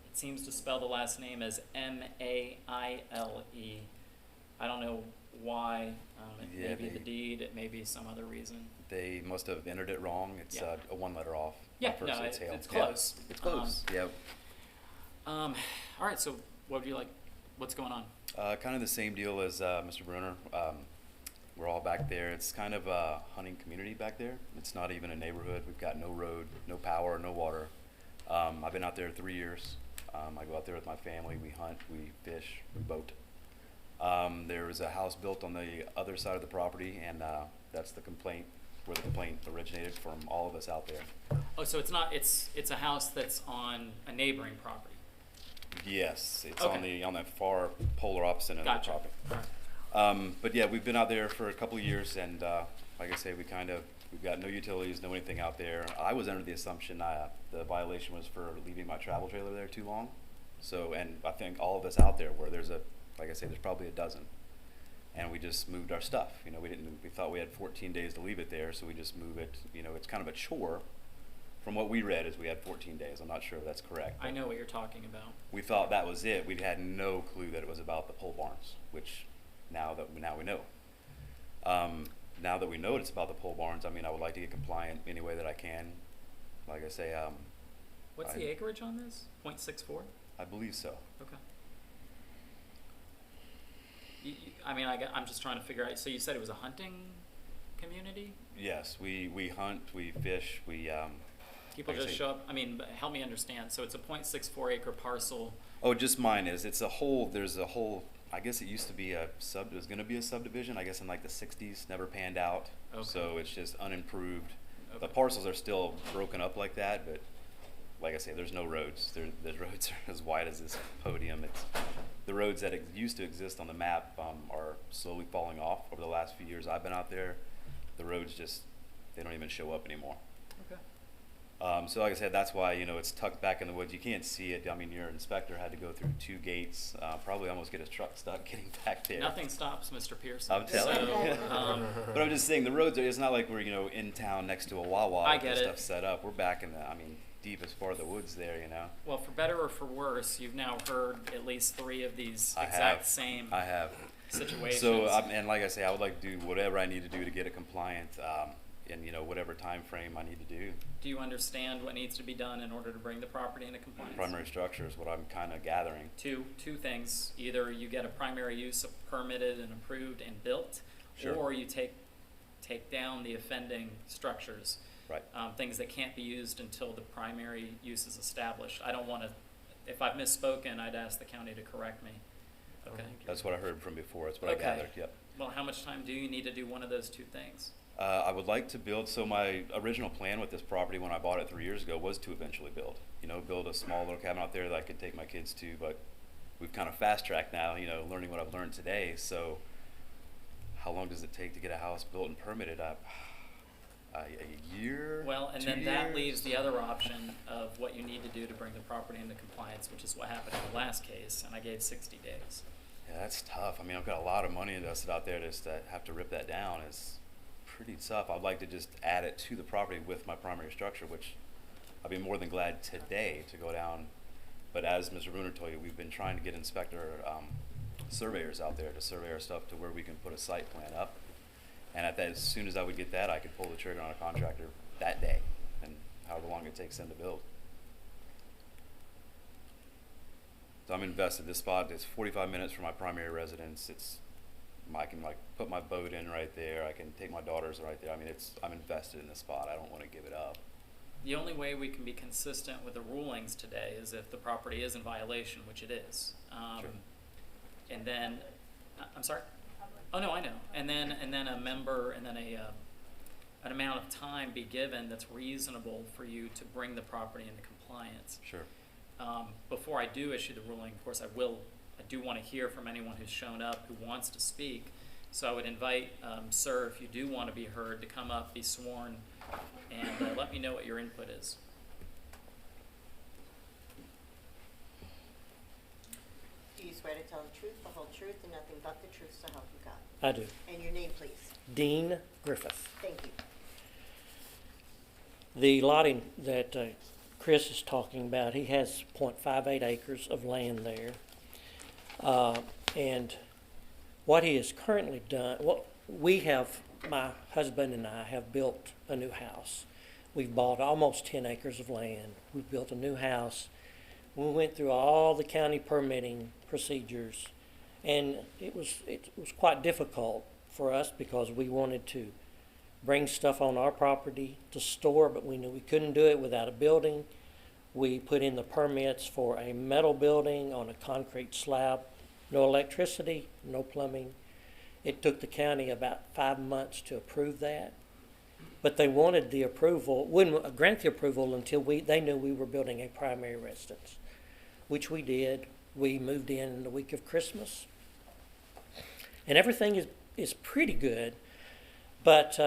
it seems to spell the last name as Maile. I don't know why. It may be the deed. It may be some other reason. They must have entered it wrong. It's Yeah. A one letter off. Yeah, First no, it's Hale. it's close. Yeah, it's close. Yeah. All right, so what would you like? What's going on? Kind of the same deal as Mr. Bruner. We're all back there. It's kind of a hunting community back there. It's not even a neighborhood. We've got no road, no power, no water. I've been out there 3 years. I go out there with my family. We hunt, we fish, we boat. There was a house built on the other side of the property, and that's the complaint, where the complaint originated from all of us out there. Oh, so it's not. It's a house that's on a neighboring property. Yes, it's Okay. on the far polar opposite end Gotcha. of the property. But yeah, we've been out there for a couple of years, and like I say, we've got no utilities, no anything out there. I was under the assumption the violation was for leaving my travel trailer there too long. So, and I think all of us out there, where like I say, there's probably a dozen, and we just moved our stuff. You know, we thought we had 14 days to leave it there, so we just move it. You know, it's kind of a chore. From what we read, is we had 14 days. I'm not sure if that's correct. I know what you're talking about. We thought that was it. We had no clue that it was about the pole barns, which now we know. Now that we know it's about the pole barns, I mean, I would like to get compliant any way that I can. Like I say, What's the acreage on this? 0.64? I believe so. Okay. I mean, I'm just trying to figure out. So you said it was a hunting community? Yes, we hunt, we fish, we. People like I just say- show up. I mean, help me understand. So it's a 0.64 acre parcel. Oh, just mine is. It's a whole. There's a whole. I guess it used to be it was going to be a subdivision. I guess in like the 60s, never panned out. Okay. So it's just unimproved. Okay. The parcels are still broken up like that, but like I say, there's no roads. The roads are as wide as this podium. It's the roads that used to exist on the map are slowly falling off over the last few years I've been out there. The roads they don't even show up anymore. Okay. So like I said, that's why, it's tucked back in the woods. You can't see it. I mean, your inspector had to go through 2 gates, probably almost get his truck stuck getting back there. Nothing stops Mr. Pearson. I'm telling you. But I'm just saying, the roads it's not like we're, in town next to a Wawa I with get this it. stuff set up. We're back in deep as far as the woods there, Well, for better or for worse, you've now heard at least 3 of these I exact have. same I have. situations. So, and like I say, I would like to do whatever I need to do to get it compliant, in, whatever time frame I need to do. Do you understand what needs to be done in order to bring the property into compliance? Primary structure is what I'm kind of gathering. Two things. Either you get a primary use permitted and approved and built, Sure. or you take down the offending structures. Right. Things that can't be used until the primary use is established. I don't want to, if I've misspoken, I'd ask the county to correct me. Okay. That's what I heard from before. That's what Okay. I gathered. Yep. Well, how much time do you need to do one of those 2 things? I would like to build. So my original plan with this property when I bought it 3 years ago was to eventually build. Build a small little cabin out there that I could take my kids to. But we've kind of fast-tracked now, you know, learning what I've learned today. So how long does it take to get a house built and permitted? A year? Well, and 2 then that years? leaves the other option of what you need to do to bring the property into compliance, which is what happened in the last case, and I gave 60 days. Yeah, that's tough. I mean, I've got a lot of money invested out there. Just to have to rip that down is pretty tough. I'd like to just add it to the property with my primary structure, which I'd be more than glad today to go down. But as Mr. Bruner told you, we've been trying to get inspector surveyors out there to survey our stuff to where we can put a site plan up. And at that, as soon as I would get that, I could pull the trigger on a contractor that day, and however long it takes them to build. So I'm invested. This spot is 45 minutes from my primary residence. I can like put my boat in right there. I can take my daughters right there. I mean, I'm invested in this spot. I don't want to give it up. The only way we can be consistent with the rulings today is if the property is in violation, which it is. Sure. And then, I'm sorry? Oh, no, I know. And then a member, and then an amount of time be given that's reasonable for you to bring the property into compliance. Sure. Before I do issue the ruling, of course, I do want to hear from anyone who's shown up who wants to speak. So I would invite, sir, if you do want to be heard, to come up, be sworn, and let me know what your input is. Do you swear to tell the truth, the whole truth, and nothing but the truth, so help you God? I do. And your name, please. Dean Griffith. Thank you. The lotting that Chris is talking about, he has .58 acres of land there. And what he has currently done, my husband and I have built a new house. We've bought almost 10 acres of land. We've built a new house. We went through all the county permitting procedures, and it was quite difficult for us because we wanted to bring stuff on our property to store, but we knew we couldn't do it without a building. We put in the permits for a metal building on a concrete slab, no electricity, no plumbing. It took the county about 5 months to approve that, but they wanted the approval, wouldn't grant the approval until they knew we were building a primary residence, which we did. We moved in the week of Christmas, and everything is pretty good. But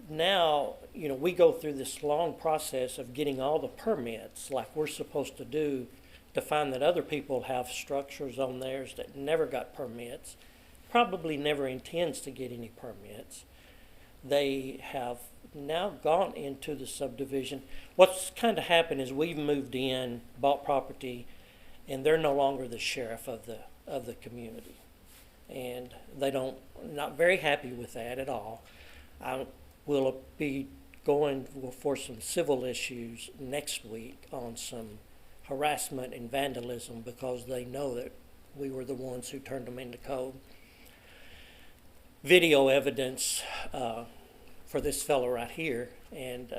now, you know, we go through this long process of getting all the permits like we're supposed to do, to find that other people have structures on theirs that never got permits, probably never intends to get any permits. They have now gone into the subdivision. What's kind of happened is we've moved in, bought property, and they're no longer the sheriff of the community. And not very happy with that at all. I will be going for some civil issues next week on some harassment and vandalism because they know that we were the ones who turned them into code. Video evidence for this fellow right here, and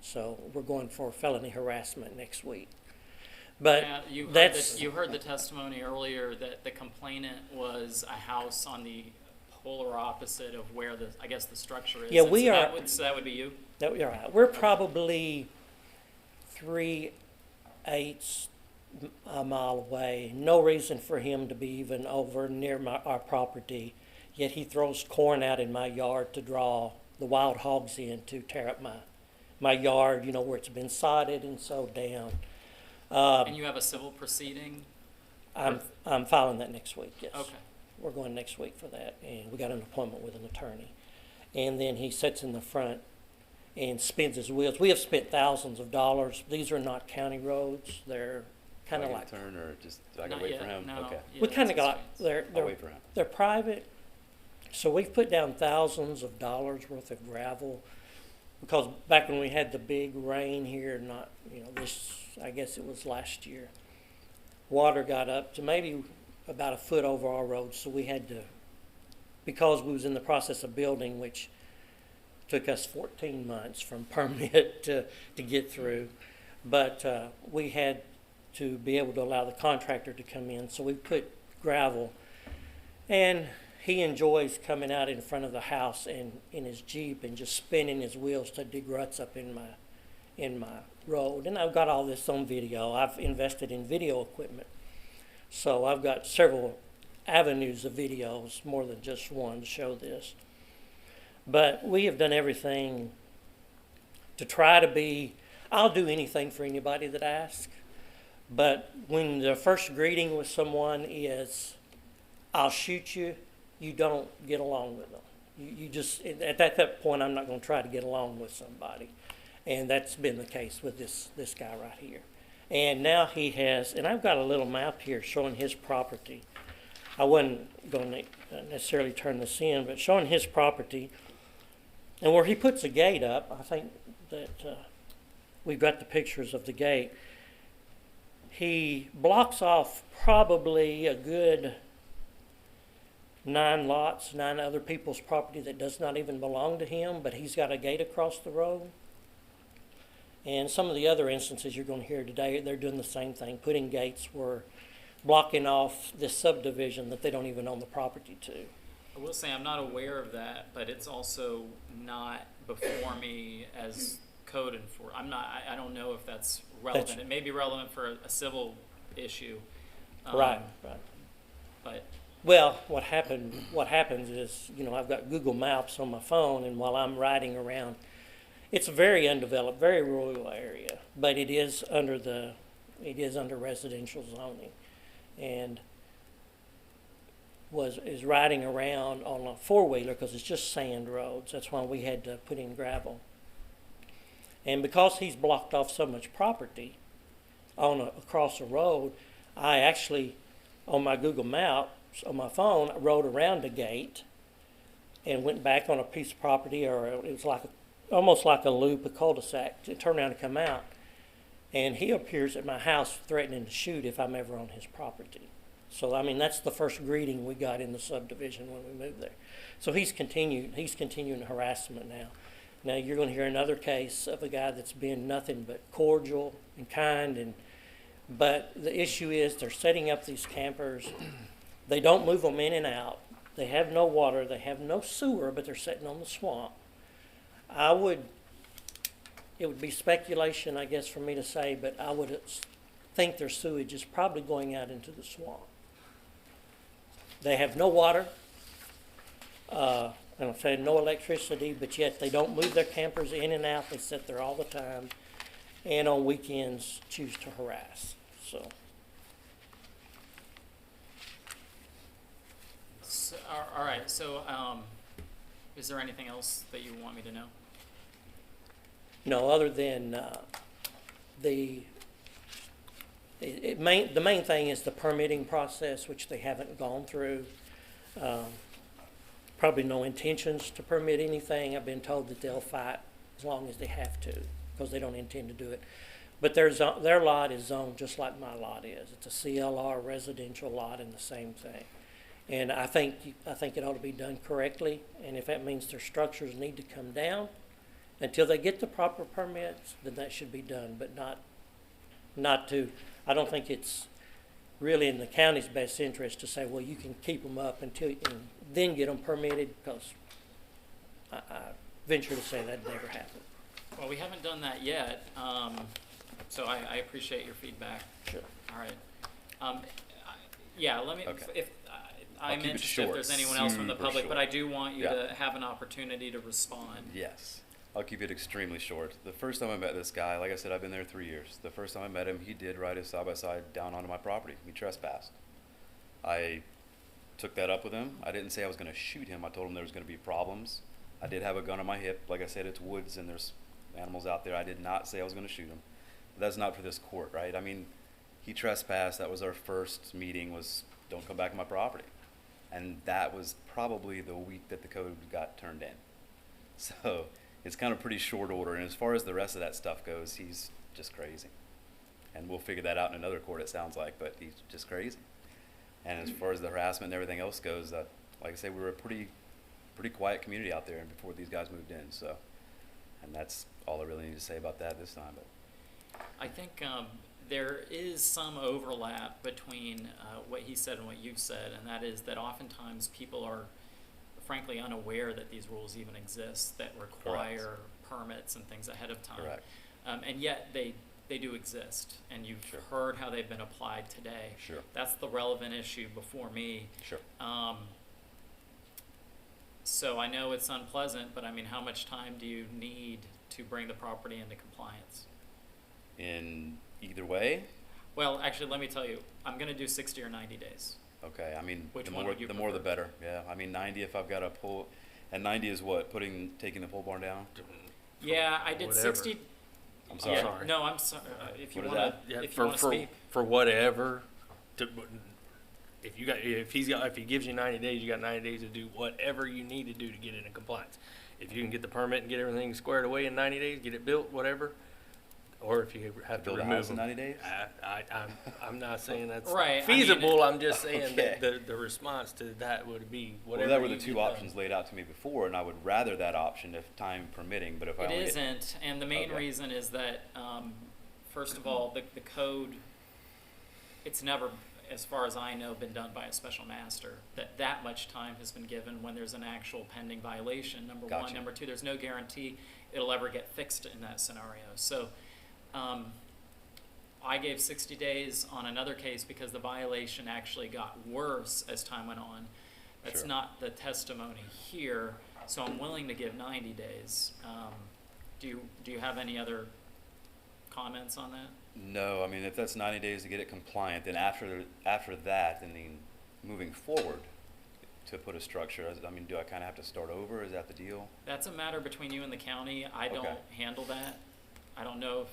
so we're going for felony harassment next week. But you heard the testimony earlier that the complainant was a house on the polar opposite of where the structure is. Yeah, So that would be you? You're right. We're probably 3/8 a mile away. No reason for him to be even over near our property. Yet he throws corn out in my yard to draw the wild hogs in to tear up my yard, you know, where it's been sodded and sowed down. And you have a civil proceeding? I'm filing that next week, yes. Okay. We're going next week for that, and we got an appointment with an attorney. And then he sits in the front and spins his wheels. We have spent thousands of dollars. These are not county roads. They're kind of like... turn, or just, I Not can wait yet, for him? no. Okay. Yeah, We kind of that's got, I'll wait for him. they're private, so we've put down thousands of dollars worth of gravel, because back when we had the big rain here, I guess it was last year, water got up to maybe about a foot over our road, so we had to, because we was in the process of building, which took us 14 months from permit to get through, but we had to be able to allow the contractor to come in, so we put gravel. And he enjoys coming out in front of the house and in his Jeep and just spinning his wheels to dig ruts up in my road. And I've got all this on video. I've invested in video equipment. So I've got several avenues of videos, more than just one, to show this. But we have done everything to try to be, I'll do anything for anybody that asks. But when the first greeting with someone is, I'll shoot you, you don't get along with them. You just, at that point, I'm not going to try to get along with somebody. And that's been the case with this guy right here. And now he has, and I've got a little map here showing his property. I wasn't going to necessarily turn this in, but showing his property. And where he puts a gate up, I think that we've got the pictures of the gate. He blocks off probably a good 9 lots, 9 other people's property that does not even belong to him, but he's got a gate across the road. And some of the other instances you're going to hear today, they're doing the same thing, putting gates where blocking off this subdivision that they don't even own the property to. I will say I'm not aware of that, but it's also not before me as code enforcement. I don't know if that's relevant. It may be relevant for a civil issue. Right. But well, what happens is, I've got Google Maps on my phone, and while I'm riding around, it's a very undeveloped, very rural area, but it is under residential zoning, and is riding around on a 4-wheeler because it's just sand roads. That's why we had to put in gravel. And because he's blocked off so much property across the road, I actually, on my Google Maps on my phone, I rode around the gate and went back on a piece of property, or it was almost like a loop, a cul-de-sac, to turn around and come out. And he appears at my house threatening to shoot if I'm ever on his property. So, that's the first greeting we got in the subdivision when we moved there. So he's continuing harassment now. Now you're going to hear another case of a guy that's been nothing but cordial and kind, but the issue is they're setting up these campers. They don't move them in and out. They have no water. They have no sewer, but they're sitting on the swamp. It would be speculation, I guess, for me to say, but I would think their sewage is probably going out into the swamp. They have no water, and I'm saying no electricity, but yet they don't move their campers in and out. They sit there all the time, and on weekends choose to harass. So all right. So, is there anything else that you want me to know? No, other than the main thing is the permitting process, which they haven't gone through. Probably no intentions to permit anything. I've been told that they'll fight as long as they have to, because they don't intend to do it. But their lot is zoned just like my lot is. It's a CLR residential lot and the same thing. And I think it ought to be done correctly. And if that means their structures need to come down until they get the proper permits, then that should be done. But not to. I don't think it's really in the county's best interest to say, well, you can keep them up and then get them permitted, because I venture to say that never happened. Well, we haven't done that yet, so I appreciate your feedback. Sure. All right. Yeah, let me. Okay. If I'm keep it interested short, if there's anyone else from the super public, but short. I do want you Yeah. to have an opportunity to respond. Yes. I'll keep it extremely short. The first time I met this guy, like I said, I've been there 3 years. The first time I met him, he did ride his side-by-side down onto my property. He trespassed. I took that up with him. I didn't say I was going to shoot him. I told him there was going to be problems. I did have a gun on my hip. Like I said, it's woods and there's animals out there. I did not say I was going to shoot him. But that's not for this court, right? He trespassed. That was our first meeting, was don't come back on my property. And that was probably the week that the code got turned in. So it's kind of pretty short order. And as far as the rest of that stuff goes, he's just crazy. And we'll figure that out in another court, it sounds like, but he's just crazy. And as far as the harassment and everything else goes, like I say, we were a pretty quiet community out there before these guys moved in. So, and that's all I really need to say about that this time. But I think there is some overlap between what he said and what you've said, and that is that oftentimes people are frankly unaware that these rules even exist that require permits and things ahead of time. Correct. And yet they they do exist, and you've heard how they've been applied today. Sure. That's the relevant issue before me. Sure. So I know it's unpleasant, but I mean, how much time do you need to bring the property into compliance? In either way? Well, actually, let me tell you, I'm gonna do 60 or 90 days. Okay, I mean, Which the one more, would you the more the prefer? better, yeah. I mean, 90 if I've got a pull, and 90 is what, taking the pole barn down? Yeah, I did Whatever. 60. I'm sorry. Yeah, no, I'm sorry, if you What is wanna, that? if you wanna speak. For whatever, if he gives you 90 days, you got 90 days to do whatever you need to do to get it in compliance. If you can get the permit and get everything squared away in 90 days, get it built, whatever, or if you have to Build a remove house in them. 90 days? I'm not saying that's Right, I feasible. mean, I'm just saying Okay. that the response to that would be whatever. Well, that were the you two get done. options laid out to me before, and I would rather that option if time permitting, but if I It only... isn't, and the main Okay. reason is that, first of all, the code, it's never, as far as I know, been done by a special master, that much time has been given when there's an actual pending violation, number one. Gotcha. Number two, there's no guarantee it'll ever get fixed in that scenario. So, I gave 60 days on another case because the violation actually got worse as time went on. That's Sure. not the testimony here, so I'm willing to give 90 days. Do you have any other comments on that? No, I mean, if that's 90 days to get it compliant, then after that, then moving forward to put a structure, I mean, do I kind of have to start over? Is that the deal? That's a matter between you and the county. I Okay. don't handle that. I don't know if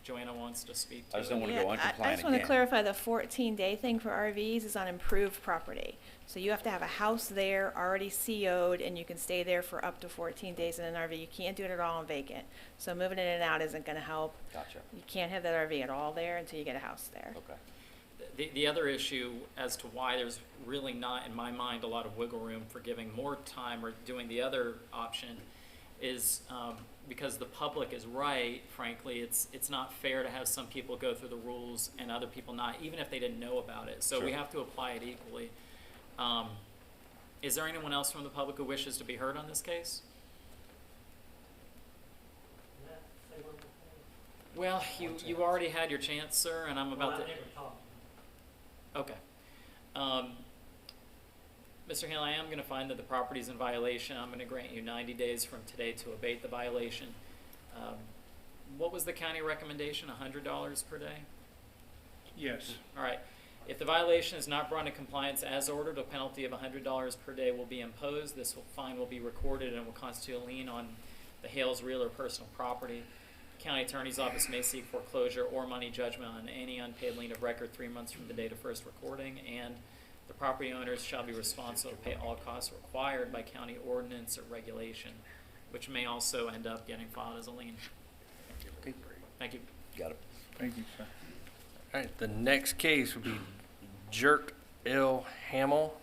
Joanna wants to speak to I just don't it. want to go I uncompliant just want to again. clarify the 14-day thing for RVs is on improved property. So you have to have a house there already CO'd, and you can stay there for up to 14 days in an RV. You can't do it at all on vacant. So moving in and out isn't going to help. Gotcha. You can't have that RV at all there until you get a house there. Okay. The other issue as to why there's really not, in my mind, a lot of wiggle room for giving more time or doing the other option is because the public is right. Frankly, it's not fair to have some people go through the rules and other people not, even if they didn't know about it. So we Sure. have to apply it equally. Is there anyone else from the public who wishes to be heard on this case? Well, you already had your chance, sir, and I'm about to... Okay. Mr. Hill, I am going to find that the property is in violation. I'm going to grant you 90 days from today to abate the violation. What was the county recommendation, $100 per day? Yes. All right. If the violation is not brought into compliance as ordered, a penalty of $100 per day will be imposed. This fine will be recorded and will constitute a lien on the Hales real or personal property. County Attorney's Office may seek foreclosure or money judgment on any unpaid lien of record 3 months from the date of first recording, and the property owners shall be responsible to pay all costs required by county ordinance or regulation, which may also end up getting filed as a lien. Okay. Thank you. Got it. Thank you, sir. All right, the next case would be Jerk L. Hamill,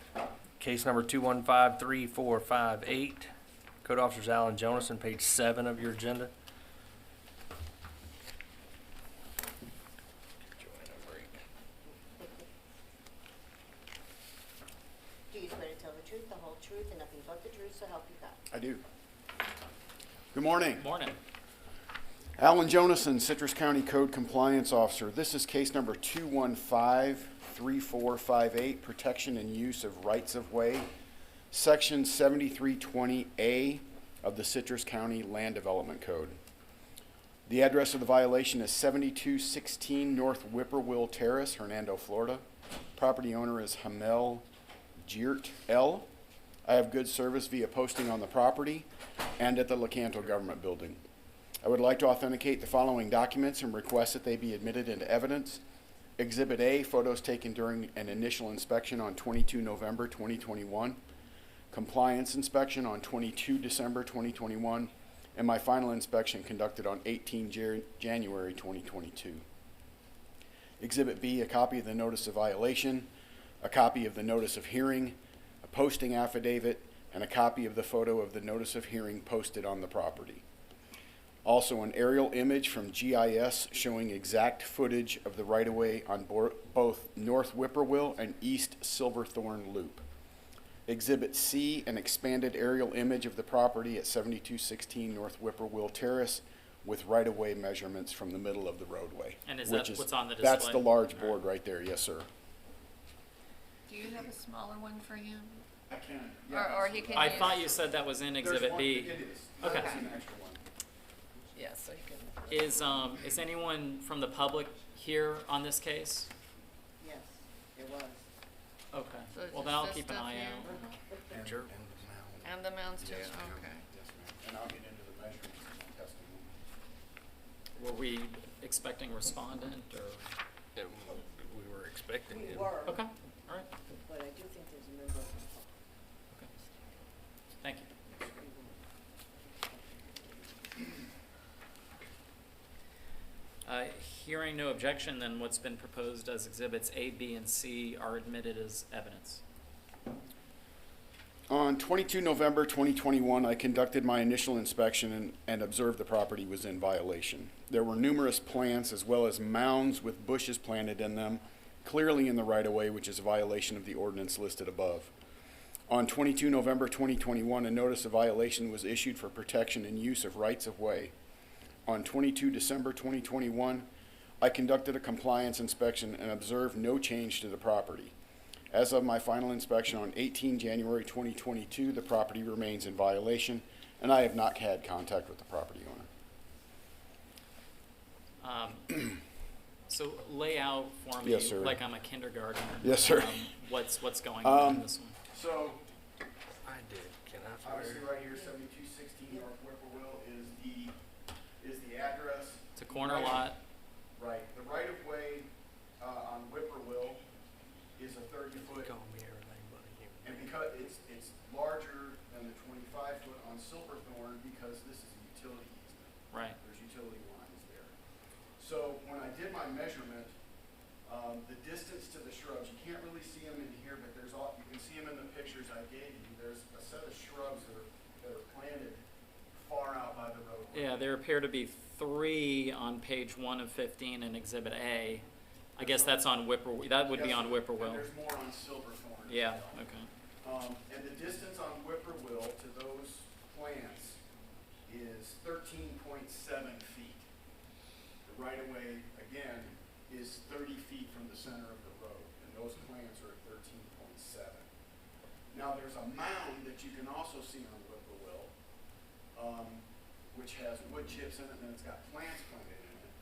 case number 2153458. Code Officers Allen Jonathan, page 7 of your agenda. Do you swear to tell the truth, the whole truth, and nothing but the truth, so help you God? I do. Good morning. Morning. Alan Jonathan, Citrus County Code Compliance Officer. This is case number 2153458, Protection and Use of Rights of Way, Section 7320A of the Citrus County Land Development Code. The address of the violation is 7216 North Whippoorwill Terrace, Hernando, Florida. Property owner is Hamel Giert L. I have good service via posting on the property and at the Lecanto Government Building. I would like to authenticate the following documents and request that they be admitted into evidence. Exhibit A, photos taken during an initial inspection on 22 November 2021, compliance inspection on 22 December 2021, and my final inspection conducted on 18 January 2022. Exhibit B, a copy of the notice of violation, a copy of the notice of hearing, a posting affidavit, and a copy of the photo of the notice of hearing posted on the property. Also, an aerial image from GIS showing exact footage of the right-of-way on both North Whippoorwill and East Silverthorne Loop. Exhibit C, an expanded aerial image of the property at 7216 North Whippoorwill Terrace with right-of-way measurements from the middle of the roadway. And is which that what's on the That's display? the large board right there, yes, sir. Do you have a smaller one for him? I can. Or he can I use- thought you said that was in Exhibit B. It is. Okay. That's an extra one. Yeah, so you can. Is anyone from the public here on this case? Yes, it was. Okay. So it's Well, then just I'll this keep an stuff eye here? out. Sure. And the mounds too, Yes, ma'am. okay. Yes, ma'am. And I'll get into the measurements in my testimony. Were we expecting respondent or? We were expecting We him. were, Okay, all right, but I do think there's a member of the public. okay. Thank you. Hearing no objection, then what's been proposed as exhibits A, B, and C are admitted as evidence. On 22 November 2021, I conducted my initial inspection and observed the property was in violation. There were numerous plants as well as mounds with bushes planted in them, clearly in the right-of-way, which is a violation of the ordinance listed above. On 22 November 2021, a notice of violation was issued for protection and use of rights-of-way. On 22 December 2021, I conducted a compliance inspection and observed no change to the property. As of my final inspection on 18 January 2022, the property remains in violation, and I have not had contact with the property owner. So lay out for me, Yes, sir. like I'm a kindergartner. Yes, sir. What's going on in this one? So, I did. Can I obviously right here, 7216 North Whippoorwill is the address. It's a corner lot. Right. The right-of-way on Whippoorwill is a 30-foot. And because it's larger than the 25-foot on Silverthorne, because this is a utility easement. Right. There's utility lines there. So when I did my measurement, the distance to the shrubs, you can't really see them in here, but you can see them in the pictures I gave you. There's a set of shrubs that are planted far out by the roadway. Yeah, there appear to be 3 on page 1 of 15 in Exhibit A. I guess that's on Whippoorwill. That would be Yes, on Whippoorwill. And there's more on Silverthorne. as Yeah. well. Okay. And the distance on Whippoorwill to those plants is 13.7 feet. The right-of-way, again, is 30 feet from the center of the road, and those plants are at 13.7. Now, there's a mound that you can also see on Whippoorwill, which has wood chips in it, and it's got plants planted in it.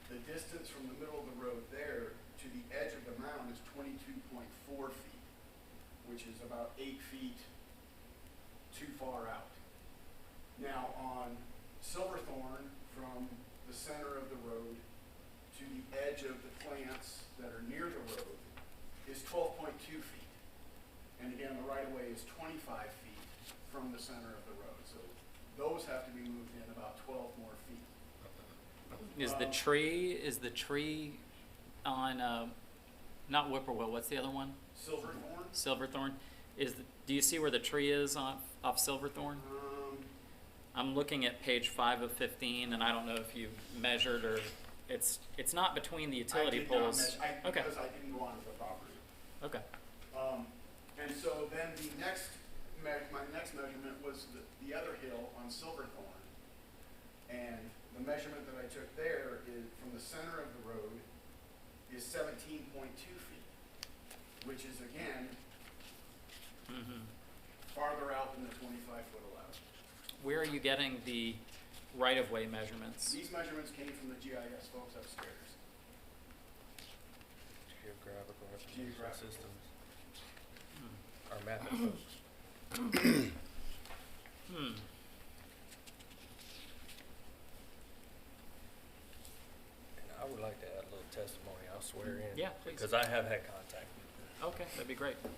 The distance from the middle of the road there to the edge of the mound is 22.4 feet, which is about 8 feet too far out. Now, on Silverthorne, from the center of the road to the edge of the plants that are near the road is 12.2 feet. And again, the right-of-way is 25 feet from the center of the road. So those have to be moved in about 12 more feet. Is the tree on not Whippoorwill? What's the other one? Silverthorne? Silverthorne. Do you see where the tree is off Silverthorne? I'm looking at page 5 of 15, and I don't know if you measured or it's not between the utility poles. Okay. Because I didn't go onto the property. Okay. And so then my next measurement was the other hill on Silverthorne. And the measurement that I took there is from the center of the road is 17.2 feet, which is again farther out than the 25-foot allowed. Where are you getting the right-of-way measurements? These measurements came from the GIS folks upstairs. Geographical Geographical. systems. Our mapping folks. And I would like to add a little testimony, I'll swear in. Yeah, please. Because I have had contact with them. Okay, that'd be great. Do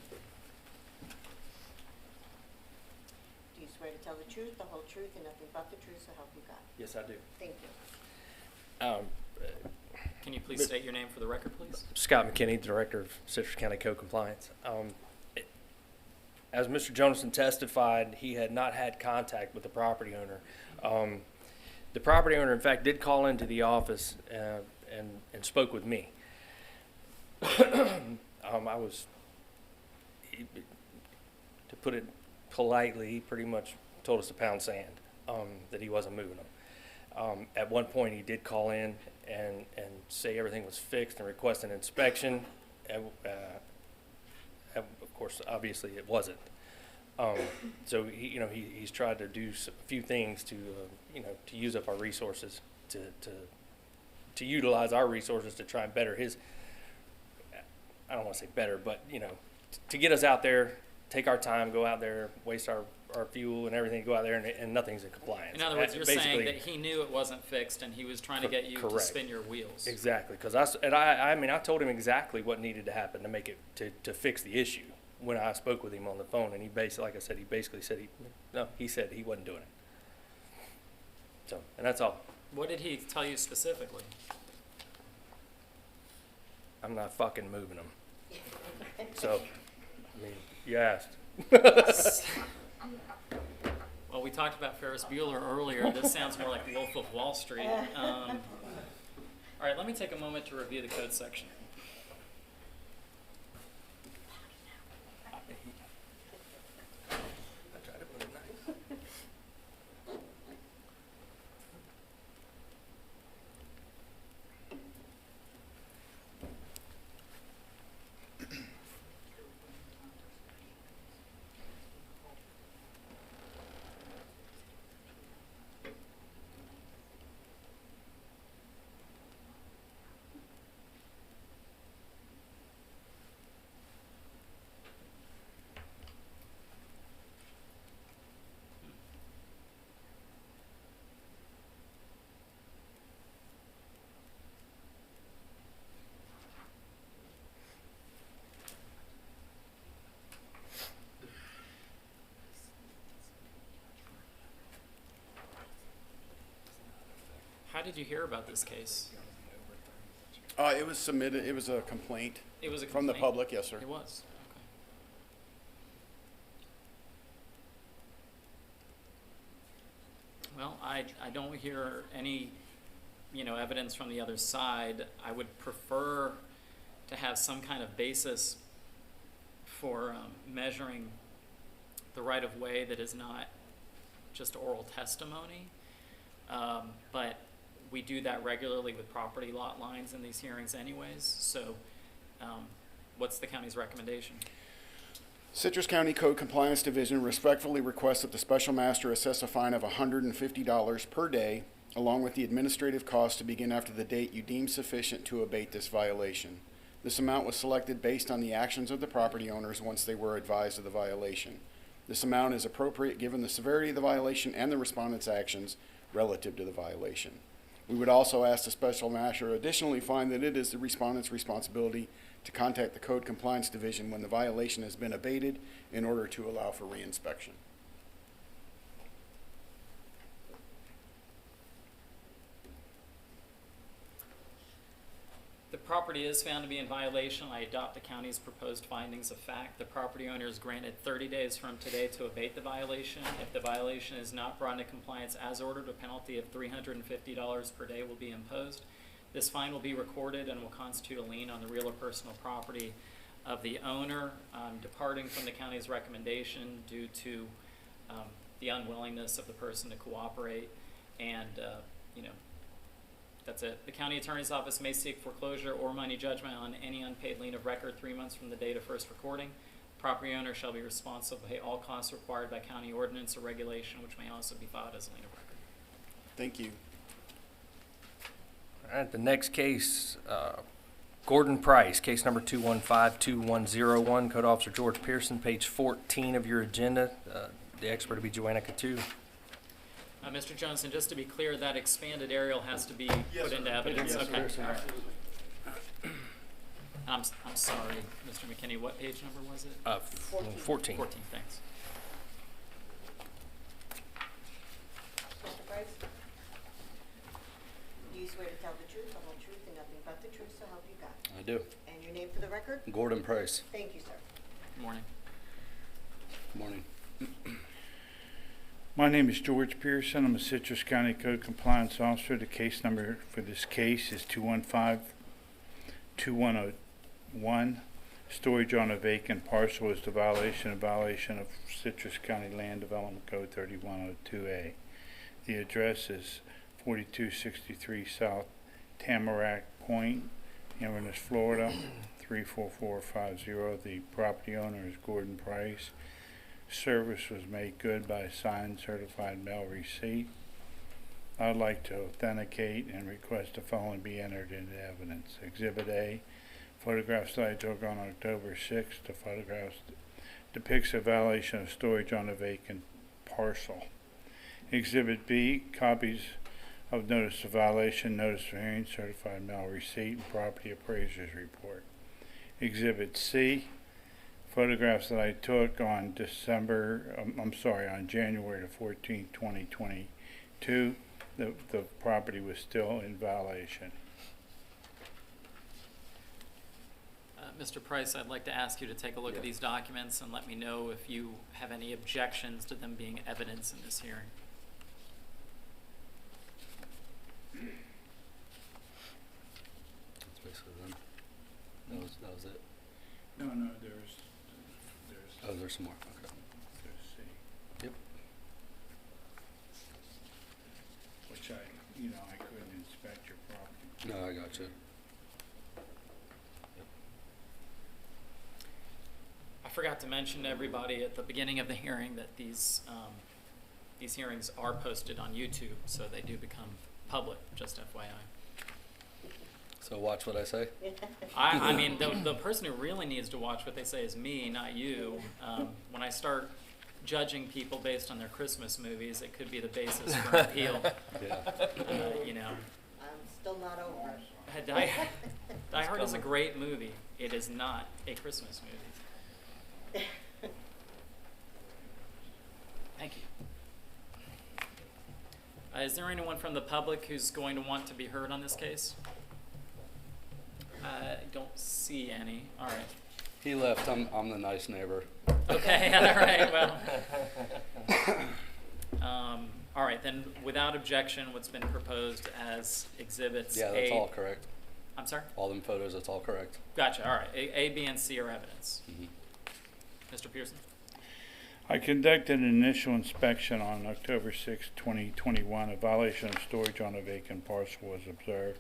you swear to tell the truth, the whole truth, and nothing but the truth, so help you God? Yes, I do. Thank you. Can you please state your name for the record, please? Scott McKinney, Director of Citrus County Code Compliance. As Mr. Jonason testified, he had not had contact with the property owner. The property owner, in fact, did call into the office and spoke with me. To put it politely, he pretty much told us to pound sand, that he wasn't moving them. At one point, he did call in and say everything was fixed and request an inspection. Of course, obviously, it wasn't. So he's tried to do a few things to to use up our resources, to utilize our resources to try and better his. I don't want to say better, but to get us out there, take our time, go out there, waste our fuel and everything, go out there and nothing's in compliance. In other words, you're saying that he knew it wasn't fixed and he was trying to get you to spin your wheels. Exactly, because I told him exactly what needed to happen to make it to fix the issue when I spoke with him on the phone, and he basically, like I said, he said he wasn't doing it. So, and that's all. What did he tell you specifically? I'm not fucking moving them. So, I mean, you asked. Well, we talked about Ferris Bueller earlier. This sounds more like Wolf of Wall Street. All right, let me take a moment to review the code section. How did you hear about this case? It was submitted, it was a complaint. It was a from the complaint? public, yes, sir. It was. Okay. Well, I don't hear any, evidence from the other side. I would prefer to have some kind of basis for measuring the right of way that is not just oral testimony. But we do that regularly with property lot lines in these hearings anyways. So what's the county's recommendation? Citrus County Code Compliance Division respectfully requests that the special master assess a fine of $150 per day, along with the administrative cost to begin after the date you deem sufficient to abate this violation. This amount was selected based on the actions of the property owners once they were advised of the violation. This amount is appropriate given the severity of the violation and the respondent's actions relative to the violation. We would also ask the special master additionally find that it is the respondent's responsibility to contact the Code Compliance Division when the violation has been abated in order to allow for reinspection. The property is found to be in violation. I adopt the county's proposed findings of fact. The property owner is granted 30 days from today to abate the violation. If the violation is not brought into compliance as ordered, a penalty of $350 per day will be imposed. This fine will be recorded and will constitute a lien on the real or personal property of the owner. Departing from the county's recommendation due to the unwillingness of the person to cooperate, and that's it. The county attorney's office may seek foreclosure or money judgment on any unpaid lien of record 3 months from the date of first recording. Property owner shall be responsible to pay all costs required by county ordinance or regulation, which may also be filed as a lien of record. Thank you. All right, the next case, Gordon Price, case number 215-2101, Code Officer George Pearson, page 14 of your agenda. The expert will be Joanna Coutu. Mr. Johnson, just to be clear, that expanded aerial has to be put into evidence. Yes, Okay. sir. All right. I'm sorry, Mr. McKinney. What page number was it? 14. 14. Thanks. Mr. Price? Do you swear to tell the truth, the whole truth, and nothing but the truth, so help you God? I do. And your name for the record? Gordon Price. Thank you, sir. Good morning. Good morning. My name is George Pearson. I'm a Citrus County Code Compliance Officer. The case number for this case is 215-2101. Storage on a vacant parcel is the violation of Citrus County Land Development Code 3102A. The address is 4263 South Tamarack Point, Inverness, Florida, 34450. The property owner is Gordon Price. Service was made good by signed certified mail receipt. I'd like to authenticate and request the following be entered into evidence. Exhibit A, photographs that I took on October 6th. The photographs depicts a violation of storage on a vacant parcel. Exhibit B, copies of notice of violation, notice of hearing, certified mail receipt, and property appraiser's report. Exhibit C, photographs that I took on on January the 14th, 2022. The property was still in violation. Mr. Price, I'd like to ask you to take a look at these documents and let me know if you have any objections to them being evidence in this hearing. That's basically them. That was it. No, there's Oh, there's some more. Okay. there's C, Yep. which I couldn't inspect your property. No, I got you. I forgot to mention to everybody at the beginning of the hearing that these hearings are posted on YouTube, so they do become public, just FYI. So watch what I say. I mean, the person who really needs to watch what they say is me, not you. When I start judging people based on their Christmas movies, it could be the basis for an appeal. You know. I'm still not over it. Die Hard is a great movie. It is not a Christmas movie. Thank you. Is there anyone from the public who's going to want to be heard on this case? I don't see any. All right. He left. I'm the nice neighbor. Okay, all right, well. All right, then, without objection, what's been proposed as exhibits Yeah, that's all correct. I'm sorry? All them photos, that's all correct. Gotcha, all right. A, B, and C are evidence. Mr. Pearson? I conducted an initial inspection on October 6, 2021. A violation of storage on a vacant parcel was observed.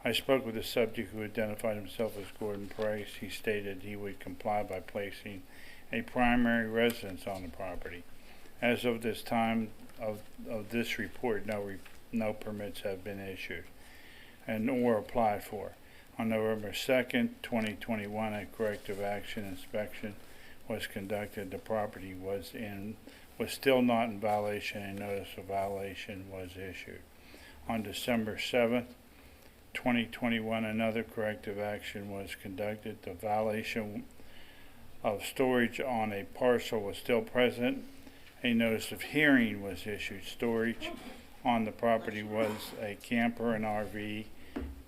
I spoke with the subject who identified himself as Gordon Price. He stated he would comply by placing a primary residence on the property. As of this time of this report, no permits have been issued and or applied for. On November 2nd, 2021, a corrective action inspection was conducted. The property was still not in violation, and notice of violation was issued. On December 7th, 2021, another corrective action was conducted. The violation of storage on a parcel was still present. A notice of hearing was issued. Storage on the property was a camper, an RV,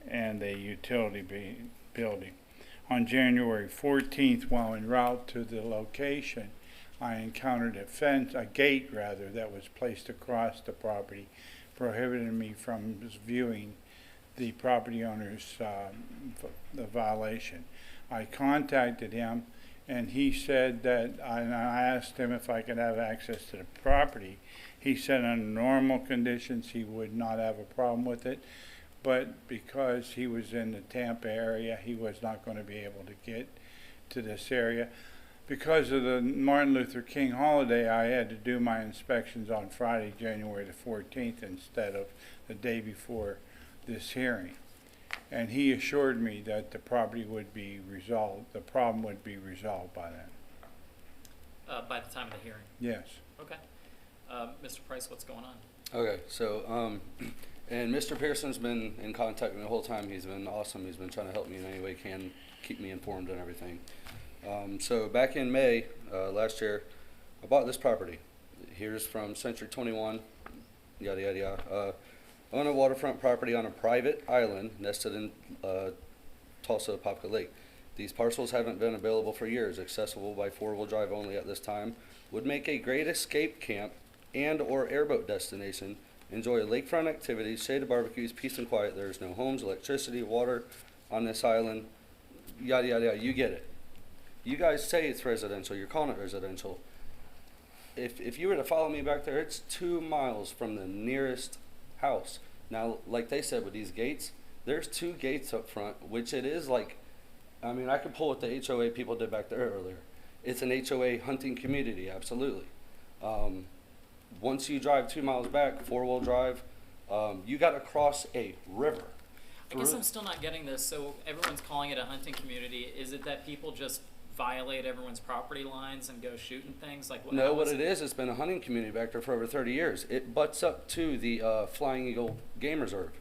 and a utility building. On January 14th, while en route to the location, I encountered a gate that was placed across the property, prohibiting me from viewing the property owner's the violation. I contacted him, and he said that, and I asked him if I could have access to the property. He said under normal conditions he would not have a problem with it, but because he was in the Tampa area, he was not going to be able to get to this area. Because of the Martin Luther King holiday, I had to do my inspections on Friday, January the 14th, instead of the day before this hearing. And he assured me that the property would be resolved, the problem would be resolved by then. By the time of the hearing? Yes. Okay. Mr. Price, what's going on? Okay, so, and Mr. Pearson's been in contact with me the whole time. He's been awesome. He's been trying to help me in any way he can, keep me informed and everything. So back in May last year, I bought this property. Here's from Century 21, yada, yada, yada. On a waterfront property on a private island nested in Tulsa Popka Lake. These parcels haven't been available for years, accessible by four-wheel drive only at this time, would make a great escape camp and or airboat destination. Enjoy lakefront activities, shaded barbecues, peace and quiet. There's no homes, electricity, water on this island, yada, yada, yada. You get it. You guys say it's residential. You're calling it residential. If you were to follow me back there, it's 2 miles from the nearest house. Now, like they said with these gates, there's 2 gates up front, which it is like, I mean, I could pull what the HOA people did back there earlier. It's an HOA hunting community, absolutely. Once you drive 2 miles back, 4-wheel drive, you got to cross a river. I guess I'm still not getting this. So everyone's calling it a hunting community. Is it that people just violate everyone's property lines and go shooting things? Like No, how what is it is, it's been a hunting community back there for over 30 years. It butts up to the Flying Eagle Game Reserve.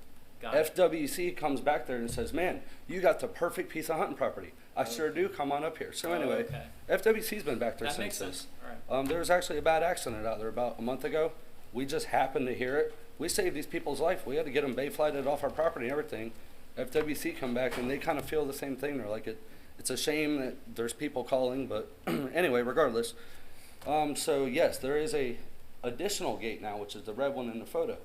Got it. FWC comes back there and says, man, you got the perfect piece of hunting property. I sure do, come on up here. So anyway, okay. FWC's been back there That since makes sense. this. All right. There was actually a bad accident out there about a month ago. We just happened to hear it. We saved these people's life. We had to get them bay-flighted off our property and everything. FWC come back and they kind of feel the same thing. They're like, it's a shame that there's people calling, but anyway, regardless. So yes, there is a additional gate now, which is the red one in the photo.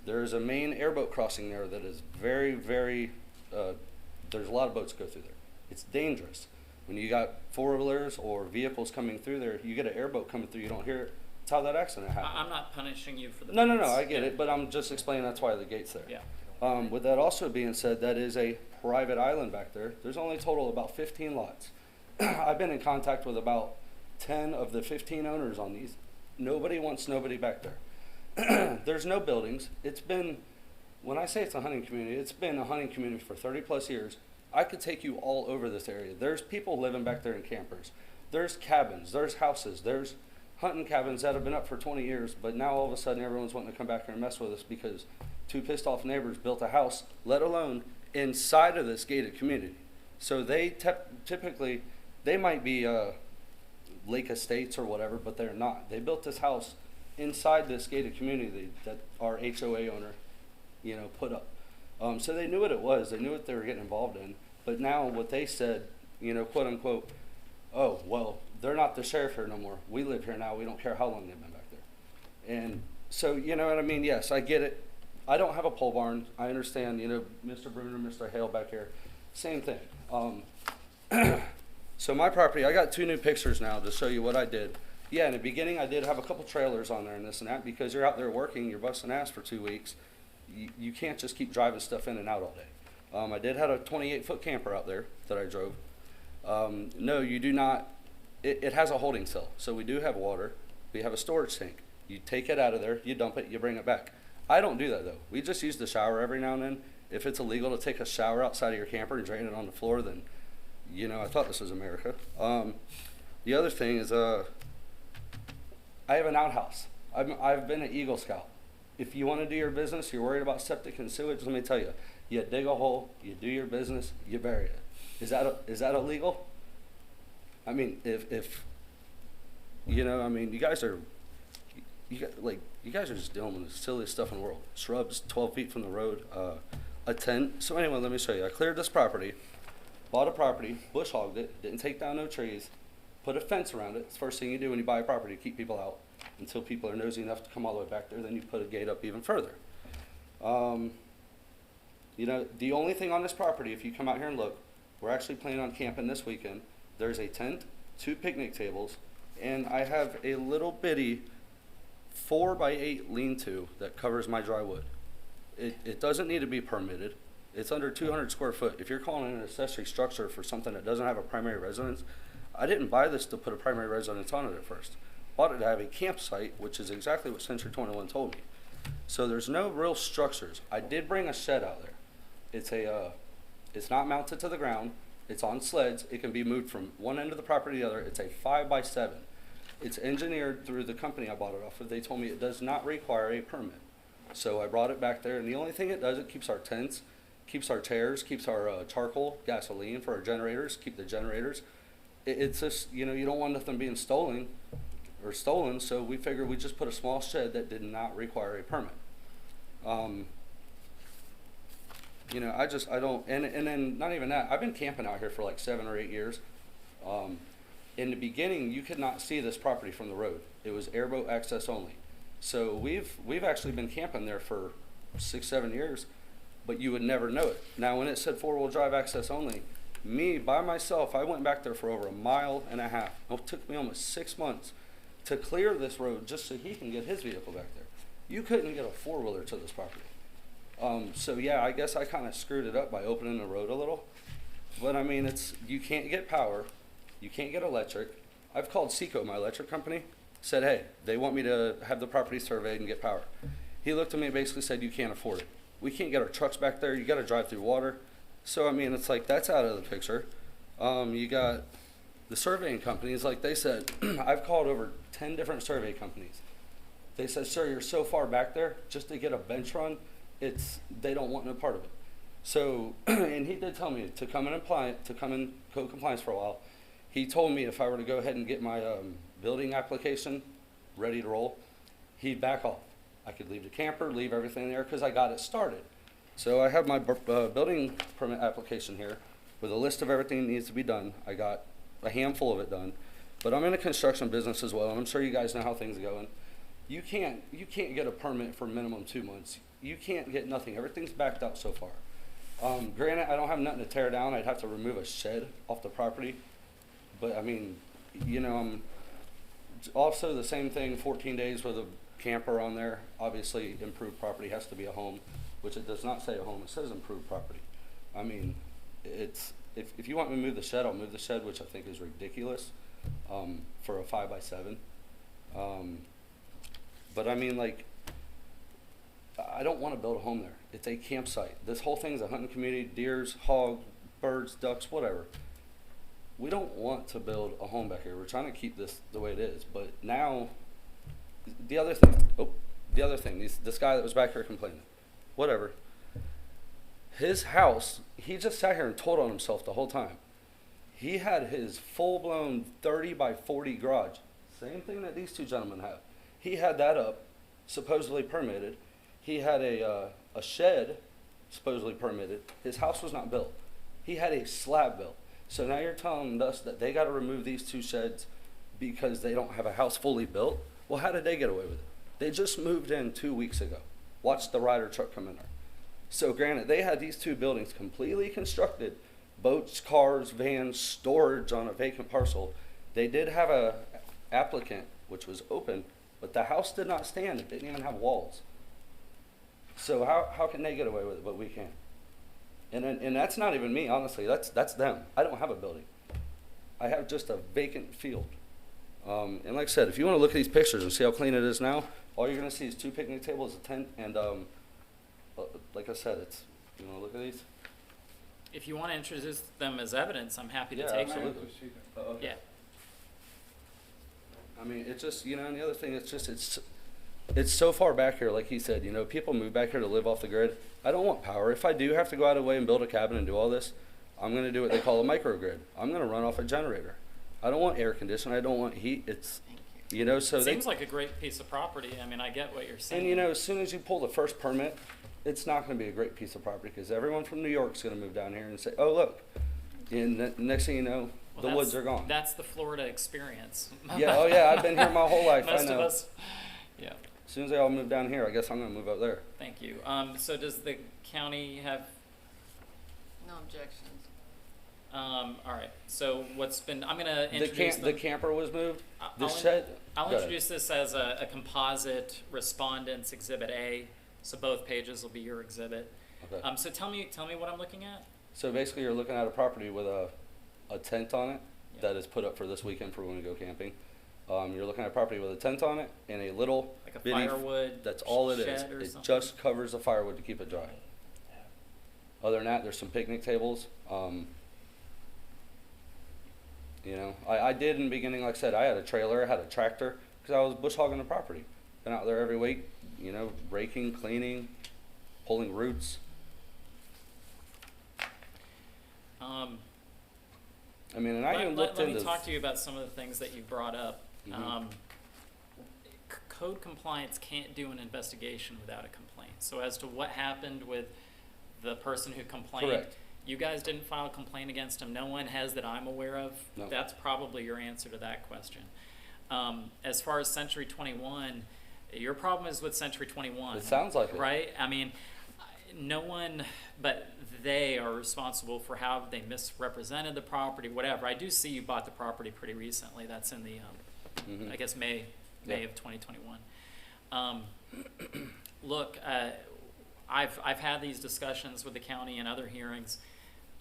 There is a main airboat crossing there that is very, very, there's a lot of boats go through there. It's dangerous. When you got 4-wheelers or vehicles coming through there, you get an airboat coming through, you don't hear it. That's how that accident happened. I'm not punishing you for the No, gates. I get it, but I'm just explaining that's why the gate's there. Yeah. With that also being said, that is a private island back there. There's only a total of about 15 lots. I've been in contact with about 10 of the 15 owners on these. Nobody wants nobody back there. There's no buildings. It's been, when I say it's a hunting community, it's been a hunting community for 30 plus years. I could take you all over this area. There's people living back there in campers. There's cabins, there's houses, there's hunting cabins that have been up for 20 years, but now all of a sudden everyone's wanting to come back here and mess with us because 2 pissed off neighbors built a house, let alone inside of this gated community. So they typically, they might be lake estates or whatever, but they're not. They built this house inside this gated community that our HOA owner, put up. So they knew what it was. They knew what they were getting involved in. But now what they said, quote unquote, oh, well, they're not the sheriff here no more. We live here now. We don't care how long they've been back there. And so, you know what I mean? Yes, I get it. I don't have a pole barn. I understand, Mr. Bruner, Mr. Hale back here. Same thing. So my property, I got 2 new pictures now to show you what I did. Yeah, in the beginning I did have a couple trailers on there and this and that because you're out there working, you're busting ass for 2 weeks. You can't just keep driving stuff in and out all day. I did have a 28-foot camper out there that I drove. No, you do not. It has a holding cell. So we do have water. We have a storage tank. You take it out of there, you dump it, you bring it back. I don't do that though. We just use the shower every now and then. If it's illegal to take a shower outside of your camper and drain it on the floor, then, I thought this was America. The other thing is I have an outhouse. I've been an Eagle Scout. If you want to do your business, you're worried about septic and sewage, let me tell you, you dig a hole, you do your business, you bury it. Is that illegal? I mean, if you guys are just dealing with the silliest stuff in the world. Shrubs 12 feet from the road, a tent. So anyway, let me show you. I cleared this property, bought a property, bush hogged it, didn't take down no trees, put a fence around it. It's the first thing you do when you buy a property to keep people out. Until people are nosy enough to come all the way back there, then you put a gate up even further. The only thing on this property, if you come out here and look, we're actually planning on camping this weekend. There's a tent, 2 picnic tables, and I have a little bitty 4x8 lean-to that covers my dry wood. It doesn't need to be permitted. It's under 200 square foot. If you're calling it an accessory structure for something that doesn't have a primary residence, I didn't buy this to put a primary residence on it at first. Bought it to have a campsite, which is exactly what Century 21 told me. So there's no real structures. I did bring a shed out there. It's not mounted to the ground. It's on sleds. It can be moved from one end of the property to the other. It's a 5x7. It's engineered through the company I bought it off of. They told me it does not require a permit. So I brought it back there, and the only thing it does, it keeps our tents, keeps our chairs, keeps our charcoal, gasoline for our generators, keep the generators. It's just, you don't want nothing being stolen, so we figured we'd just put a small shed that did not require a permit. I don't, and then not even that, I've been camping out here for like 7 or 8 years. In the beginning, you could not see this property from the road. It was airboat access only. So we've actually been camping there for 6-7 years, but you would never know it. Now, when it said 4-wheel drive access only, me, by myself, I went back there for over 1.5 miles. It took me almost 6 months to clear this road just so he can get his vehicle back there. You couldn't get a 4-wheeler to this property. So yeah, I guess I kind of screwed it up by opening the road a little. But I mean, you can't get power, you can't get electric. I've called Seco, my electric company, said, hey, they want me to have the property surveyed and get power. He looked at me and basically said, you can't afford it. We can't get our trucks back there, you gotta drive through water. So I mean, it's like, that's out of the picture. You got the surveying companies, like they said, I've called over 10 different survey companies. They said, sir, you're so far back there, just to get a bench run, they don't want no part of it. So, and he did tell me to come in code compliance for a while. He told me if I were to go ahead and get my building application ready to roll, he'd back off. I could leave the camper, leave everything there, because I got it started. So I have my building permit application here with a list of everything that needs to be done. I got a handful of it done, but I'm in a construction business as well, and I'm sure you guys know how things are going. You can't get a permit for minimum 2 months. You can't get nothing. Everything's backed up so far. Granted, I don't have nothing to tear down. I'd have to remove a shed off the property, but I mean, you know, also the same thing, 14 days with a camper on there. Obviously, improved property has to be a home, which it does not say a home, it says improved property. I mean, if you want me to move the shed, I'll move the shed, which I think is ridiculous, for a 5x7. But I mean, like, I don't want to build a home there. It's a campsite. This whole thing's a hunting community, deers, hogs, birds, ducks, whatever. We don't want to build a home back here. We're trying to keep this the way it is. But now, the other thing, this guy that was back here complaining, whatever. His house, he just sat here and told on himself the whole time. He had his full-blown 30 by 40 garage. Same thing that these two gentlemen have. He had that up, supposedly permitted. He had a shed, supposedly permitted. His house was not built. He had a slab built. So now you're telling us that they got to remove these two sheds because they don't have a house fully built? Well, how did they get away with it? They just moved in 2 weeks ago. Watched the Ryder truck come in there. So granted, they had these two buildings completely constructed, boats, cars, vans, storage on a vacant parcel. They did have a applicant, which was open, but the house did not stand. It didn't even have walls. So how can they get away with it, but we can't? And that's not even me, honestly. That's them. I don't have a building. I have just a vacant field. And like I said, if you want to look at these pictures and see how clean it is now, all you're going to see is 2 picnic tables, a tent, and like I said, you want to look at these? If you want to introduce them as evidence, I'm happy to Yeah, take absolutely. them. Okay. Yeah. I mean, it's just, you know, and the other thing, it's so far back here, like he said, you know, people move back here to live off the grid. I don't want power. If I do have to go out of the way and build a cabin and do all this, I'm going to do what they call a microgrid. I'm going to run off a generator. I don't want air conditioning. I don't want heat. It's, you know, so Seems like a great piece of property. I mean, I get what you're saying. and you know, as soon as you pull the first permit, it's not going to be a great piece of property because everyone from New York's going to move down here and say, oh, look. And the next thing you know, the woods are gone. That's the Florida experience. Yeah, oh yeah, I've been here my whole life. Most I know. of us. Yeah. As soon as they all move down here, I guess I'm going to move up there. Thank you. So does the county have? No objections. All right. So I'm going to introduce The camper was moved. The I'll- shed. I'll Go ahead. introduce this as a composite respondents exhibit A. So both pages will be your exhibit. Okay. So tell me what I'm looking at. So basically, you're looking at a property with a tent on it that is put up for this weekend for when we go camping. You're looking at a property with a tent on it and a little Like a bitty firewood That's all it is. shed or It something? just covers the firewood to keep it dry. Other than that, there's some picnic tables. You know, I did in the beginning, like I said, I had a trailer, I had a tractor, because I was bush hogging the property. Been out there every week, you know, raking, cleaning, pulling roots. I mean, and I even looked Let into. me talk to you about some of the things that you brought up. Mhm. Code compliance can't do an investigation without a complaint. So as to what happened with the person who complained, Correct. you guys didn't file a complaint against him. No one has that I'm aware of. No. That's probably your answer to that question. As far as Century 21, your problem is with Century 21. It sounds like it. Right? I mean, no one but they are responsible for how they misrepresented the property, whatever. I do see you bought the property pretty recently. That's in the, Mhm. I guess, May Yeah. of 2021. Look, I've had these discussions with the county in other hearings.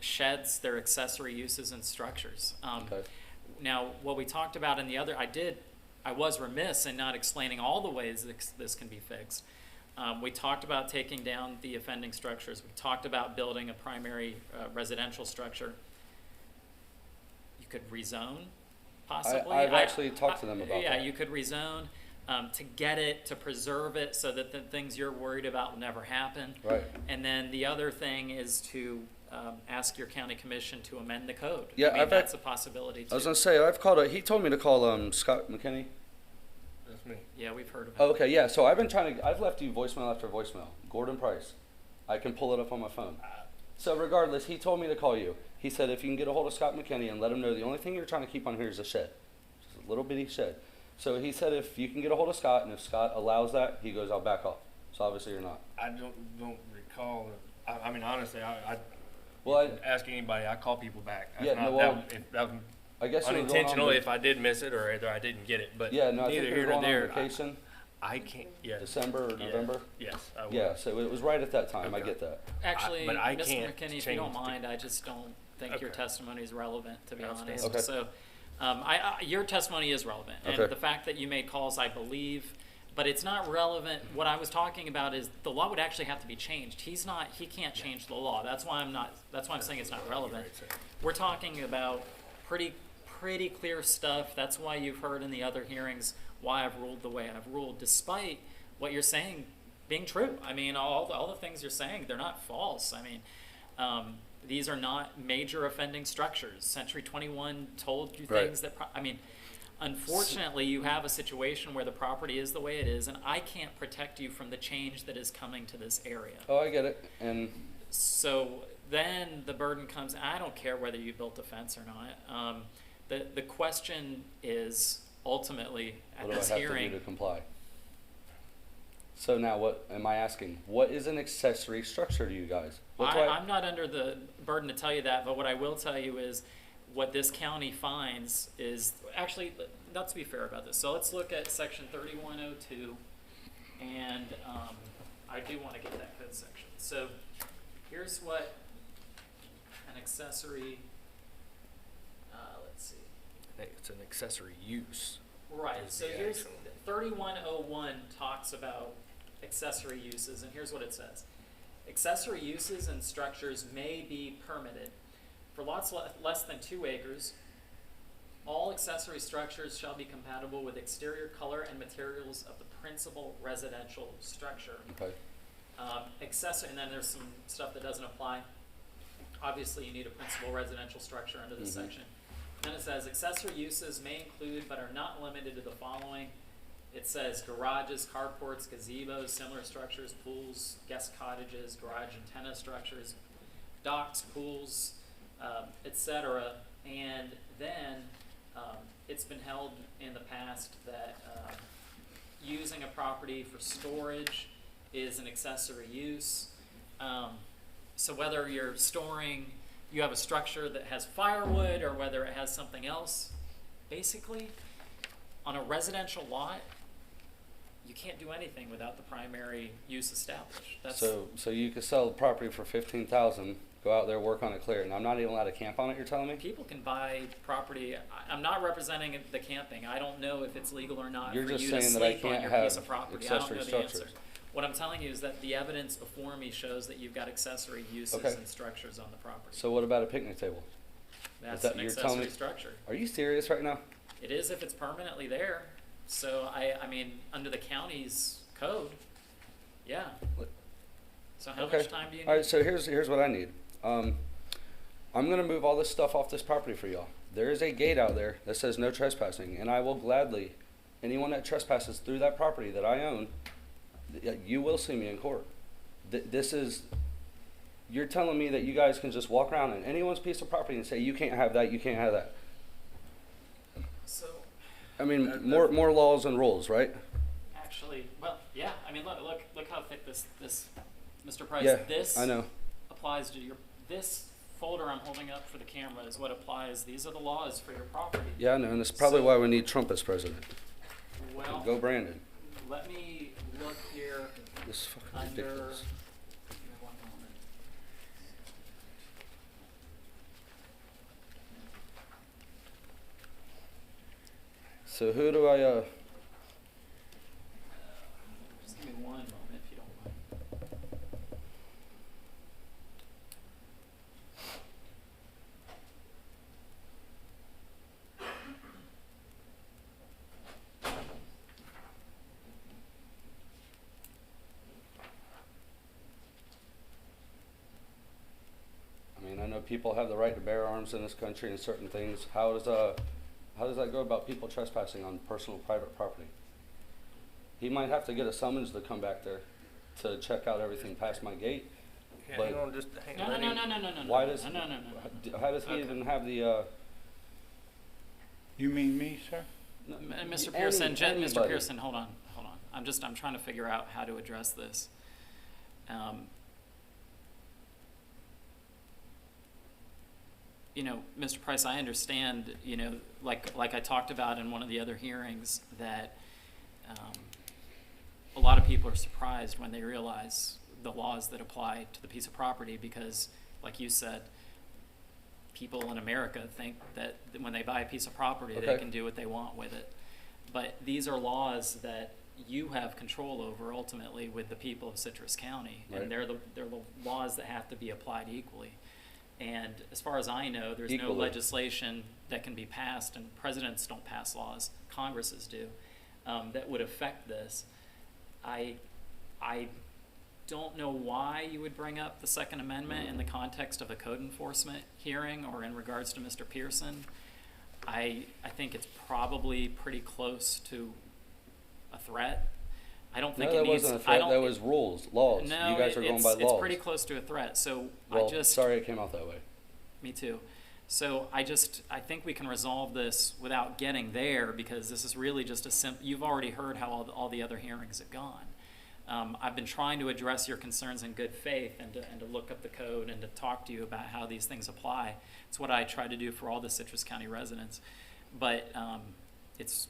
Sheds, they're accessory uses and structures. Okay. Now, what we talked about in the other, I was remiss in not explaining all the ways this can be fixed. We talked about taking down the offending structures. We talked about building a primary residential structure. You could rezone, possibly. I've actually talked to them about yeah, that. you could rezone to get it, to preserve it so that the things you're worried about will never happen. Right. And then the other thing is to ask your county commission to amend the code. Yeah, I mean, that's a possibility too. I was gonna say, I've called, he told me to call Scott McKinney. That's me. Yeah, we've heard of it. Oh, okay, yeah, so I've been I've left you voicemail after voicemail. Gordon Price. I can pull it up on my phone. So regardless, he told me to call you. He said if you can get a hold of Scott McKinney and let him know the only thing you're trying to keep on here is a shed. Just a little bitty shed. So he said if you can get a hold of Scott, and if Scott allows that, he goes, I'll back off. So obviously you're not. I don't recall. I mean, honestly, I Well, ask anybody. I call people back. Yeah, Not, no, well, that was I guess you were going on unintentionally vac- if I did miss it or either I didn't get it. But Yeah, no, I neither think you here were nor going on there. vacation. I can't. Yeah. December or Yeah. November? Yes, I was. Yeah, so it was right at that time. I Okay. get that. Actually, but I Mr. can't McKinney, if you change don't the- mind, I just don't think your Okay. testimony is relevant, to be honest. Outstanding. Okay. So, your testimony is relevant, and Okay. the fact that you made calls, I believe, but it's not relevant. What I was talking about is the law would actually have to be changed. He can't change the law. That's why I'm saying it's not relevant. We're talking about pretty clear stuff. That's why you've heard in the other hearings why I've ruled the way I've ruled, despite what you're saying being true. I mean, all the things you're saying, they're not false. I mean, these are not major offending structures. Century 21 told you Right. things that, I mean, unfortunately, you have a situation where the property is the way it is, and I can't protect you from the change that is coming to this area. Oh, I get it. And So then the burden comes, I don't care whether you built a fence or not. The question is ultimately at what do I this have hearing. to do to comply? So now what am I asking? What is an accessory structure to you guys? What do I'm not under the burden to tell you that, but what I will tell you is what this county finds is, actually, let's be fair about this. So let's look at section 3102, and I do want to get that code section. So here's what an accessory, let's see. It's an accessory use. Right, is so the here's, actual- 3101 talks about accessory uses, and here's what it says. Accessory uses and structures may be permitted for lots less than 2 acres. All accessory structures shall be compatible with exterior color and materials of the principal residential structure. Okay. Accessory, and then there's some stuff that doesn't apply. Obviously, you need a principal residential structure under this section. Then it says accessory uses may include but are not limited to the following. It says garages, carports, gazebos, similar structures, pools, guest cottages, garage and tennis structures, docks, pools, etc. And then it's been held in the past that using a property for storage is an accessory use. So whether you're storing, you have a structure that has firewood or whether it has something else, basically, on a residential lot, you can't do anything without the primary use established. That's, So you could sell the property for 15,000, go out there, work on it, clear it, and I'm not even allowed to camp on it, you're telling me? people can buy property. I'm not representing the camping. I don't know if it's legal or not You're for just you to saying that I sleep on can't your have piece of property. I don't accessory know the structures. answer. What I'm telling you is that the evidence before me shows that you've got accessory uses Okay. and structures on the property. So what about a picnic table? That's that- an you're telling accessory me- structure. Are you serious right now? It is if it's permanently there. So I mean, under the county's code, yeah. So how Okay. much time do you need? All right, so here's what I need. I'm gonna move all this stuff off this property for y'all. There is a gate out there that says no trespassing, and I will gladly, anyone that trespasses through that property that I own, you will see me in court. This is, you're telling me that you guys can just walk around on anyone's piece of property and say, you can't have that, you can't have that. So I mean, more laws and rules, right? actually, well, yeah. I mean, look how thick this Mr. Price. Yeah, this I know. applies to your this folder I'm holding up for the camera is what applies. These are the laws for your property. Yeah, I know, and that's probably why we need Trump as president. Well, Go Brandon. let me look here This is fucking under ridiculous. So who do I, Just give me one moment if you don't mind. I mean, I know people have the right to bear arms in this country and certain things. How does that go about people trespassing on personal private property? He might have to get a summons to come back there to check out everything past my gate. Yeah, But hang on, just hang No, on. no, no, no, no, no, no. why does no, no, no, no. how does he Okay. even have the? You mean me, sir? Mr. Pearson, Mr. anybody. Pearson, hold on. I'm trying to figure out how to address this. You know, Mr. Price, I understand, you know, like I talked about in one of the other hearings, that a lot of people are surprised when they realize the laws that apply to the piece of property because, like you said, people in America think that when they buy a piece of property, they Okay. can do what they want with it. But these are laws that you have control over ultimately with the people of Citrus County, Right. and they're the laws that have to be applied equally. And as far as I know, there's no Equally. legislation that can be passed, and presidents don't pass laws, Congresses do, that would affect this. I don't know why you would bring up the Second Amendment in the context of a code enforcement hearing or in regards to Mr. Pearson. I think it's probably pretty close to a threat. I don't think No, it that needs. wasn't a I threat. don't, That was rules, laws. No, You guys are going by laws. It's pretty close to a threat. So Well, I just. sorry it came out that way. Me too. So I think we can resolve this without getting there because this is really just you've already heard how all the other hearings have gone. I've been trying to address your concerns in good faith and to look up the code and to talk to you about how these things apply. It's what I try to do for all the Citrus County residents. But it's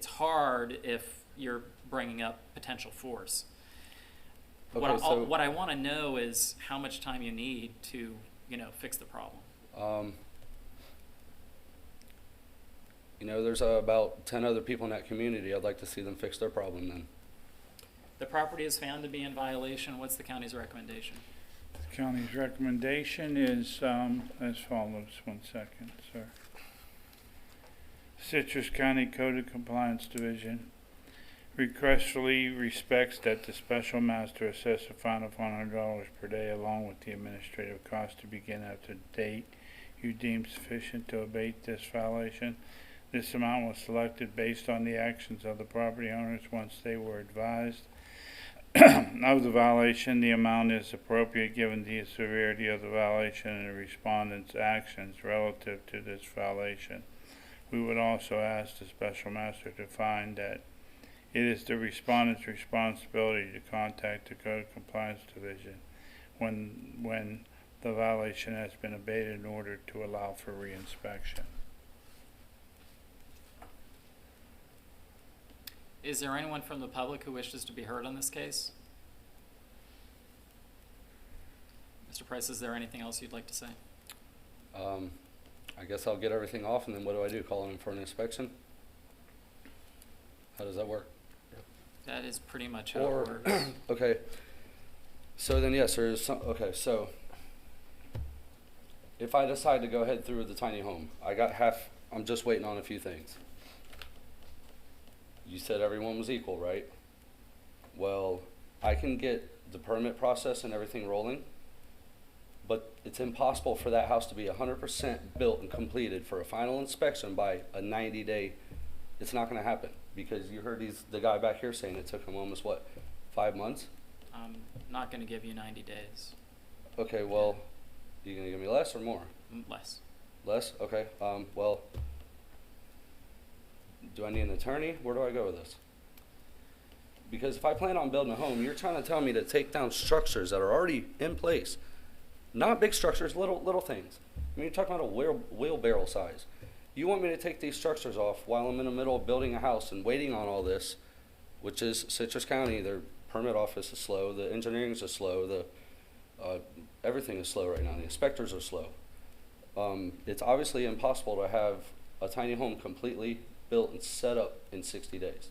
hard if you're bringing up potential force. Okay, so- What I want to know is how much time you need to, fix the problem. You know, there's about 10 other people in that community. I'd like to see them fix their problem then. The property is found to be in violation. What's the county's recommendation? The county's recommendation is as follows. 1 second, sir. Citrus County Code of Compliance Division requestfully respects that the special master assess a fine of $100 per day along with the administrative cost to begin after the date you deem sufficient to abate this violation. This amount was selected based on the actions of the property owners once they were advised of the violation. The amount is appropriate given the severity of the violation and the respondent's actions relative to this violation. We would also ask the special master to find that it is the respondent's responsibility to contact the Code of Compliance Division when the violation has been abated in order to allow for reinspection. Is there anyone from the public who wishes to be heard on this case? Mr. Price, is there anything else you'd like to say? I guess I'll get everything off, and then what do? Call in for an inspection? How does that work? That is pretty much how it works. Okay. So then, yes, there's some, okay, so if I decide to go ahead through with the tiny home, I'm just waiting on a few things. You said everyone was equal, right? Well, I can get the permit process and everything rolling, but it's impossible for that house to be 100% built and completed for a final inspection by a 90-day. It's not going to happen because you heard the guy back here saying it took him almost, 5 months? I'm not going to give you 90 days. Okay, well, you going to give me less or more? Less. Less? Okay. Well, do I need an attorney? Where do I go with this? Because if I plan on building a home, you're trying to tell me to take down structures that are already in place. Not big structures, little things. I mean, you're talking about a wheelbarrow size. You want me to take these structures off while I'm in the middle of building a house and waiting on all this, which is Citrus County. Their permit office is slow. The engineering is slow. Everything is slow right now. The inspectors are slow. It's obviously impossible to have a tiny home completely built, and set up in 60 days.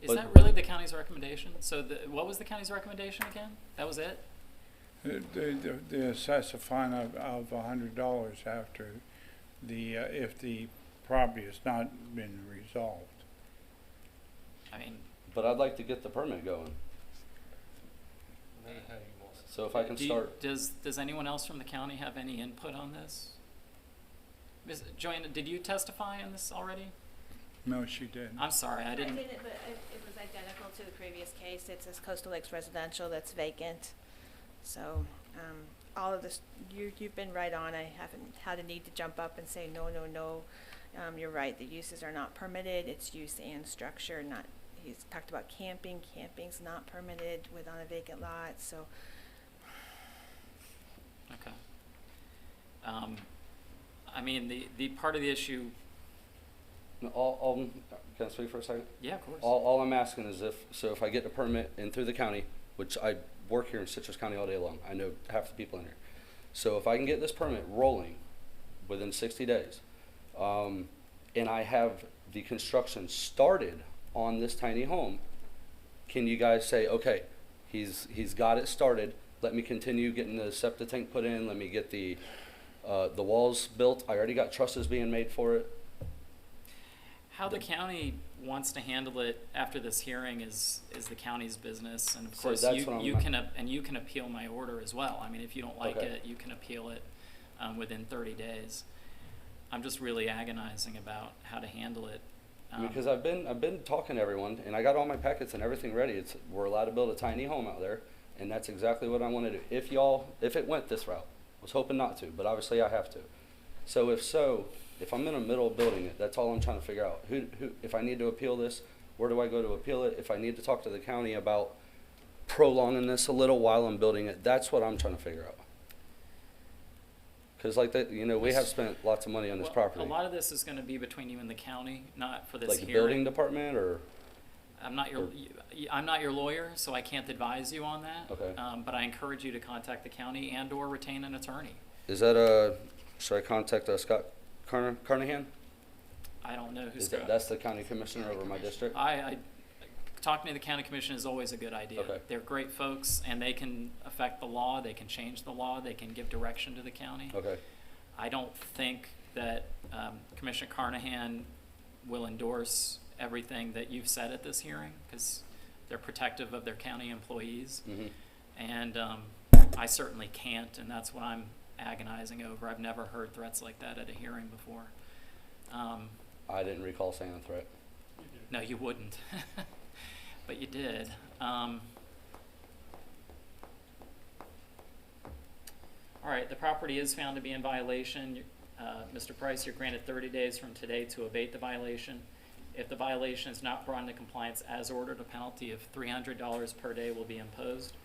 Is But- that really the county's recommendation? So what was the county's recommendation again? That was it? They assess a fine of $100 after if the property has not been resolved. I mean, But I'd like to get the permit going. So if I can start. Does anyone else from the county have any input on this? Joanna, did you testify on this already? No, she didn't. I'm sorry, I didn't. But it was identical to the previous case. It's a Coastal Lakes residential that's vacant. So, all of this, you've been right on. I haven't had a need to jump up and say, no, no, no. You're right, the uses are not permitted. It's use and structure, not, he's talked about camping. Camping's not permitted on a vacant lot, so. Okay. I mean, the part of the issue. Can I speak for a second? Yeah, of course. All I'm asking is if I get the permit in through the county, which I work here in Citrus County all day long, I know half the people in here. So if I can get this permit rolling within 60 days, and I have the construction started on this tiny home, can you guys say, okay, he's got it started, let me continue getting the septic tank put in, let me get the walls built, I already got trusses being made for it. How the county wants to handle it after this hearing is the county's business, and of So course that's what you I'm- can appeal my order as well. I mean, if you don't like Okay. it, you can appeal it within 30 days. I'm just really agonizing about how to handle it. Because I've been talking to everyone, and I got all my packets and everything ready. We're allowed to build a tiny home out there, and that's exactly what I want to do. If it went this route, I was hoping not to, but obviously I have to. So, if I'm in the middle of building it, that's all I'm trying to figure out. Who, if I need to appeal this, where do I go to appeal it? If I need to talk to the county about prolonging this a little while I'm building it, that's what I'm trying to figure out. Because we have spent lots of money on this Well, property. A lot of this is going to be between you and the county, not for this Like the hearing. building department, or? I'm not your lawyer, so I can't advise you on that. Okay. But I encourage you to contact the county and/or retain an attorney. Is that should I contact Scott Carnahan? I don't know who's. That's the county commissioner over my district? Talking to the county commission is always a good idea. Okay. They're great folks, and they can affect the law. They can change the law. They can give direction to the county. Okay. I don't think that Commissioner Carnahan will endorse everything that you've said at this hearing, because they're protective of their county employees. Mm-hmm. And I certainly can't, and that's what I'm agonizing over. I've never heard threats like that at a hearing before. I didn't recall saying a threat. No, you wouldn't. But you did. All right, the property is found to be in violation. Mr. Price, you're granted 30 days from today to abate the violation. If the violation is not brought into compliance as ordered, a penalty of $300 per day will be imposed.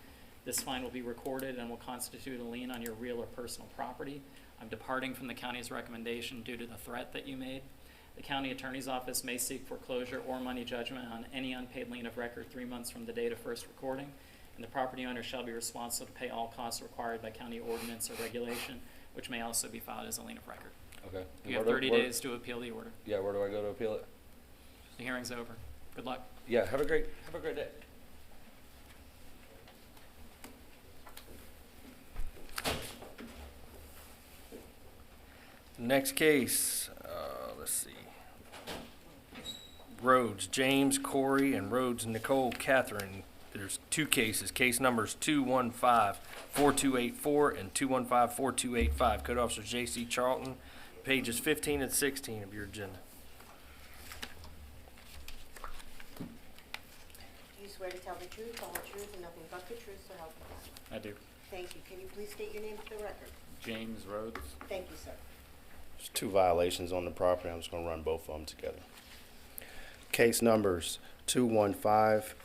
This fine will be recorded and will constitute a lien on your real or personal property. I'm departing from the county's recommendation due to the threat that you made. The county attorney's office may seek foreclosure or money judgment on any unpaid lien of record 3 months from the date of first recording, and the property owner shall be responsible to pay all costs required by county ordinance or regulation, which may also be filed as a lien of record. Okay. You have 30 days to appeal the order. Yeah, where do I go to appeal it? The hearing's over. Good luck. Yeah, have a great day. Next case, let's see. Rhodes James Corey and Rhodes Nicole Catherine. There's two cases. Case numbers 215-4284 and 215-4285. Code Officer J.C. Charlton, pages 15 and 16 of your agenda. Do you swear to tell the truth, the whole truth, and nothing but the truth, so help you God? I do. Thank you. Can you please state your name for the record? James Rhodes. Thank you, sir. There's 2 violations on the property. I'm just going to run both of them together. Case numbers 215,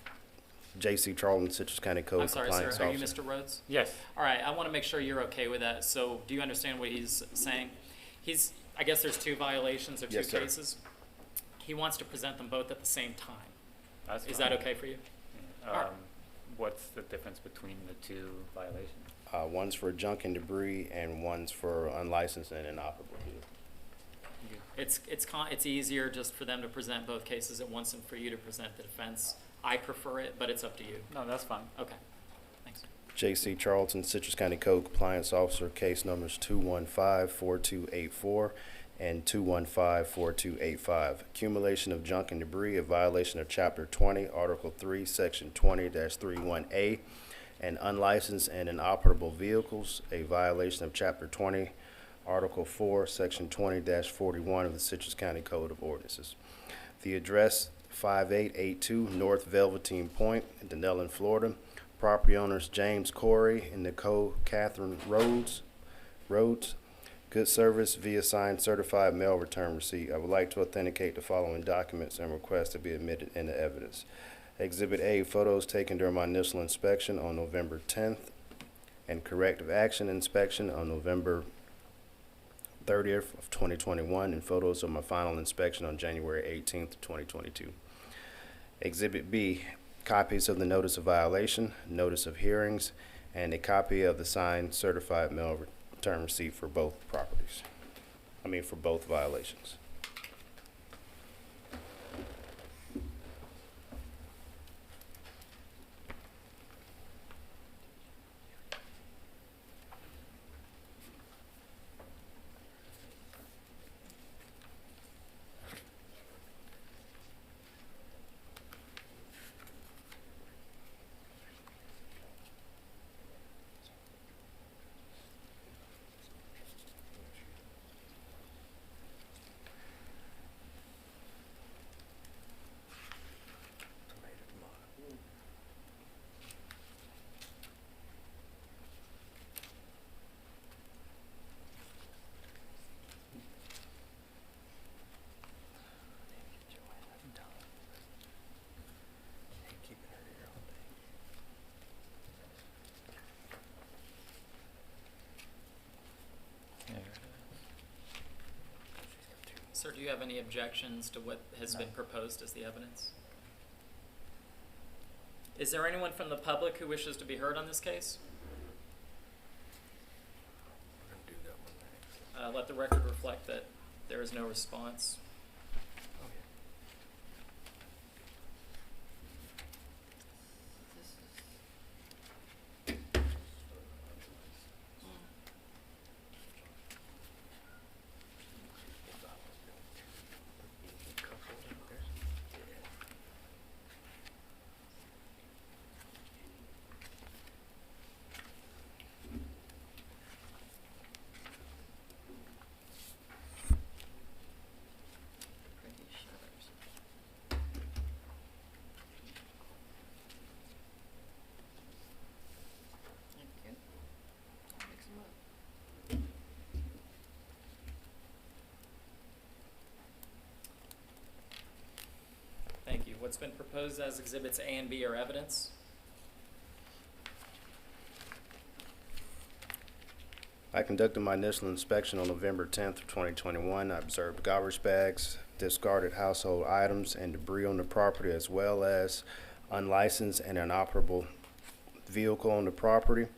J.C. Charlton, Citrus County Code I'm sorry, Compliance sir. Are you Officer. Mr. Rhodes? Yes. All right. I want to make sure you're okay with that. So do you understand what he's saying? I guess there's 2 violations or 2 Yes, sir. cases. He wants to present them both at the same time. That's Is fine. that okay for you? All right. What's the difference between the 2 violations? One's for junk and debris, and one's for unlicensed and inoperable vehicle. It's easier just for them to present both cases at once and for you to present the defense. I prefer it, but it's up to you. No, that's fine. Okay, thanks. J.C. Charlton, Citrus County Code Compliance Officer, case numbers 215-4284 and 215-4285. Accumulation of junk and debris, a violation of Chapter 20, Article 3, Section 20-31A, and unlicensed and inoperable vehicles, a violation of Chapter 20, Article 4, Section 20-41 of the Citrus County Code of Ordinances. The address, 5882 North Velveteen Point, Denellen, Florida. Property owners James Corey and Nicole Catherine Rhodes. Good service via signed certified mail return receipt. I would like to authenticate the following documents and request to be admitted into evidence. Exhibit A, photos taken during my initial inspection on November 10th and corrective action inspection on November 30th of 2021, and photos of my final inspection on January 18th, 2022. Exhibit B, copies of the notice of violation, notice of hearings, and a copy of the signed certified mail return receipt for both properties. For both violations. Sir, do you have any objections to what has been proposed as the evidence? Is there anyone from the public who wishes to be heard on this case? Let the record reflect that there is no response. Thank you. What's been proposed as exhibits A and B are evidence? I conducted my initial inspection on November 10th of 2021. I observed garbage bags, discarded household items, and debris on the property, as well as unlicensed and inoperable vehicle on the property.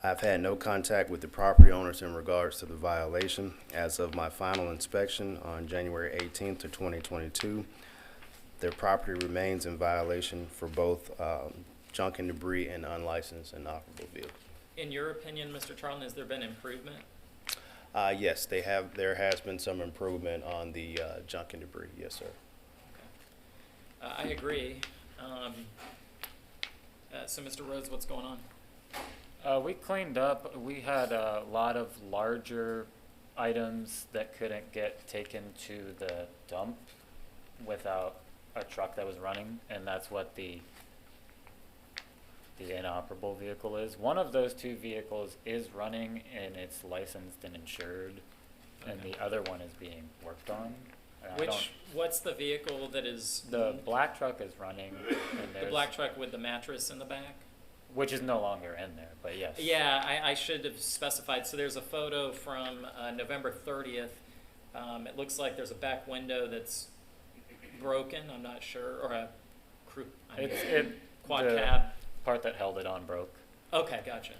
I've had no contact with the property owners in regards to the violation. As of my final inspection on January 18th of 2022, their property remains in violation for both junk and debris and unlicensed and inoperable vehicles. In your opinion, Mr. Charlton, has there been improvement? Yes, there has been some improvement on the junk and debris. Yes, sir. I agree. So, Mr. Rhodes, what's going on? We cleaned up. We had a lot of larger items that couldn't get taken to the dump without a truck that was running, and that's what the inoperable vehicle is. One of those two vehicles is running and it's licensed and insured, and the other one is being worked on. And What's the vehicle that is? The black truck is running. And the black truck with the mattress in the back? Which is no longer in there, but yes. Yeah, I should have specified. So there's a photo from November 30th. It looks like there's a back window that's broken, I'm not sure, or a quad cab. Part that held it on broke. Okay, gotcha.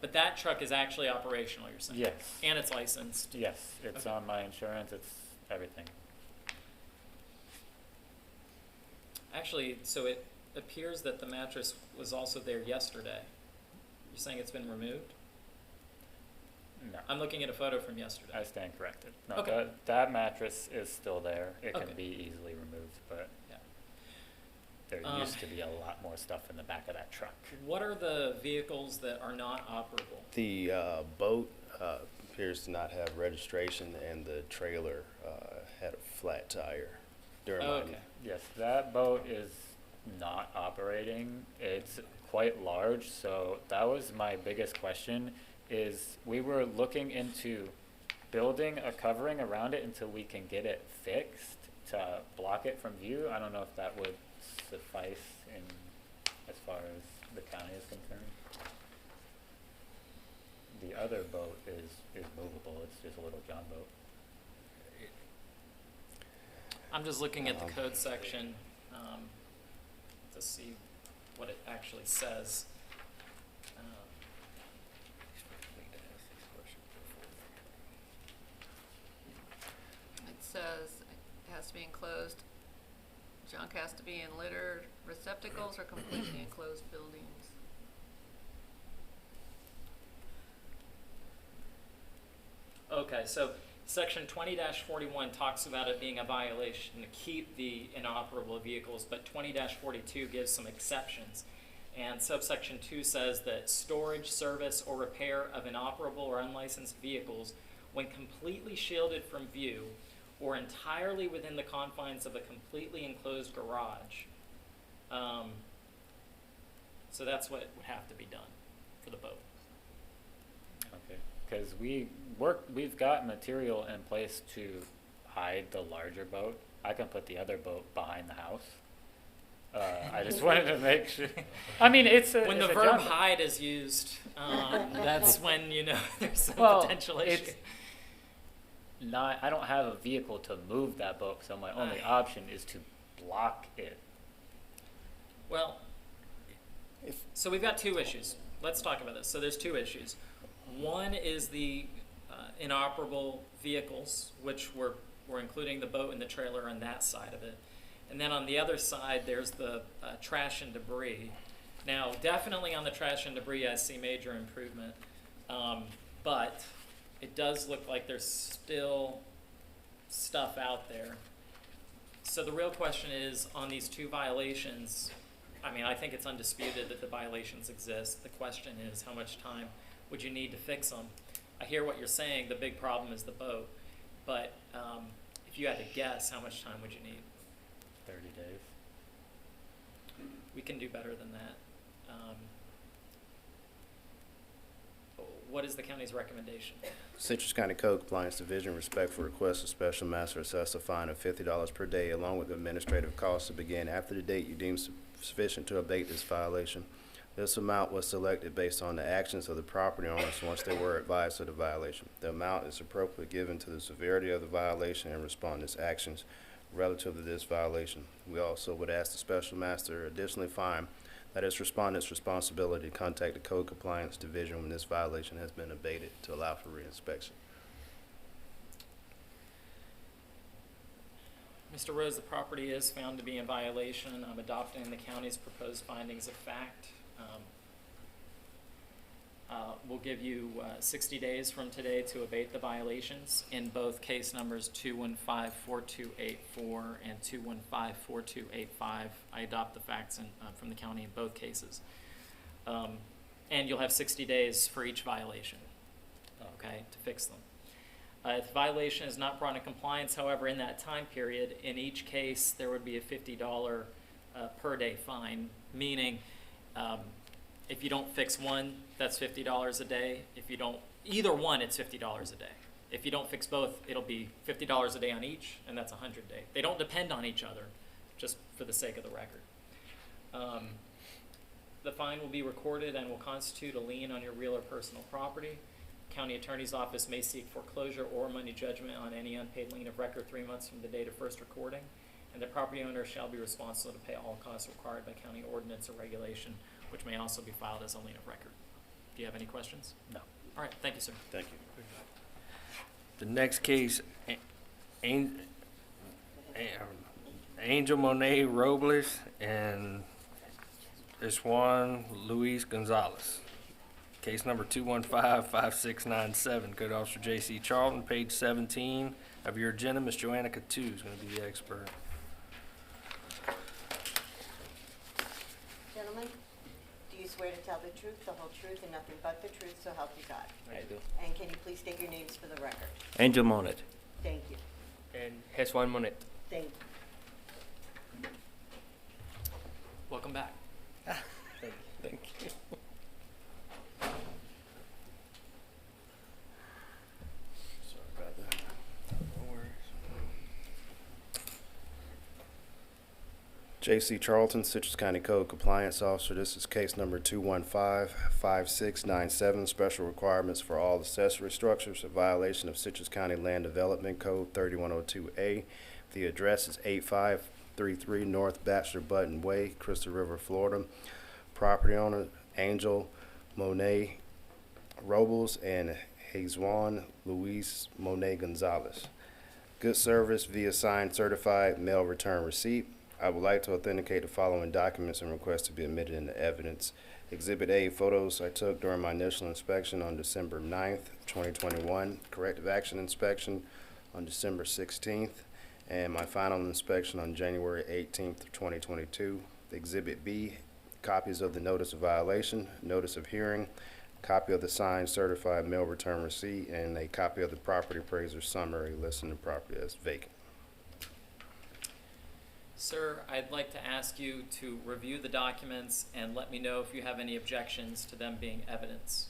But that truck is actually operational, you're saying? Yes. And it's licensed? Yes, it's Okay. on my insurance, it's everything. Actually, so it appears that the mattress was also there yesterday. You're saying it's been removed? No. I'm looking at a photo from yesterday. I stand corrected. No, Okay. that mattress is still there. It Okay. can be easily removed, but Yeah. there Um, used to be a lot more stuff in the back of that truck. What are the vehicles that are not operable? The boat appears to not have registration, and the trailer had a flat tire during Oh, my okay. Yes, that boat is not operating. It's quite large, so that was my biggest question, is we were looking into building a covering around it until we can get it fixed to block it from view. I don't know if that would suffice in as far as the county is concerned. The other boat is movable. It's just a little John boat. I'm just looking at the code section to see what it actually says. It says it has to be enclosed, junk has to be in littered receptacles or completely enclosed buildings. Okay, so section 20-41 talks about it being a violation to keep the inoperable vehicles, but 20-42 gives some exceptions. And subsection 2 says that storage, service, or repair of inoperable or unlicensed vehicles when completely shielded from view or entirely within the confines of a completely enclosed garage. So that's what would have to be done for the boat. Okay, because we've got material in place to hide the larger boat. I can put the other boat behind the house. I just wanted to make sure. I mean, When the it's a verb jump. hide is used, that's when you know there's some Well, potential issue. it's not. I don't have a vehicle to move that boat, so my only option is to block it. Well, so we've got two issues. Let's talk about this. So there's two issues. One is the inoperable vehicles, which we're including the boat and the trailer on that side of it. And then on the other side, there's the trash and debris. Now, definitely on the trash and debris, I see major improvement. But it does look like there's still stuff out there. So the real question is, on these two violations, I mean, I think it's undisputed that the violations exist. The question is, how much time would you need to fix them? I hear what you're saying, the big problem is the boat. But if you had to guess, how much time would you need? 30 days. We can do better than that. What is the county's recommendation? Citrus County Code Compliance Division respectfully requests a special master assess a fine of $50 per day along with administrative costs to begin after the date you deem sufficient to abate this violation. This amount was selected based on the actions of the property owners once they were advised of the violation. The amount is appropriately given to the severity of the violation and respondent's actions relative to this violation. We also would ask the special master additionally fine that it's respondent's responsibility to contact the Code Compliance Division when this violation has been abated to allow for reinspection. Mr. Rose, the property is found to be in violation. I'm adopting the county's proposed findings of fact. We'll give you 60 days from today to abate the violations in both case numbers 215-4284 and 215-4285. I adopt the facts from the county in both cases. And you'll have 60 days for each violation, okay, to fix them. If the violation is not brought in compliance, however, in that time period, in each case, there would be a $50 per day fine, meaning if you don't fix one, that's $50 a day. If you don't, either one, it's $50 a day. If you don't fix both, it'll be $50 a day on each, and that's $100 a day. They don't depend on each other, just for the sake of the record. The fine will be recorded and will constitute a lien on your real or personal property. County Attorney's Office may seek foreclosure or money judgment on any unpaid lien of record 3 months from the date of first recording, and the property owner shall be responsible to pay all costs required by county ordinance or regulation, which may also be filed as a lien of record. Do you have any questions? No. All right, thank you, sir. Thank you. The next case, Angel Monet Robles and this one, Luis Gonzalez. Case number 2155697, Code Officer J.C. Charlton, page 17 of your agenda. Ms. Joanna Cattu is going to be the expert. Gentlemen, do you swear to tell the truth, the whole truth, and nothing but the truth, so help you God? I do. And can you please state your names for the record? Angel Monet. Thank you. And Heswan Monet. Thank you. Welcome back. Thank you. Sorry about that. No worries. J.C. Charlton, Citrus County Code Compliance Officer. This is case number 2155697, special requirements for all accessory structures, a violation of Citrus County Land Development Code 3102A. The address is 8533 North Bachelor Button Way, Crystal River, Florida. Property owner, Angel Monet Robles and Hezwan Luis Monet Gonzalez. Good service via signed certified mail return receipt. I would like to authenticate the following documents and request to be admitted into evidence. Exhibit A, photos I took during my initial inspection on December 9th, 2021, corrective action inspection on December 16th, and my final inspection on January 18th, 2022. Exhibit B, copies of the notice of violation, notice of hearing, copy of the signed certified mail return receipt, and a copy of the property appraiser's summary listing the property as vacant. Sir, I'd like to ask you to review the documents and let me know if you have any objections to them being evidence.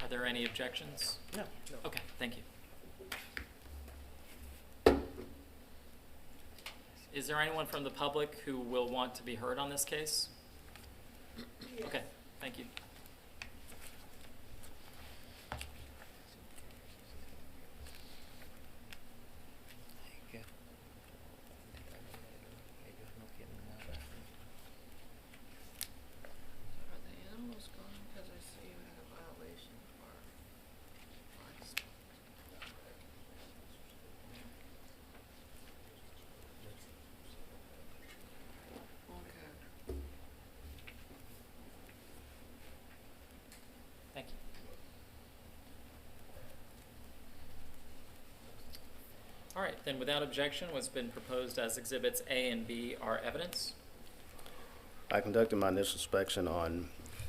Are there any objections? No. Okay, thank you. Is there anyone from the public who will want to be heard on this case? Okay, thank you. Are the animals gone? Because I see you had a violation for livestock. Okay. Thank you. All right, then without objection, what's been proposed as exhibits A and B are evidence. I conducted my initial inspection on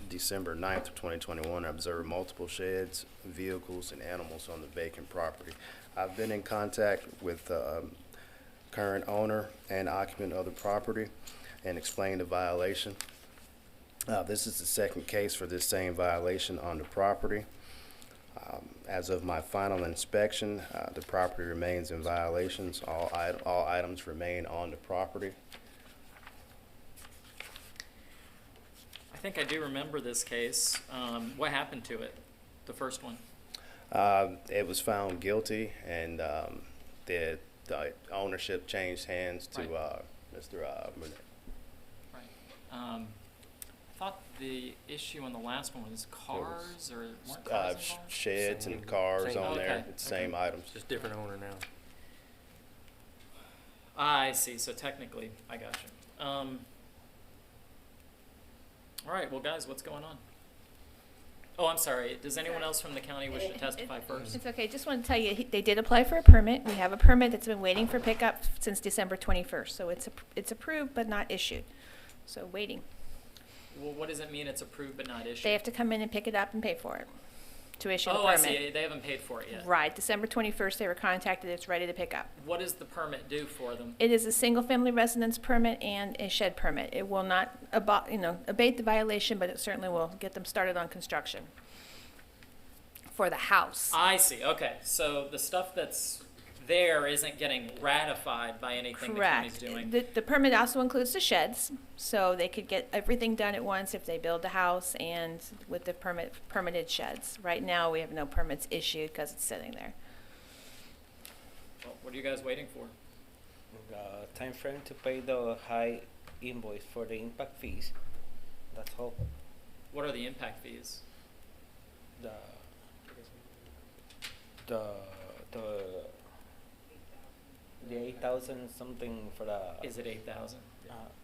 December 9th of 2021. I observed multiple sheds, vehicles, and animals on the vacant property. I've been in contact with the current owner and occupant of the property and explained the violation. This is the second case for this same violation on the property. As of my final inspection, the property remains in violations. All items remain on the property. I think I do remember this case. What happened to it, the first one? It was found guilty, and the ownership changed hands to Right. Mr. Monet. Right. I thought the issue on the last one was cars, or weren't cars involved? Sheds Same- and cars same- on there. Okay, It's same items. Just different owner now. I see, so technically, I got you. All right, well, guys, what's going on? Oh, I'm sorry, does anyone else from the county wish to testify first? It's okay, just want to tell you, they did apply for a permit. We have a permit that's been waiting for pickup since December 21st, so it's approved but not issued. So waiting. Well, what does it mean it's approved but not issued? They have to come in and pick it up and pay for it to issue the Oh, permit. I see, they haven't paid for it yet. Right, December 21st, they were contacted, it's ready to pick up. What does the permit do for them? It is a single-family residence permit and a shed permit. It will not abate the violation, but it certainly will get them started on construction for the house. I see, okay, so the stuff that's there isn't getting ratified by anything the county's Correct. doing? The permit also includes the sheds, so they could get everything done at once if they build the house and with the permitted sheds. Right now, we have no permits issued because it's sitting there. Well, what are you guys waiting for? Time frame to pay the high invoice for the impact fees. That's all. What are the impact fees? The the 8,000 something for the. Is it 8,000?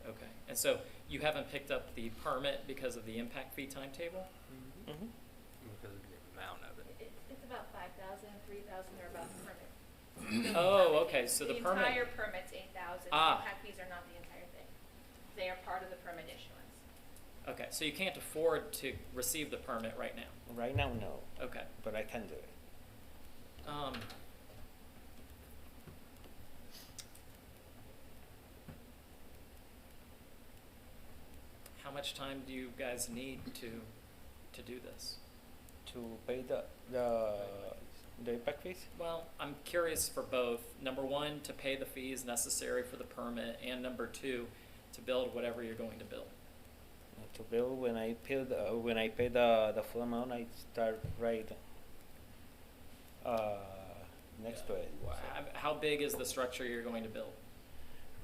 Okay, and so you haven't picked up the permit because of the impact fee timetable? Mm-hmm. Because of the amount of it. It's about 5,000, 3,000 are about the permit. Oh, okay, so the permit. The entire permit's 8,000. Ah. The impact fees are not the entire thing. They are part of the permit issuance. Okay, so you can't afford to receive the permit right now? Right now, no. Okay. But I can do it. How much time do you guys need to do this? To pay the impact fees? Well, I'm curious for both. Number one, to pay the fees necessary for the permit, and number two, to build whatever you're going to build. To build, when I pay the full amount, I start right next to it. How big is the structure you're going to build?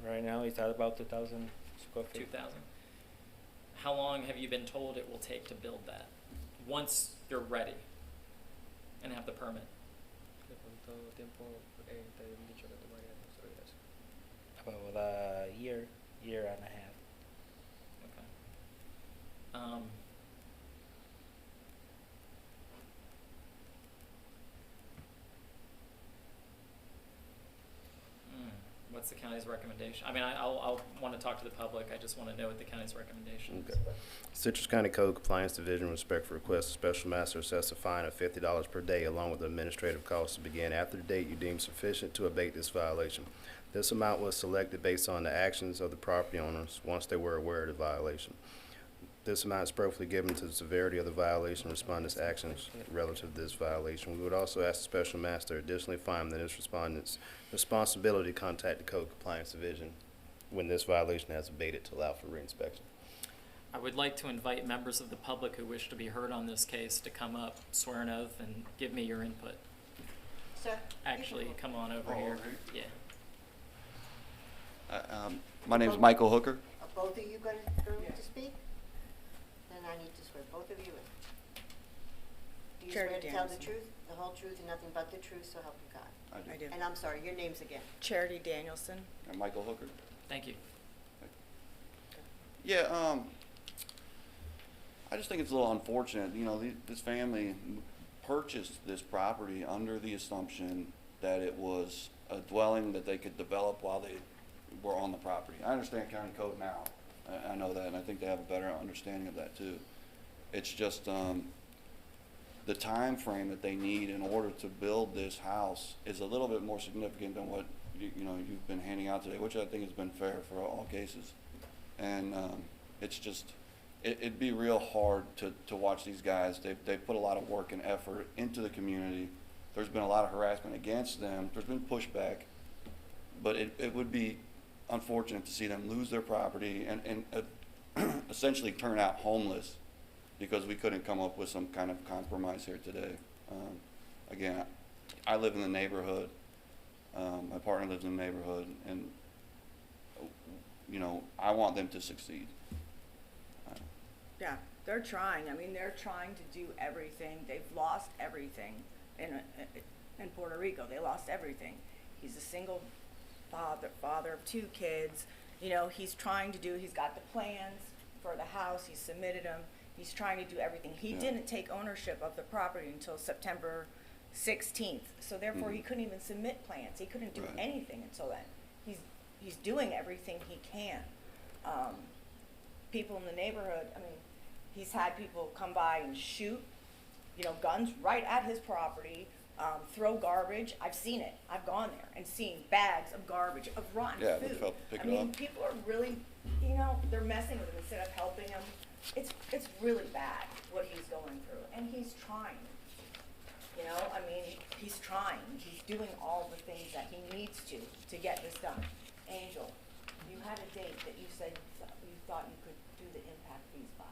Right now, it's at about 2,000 square feet. 2,000. How long have you been told it will take to build that? Once you're ready and have the permit? About a year and a half. Okay. What's the county's recommendation? I mean, I'll want to talk to the public. I just want to know what the county's recommendation is. Okay. Citrus County Code Compliance Division, with respect for request, the special master assess a fine of $50 per day along with administrative costs to begin after the date you deem sufficient to abate this violation. This amount was selected based on the actions of the property owners once they were aware of the violation. This amount is appropriately given to the severity of the violation and respondent's actions relative to this violation. We would also ask the special master additionally find that this respondent's responsibility to contact the Code Compliance Division when this violation has abated to allow for reinspection. I would like to invite members of the public who wish to be heard on this case to come up, swear an oath, and give me your input. Sir? Actually, come on over here. Yeah. My name is Michael Hooker. Are both of you going to speak? Then I need to swear both of you in. Do you swear Charity to tell the Danielson. truth, the whole truth, and nothing but the truth, so help you God? I I do. And I'm sorry, your names again. Charity Danielson. I'm Michael Hooker. Thank you. Yeah, I just think it's a little unfortunate. You know, this family purchased this property under the assumption that it was a dwelling that they could develop while they were on the property. I understand county code now. I know that, and I think they have a better understanding of that too. It's just the time frame that they need in order to build this house is a little bit more significant than what you've been handing out today, which I think has been fair for all cases. And it's just it'd be real hard to watch these guys. They've put a lot of work and effort into the community. There's been a lot of harassment against them. There's been pushback, but it would be unfortunate to see them lose their property and essentially turn out homeless because we couldn't come up with some kind of compromise here today. Again, I live in the neighborhood. My partner lives in the neighborhood, and I want them to succeed. Yeah, they're trying. I mean, they're trying to do everything. They've lost everything in Puerto Rico. They lost everything. He's a single father of 2 kids. You know, he's got the plans for the house, he submitted them, he's trying to do everything. He didn't take ownership of the property until September 16th, so therefore he couldn't even submit plans, he couldn't do anything until then. He's doing everything he can. People in the neighborhood, I mean, he's had people come by and shoot, you know, guns right at his property, throw garbage. I've seen it. I've gone there and seen bags of garbage, of rotten Yeah, food. pick I it mean, up. people are really, you know, they're messing with him instead of helping him. It's really bad what he's going through, and he's trying. You know, I mean, he's trying. He's doing all the things that he needs to get this done. Angel, you had a date that you said you thought you could do the impact fees by.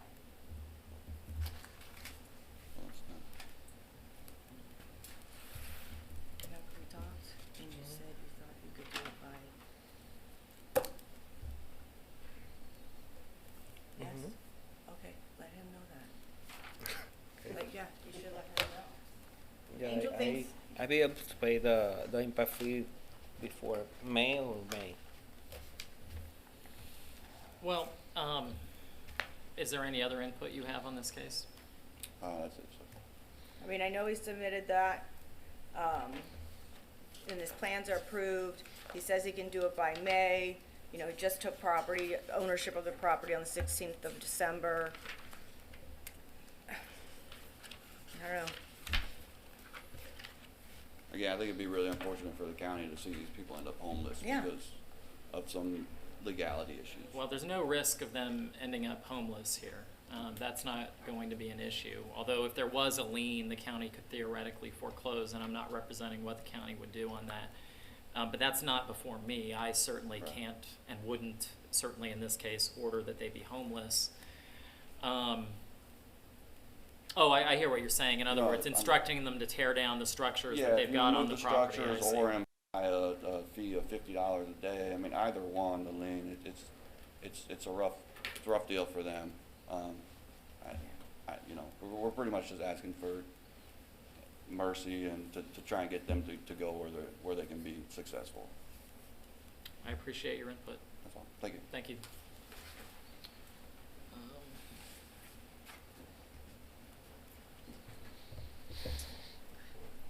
Remember we talked, and you said you thought you could do it by. Yes? Okay, let him know that. Yeah, you should let him know. Angel thinks. I be able to pay the impact fee before May or May. Well, is there any other input you have on this case? That's it. I mean, I know he submitted that, and his plans are approved. He says he can do it by May. You know, he just took ownership of the property on the 16th of December. I don't know. Again, I think it'd be really unfortunate for the county to see these people end up homeless because of some legality issues. Well, there's no risk of them ending up homeless here. That's not going to be an issue. Although if there was a lien, the county could theoretically foreclose, and I'm not representing what the county would do on that. But that's not before me. I certainly can't and wouldn't, certainly in this case, order that they be homeless. I hear what you're saying. In other words, instructing them to tear down the structures that they've got on the property. Structures or imply a fee of $50 a day. I mean, either one, the lien, it's a rough deal for them. You know, we're pretty much just asking for mercy and to try and get them to go where they can be successful. I appreciate your input. That's all. Thank you. Thank you.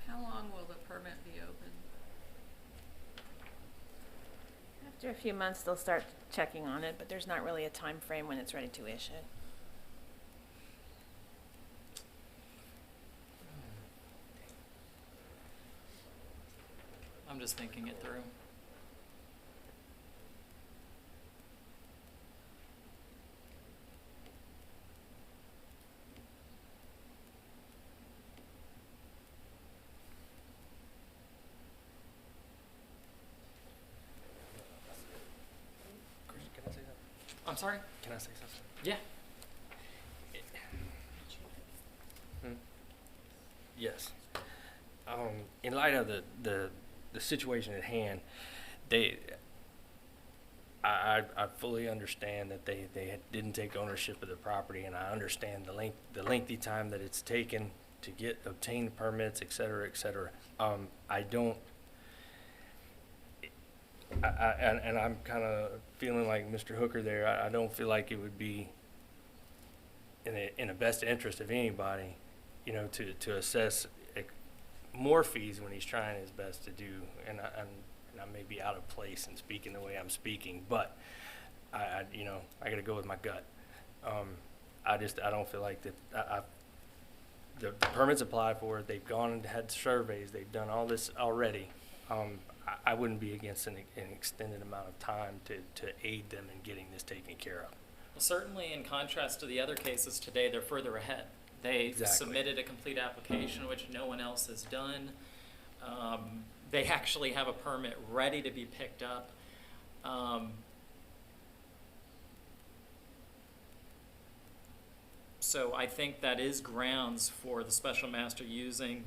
How long will the permit be open? After a few months, they'll start checking on it, but there's not really a time frame when it's ready to issue. I'm just thinking it through. Can I say something? I'm sorry? Can I say something? Yeah. Yes. In light of the situation at hand, I fully understand that they didn't take ownership of the property, and I understand the lengthy time that it's taken to obtain permits, et cetera, et cetera. And I'm kind of feeling like Mr. Hooker there. I don't feel like it would be in the best interest of anybody, you know, to assess more fees when he's trying his best to do. And I may be out of place in speaking the way I'm speaking, but I got to go with my gut. I don't feel like that. The permits applied for, they've gone and had surveys, they've done all this already. I wouldn't be against an extended amount of time to aid them in getting this taken care of. Well, certainly in contrast to the other cases today, they're further ahead. They submitted a complete application, which no one else has done. They actually have a permit ready to be picked up. So I think that is grounds for the special master using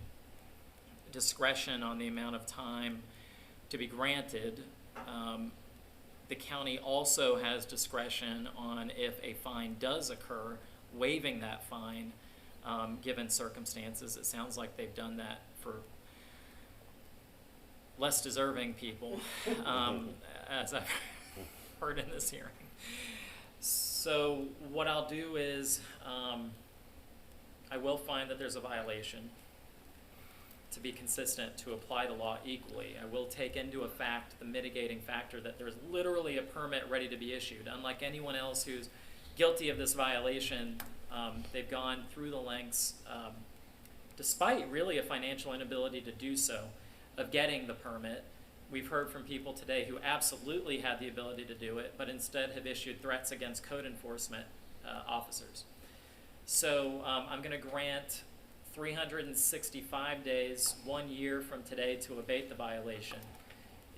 discretion on the amount of time to be granted. The county also has discretion on if a fine does occur, waiving that fine given circumstances. It sounds like they've done that for less deserving people, as I've heard in this hearing. So what I'll do is I will find that there's a violation to be consistent, to apply the law equally. I will take into effect the mitigating factor that there's literally a permit ready to be issued. Unlike anyone else who's guilty of this violation, they've gone through the lengths, despite really a financial inability to do so, of getting the permit. We've heard from people today who absolutely had the ability to do it, but instead have issued threats against code enforcement officers. So I'm going to grant 365 days, 1 year from today, to abate the violation.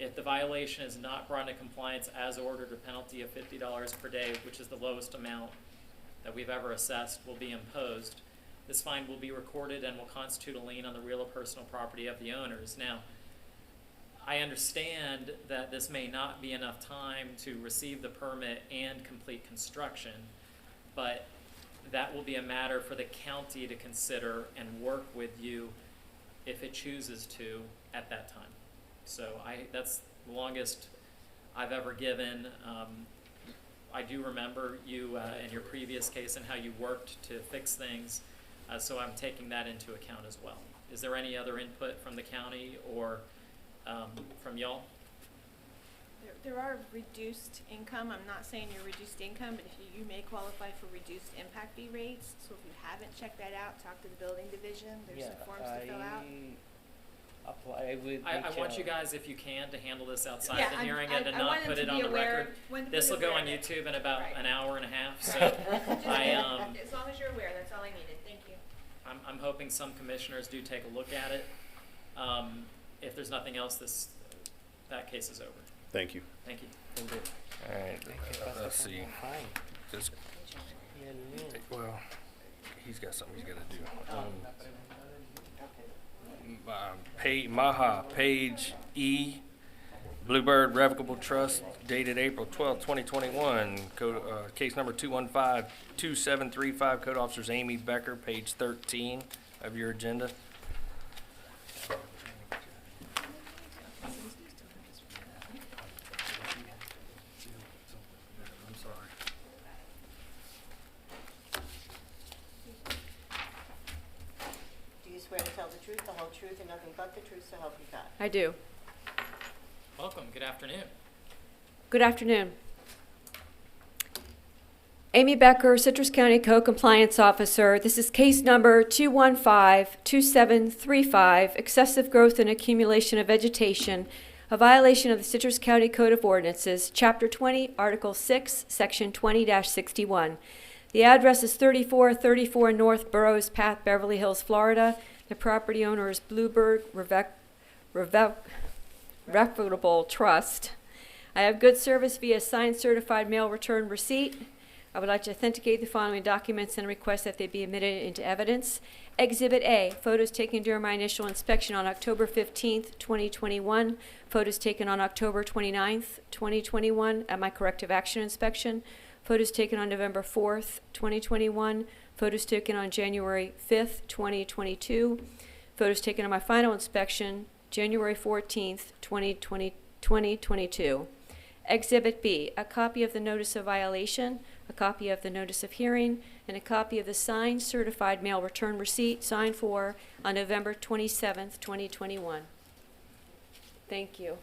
If the violation is not brought into compliance as ordered, a penalty of $50 per day, which is the lowest amount that we've ever assessed, will be imposed. This fine will be recorded and will constitute a lien on the real or personal property of the owners. Now, I understand that this may not be enough time to receive the permit and complete construction, but that will be a matter for the county to consider and work with you if it chooses to at that time. So that's the longest I've ever given. I do remember you in your previous case and how you worked to fix things, so I'm taking that into account as well. Is there any other input from the county or from y'all? There are reduced income. I'm not saying you're reduced income, but if you may qualify for reduced impact fee rates. So if you haven't checked that out, talk to the building division. There's some forms to fill out. I want you guys, if you can, to handle this outside Yeah, the hearing I and not wanted put to it be on the aware- record. wanted to This be will go aware on of it. YouTube in about Right. an hour and a half. So Just I as long as you're aware, that's all I needed. Thank you. I'm hoping some commissioners do take a look at it. If there's nothing else, that case is over. Thank you. Thank you. All right, let's see. Just, well, he's got something he's got to do. Maha, Page E, Bluebird Revocable Trust, dated April 12, 2021. Case number 215-2735. Code Officers Amy Becker, page 13 of your agenda. I'm sorry. Do you swear to tell the truth, the whole truth, and nothing but the truth, so help you God? I do. Welcome. Good afternoon. Good afternoon. Amy Becker, Citrus County Co-Compliance Officer. This is case number 215-2735, excessive growth and accumulation of vegetation, a violation of the Citrus County Code of Ordinances, Chapter 20, Article 6, Section 20-61. The address is 3434 North Burroughs Path, Beverly Hills, Florida. The property owner is Bluebird Revocable Trust. I have good service via signed certified mail return receipt. I would like to authenticate the following documents and request that they be admitted into evidence. Exhibit A, photos taken during my initial inspection on October 15th, 2021. Photos taken on October 29th, 2021 at my corrective action inspection. Photos taken on November 4th, 2021. Photos taken on January 5th, 2022. Photos taken on my final inspection, January 14th, 2022. Exhibit B, a copy of the notice of violation, a copy of the notice of hearing, and a copy of the signed certified mail return receipt signed for on November 27th, 2021. Thank you.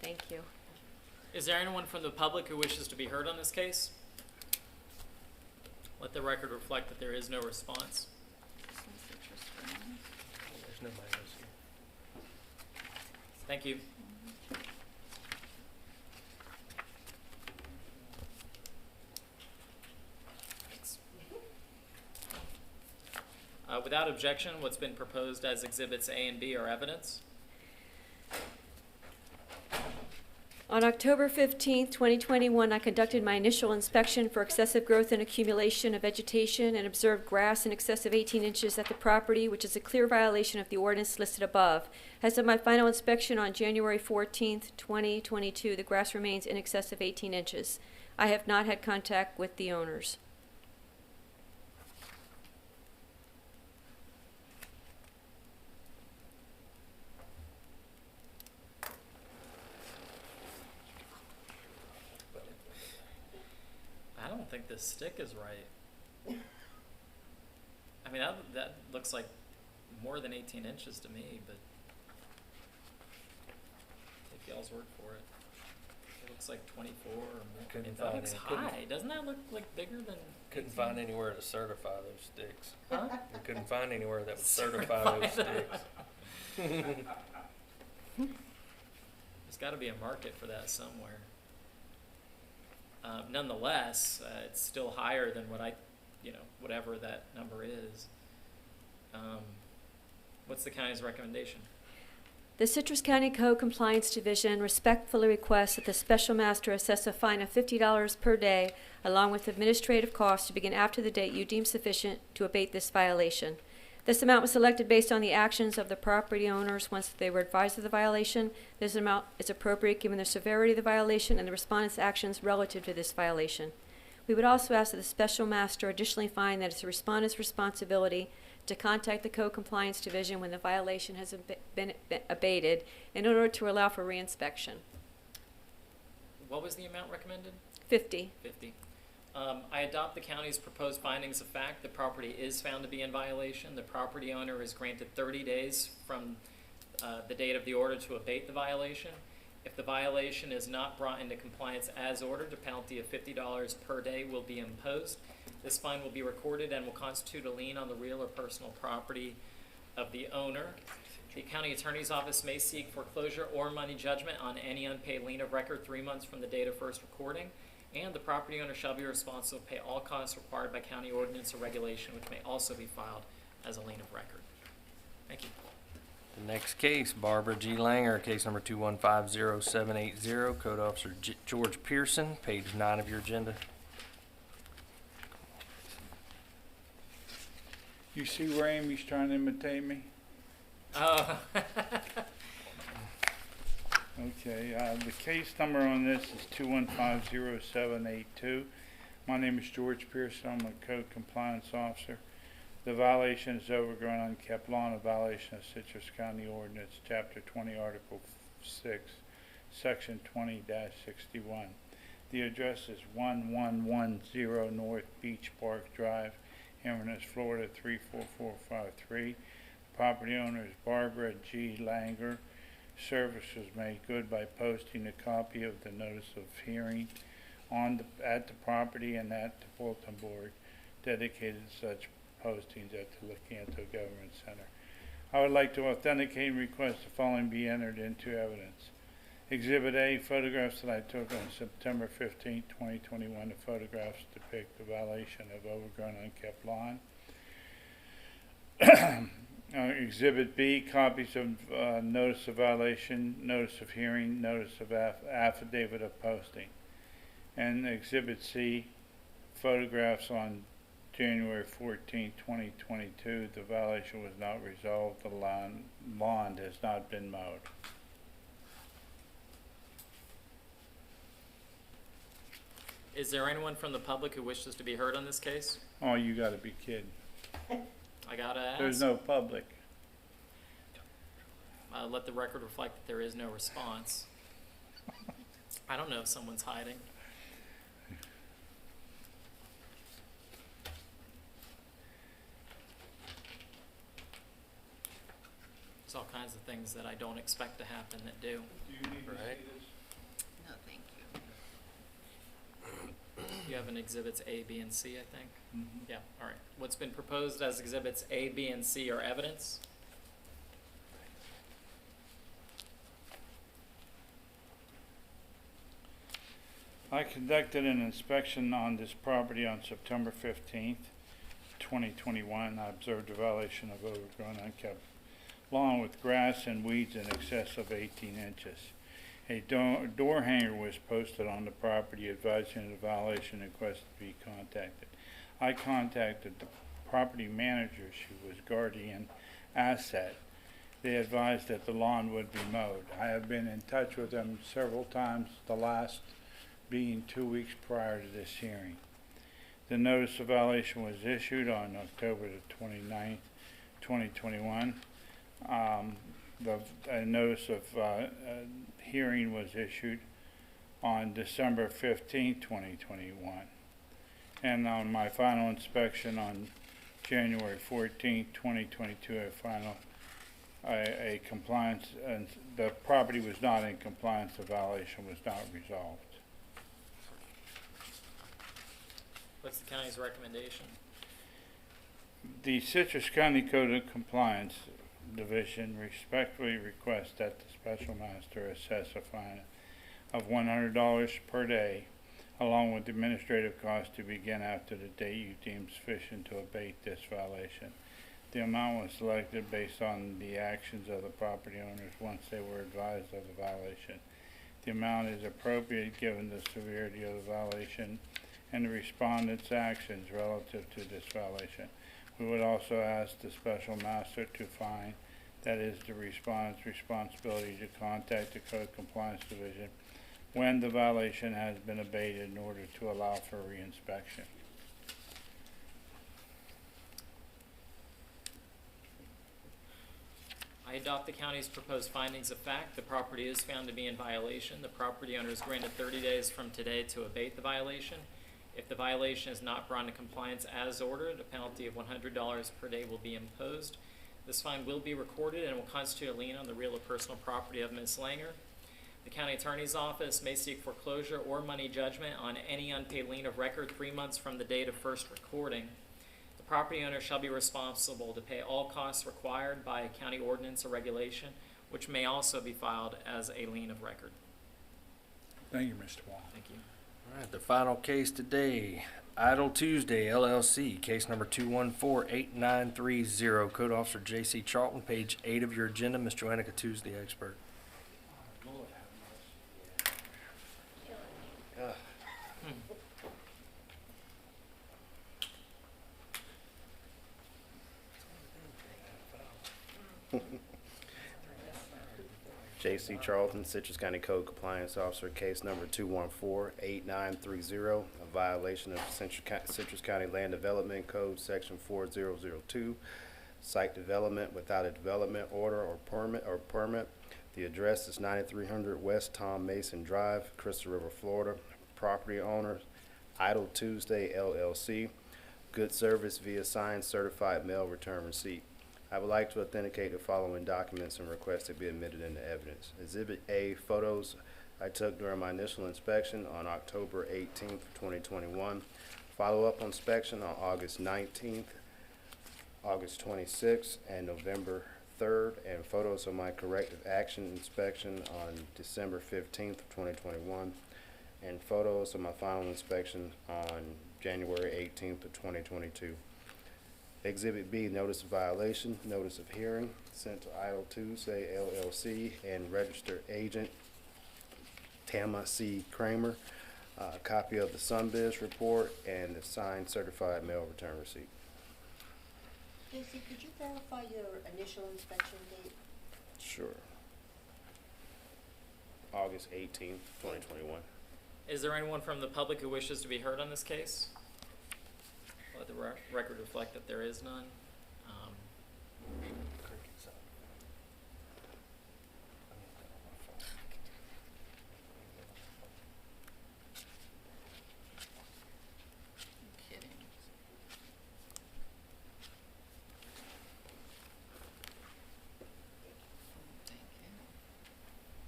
Thank you. Is there anyone from the public who wishes to be heard on this case? Let the record reflect that there is no response. There's nobody else here. Thank you. Without objection, what's been proposed as Exhibits A and B are evidence. On October 15th, 2021, I conducted my initial inspection for excessive growth and accumulation of vegetation and observed grass in excess of 18 inches at the property, which is a clear violation of the ordinance listed above. As of my final inspection on January 14th, 2022, the grass remains in excess of 18 inches. I have not had contact with the owners. don't think this stick is right. I mean, that looks like more than 18 inches to me, but take y'all's word for it. It looks like 24 or more. Couldn't That find looks any- high. Doesn't that look like bigger than? Couldn't 18? find anywhere to certify those sticks. Huh? We couldn't find anywhere that would certify those sticks. There's got to be a market for that somewhere. Nonetheless, it's still higher than what whatever that number is. What's the county's recommendation? The Citrus County Code Compliance Division respectfully requests that the special master assess a fine of $50 per day, along with administrative costs to begin after the date you deem sufficient to abate this violation. This amount was selected based on the actions of the property owners once they were advised of the violation. This amount is appropriate given the severity of the violation and the respondent's actions relative to this violation. We would also ask that the special master additionally find that it's the respondent's responsibility to contact the Code Compliance Division when the violation has been abated in order to allow for reinspection. What was the amount recommended? 50. 50. I adopt the county's proposed findings of fact. The property is found to be in violation. The property owner is granted 30 days from the date of the order to abate the violation. If the violation is not brought into compliance as ordered, a penalty of $50 per day will be imposed. This fine will be recorded and will constitute a lien on the real or personal property of the owner. The county attorney's office may seek foreclosure or money judgment on any unpaid lien of record 3 months from the date of first recording, and the property owner shall be responsible to pay all costs required by county ordinance or regulation, which may also be filed as a lien of record. Thank you. The next case, Barbara G. Langer, case number 2150780, Code Officer George Pearson, page 9 of your agenda. You see where Amy's trying to imitate me? Oh. Okay, the case number on this is 2150782. My name is George Pearson. I'm a code compliance officer. The violation is overgrown unkept lawn, a violation of Citrus County Ordinance, Chapter 20, Article 6, Section 20-61. The address is 1110 North Beach Park Drive, Inverness, Florida 34453. Property owner is Barbara G. Langer. Service was made good by posting a copy of the notice of hearing at the property and at the bulletin board dedicated to such postings at the Lecanto Government Center. I would like to authenticate and request the following be entered into evidence. Exhibit A, photographs that I took on September 15, 2021. The photographs depict the violation of overgrown unkept lawn. Exhibit B, copies of notice of violation, notice of hearing, notice of affidavit of posting. And Exhibit C, photographs on January 14, 2022. The violation was not resolved. The lawn has not been mowed. Is there anyone from the public who wishes to be heard on this case? Oh, you gotta be kidding. I gotta ask. There's no public. Let the record reflect that there is no response. I don't know if someone's hiding. There's all kinds of things that I don't expect to happen that do. Right? No, thank you. You have an exhibits A, B, and C, I think? Mm-hmm. Yeah, all right. What's been proposed as exhibits A, B, and C are evidence. I conducted an inspection on this property on September 15th, 2021. I observed a violation of overgrown unkept lawn with grass and weeds in excess of 18 inches. A door hanger was posted on the property advising the violation and requested to be contacted. I contacted the property manager, who was guardian asset. They advised that the lawn would be mowed. I have been in touch with them several times, the last being 2 weeks prior to this hearing. The notice of violation was issued on October the 29th, 2021. The notice of hearing was issued on December 15, 2021. And on my final inspection on January 14th, 2022, a compliance, and the property was not in compliance, the violation was not resolved. What's the county's recommendation? The Citrus County Code of Compliance Division respectfully requests that the special master assess a fine of $100 per day, along with administrative costs to begin after the date you deem sufficient to abate this violation. The amount was selected based on the actions of the property owners once they were advised of the violation. The amount is appropriate given the severity of the violation and the respondent's actions relative to this violation. We would also ask the special master to find that it is the respondent's responsibility to contact the Code Compliance Division when the violation has been abated in order to allow for reinspection. I adopt the county's proposed findings of fact. The property is found to be in violation. The property owner is granted 30 days from today to abate the violation. If the violation is not brought into compliance as ordered, a penalty of $100 per day will be imposed. This fine will be recorded and will constitute a lien on the real or personal property of Ms. Langer. The county attorney's office may seek foreclosure or money judgment on any unpaid lien of record 3 months from the date of first recording. The property owner shall be responsible to pay all costs required by a county ordinance or regulation, which may also be filed as a lien of record. Thank you, Mr. Wong. Thank you. All right, the final case today, Idle Tuesday, LLC, case number 214-8930, Code Officer J.C. Charlton, page 8 of your agenda. Ms. Joanna Cattouse, the expert. J.C. Charlton, Citrus County Code Compliance Officer, case number 214-8930, a violation of Citrus County Land Development Code, section 4002, site development without a development order or permit. The address is 9300 West Tom Mason Drive, Crystal River, Florida. Property owner, Idle Tuesday, LLC. Good service via signed certified mail return receipt. I would like to authenticate the following documents and request to be admitted into evidence. Exhibit A, photos I took during my initial inspection on October 18th, 2021. Follow-up inspection on August 19th, August 26th, and November 3rd, and photos of my corrective action inspection on December 15th, 2021, and photos of my final inspection on January 18th of 2022. Exhibit B, notice of violation, notice of hearing, sent to Idle Tuesday, LLC, and registered agent Tama C. Kramer. A copy of the Sunbiz report and the signed certified mail return receipt. Casey, could you verify your initial inspection date? Sure. August 18th, 2021. Is there anyone from the public who wishes to be heard on this case? Let the record reflect that there is none. Kidding. Thank you.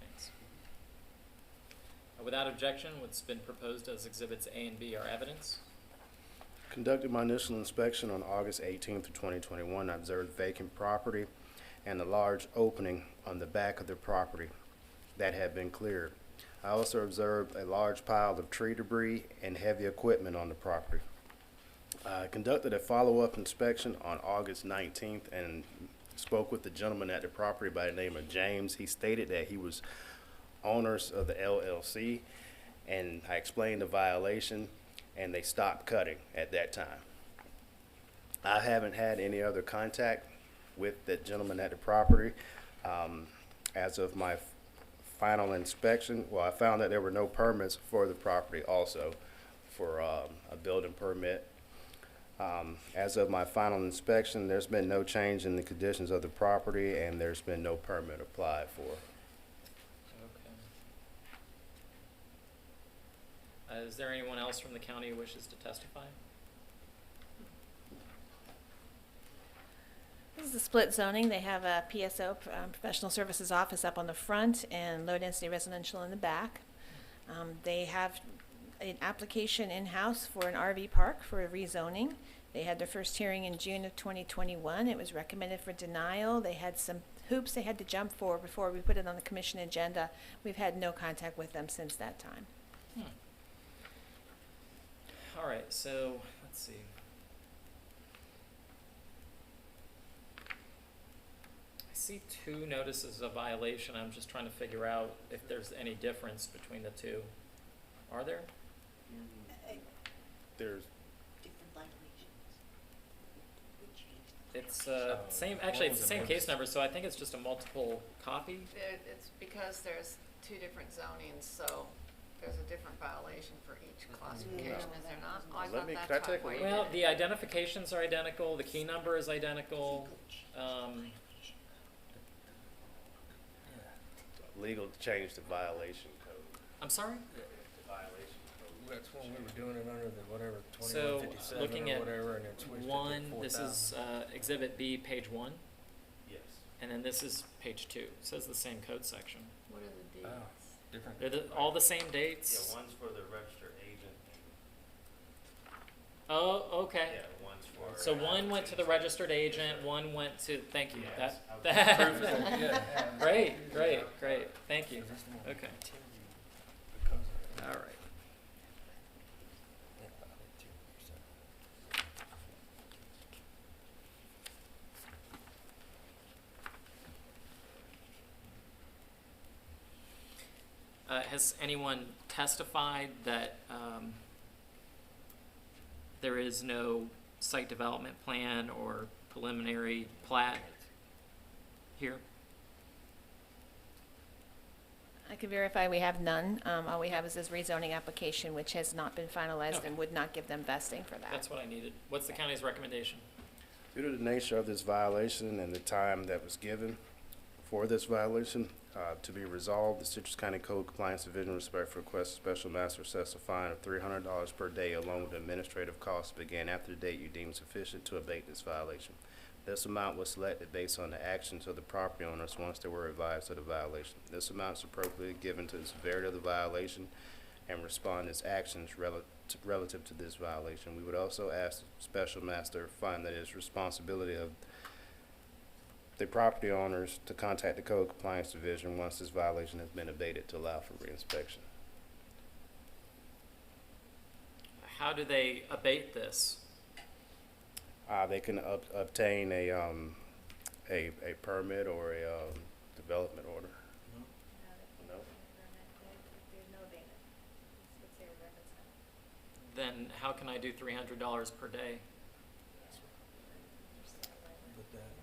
Thanks. Without objection, what's been proposed as Exhibits A and B are evidence. Conducted my initial inspection on August 18th of 2021. I observed vacant property and a large opening on the back of the property that had been cleared. I also observed a large pile of tree debris and heavy equipment on the property. I conducted a follow-up inspection on August 19th and spoke with the gentleman at the property by the name of James. He stated that he was owners of the LLC, and I explained the violation, and they stopped cutting at that time. I haven't had any other contact with the gentleman at the property. As of my final inspection, well, I found that there were no permits for the property also for a building permit. As of my final inspection, there's been no change in the conditions of the property, and there's been no permit applied for. Okay. Is there anyone else from the county who wishes to testify? This is a split zoning. They have a PSO, Professional Services Office, up on the front and low-density residential in the back. They have an application in-house for an RV park for a rezoning. They had their first hearing in June of 2021. It was recommended for denial. They had some hoops they had to jump for before we put it on the commission agenda. We've had no contact with them since that time. All right, so let's see. I see 2 notices of violation. I'm just trying to figure out if there's any difference between the 2. Are there? There's Different violations. We changed. It's same. Actually, it's the same case number, so I think it's just a multiple copy. It's because there's 2 different zonings, so there's a different violation for each classification, is there not? Oh, I Let thought me- that's can I how take a way look? you did Well, it. the identifications are identical. The key number is identical. legal to change the violation code. I'm sorry. The violation code. That's when we were doing it under the whatever, So, 2157 looking or at whatever, and it switched it to 1, this 4,000. is Exhibit B, page 1, Yes. and then this is page 2. It says the same code section. What are the dates? Different. They're all the same dates. Yeah, one's for the registered agent. Oh, okay. Yeah, one's for. So one went to the registered agent, one went to, thank you. Yes, That great, great, great. Thank you. Okay. All right. Has anyone testified that there is no site development plan or preliminary plat here? I can verify we have none. All we have is this rezoning application, which has not been finalized Okay. and would not give them vesting for that. That's what I needed. What's the county's recommendation? Due to the nature of this violation and the time that was given for this violation, to be resolved, the Citrus County Code Compliance Division respectfully requests a special master assess a fine of $300 per day along with administrative costs began after the date you deem sufficient to abate this violation. This amount was selected based on the actions of the property owners once they were advised of the violation. This amount is appropriately given to the severity of the violation and respond as actions relative to this violation. We would also ask the special master find that it is responsibility of the property owners to contact the Code Compliance Division once this violation has been abated to allow for reinspection. How do they abate this? They can obtain a permit or a development order. No. Then how can I do $300 per day?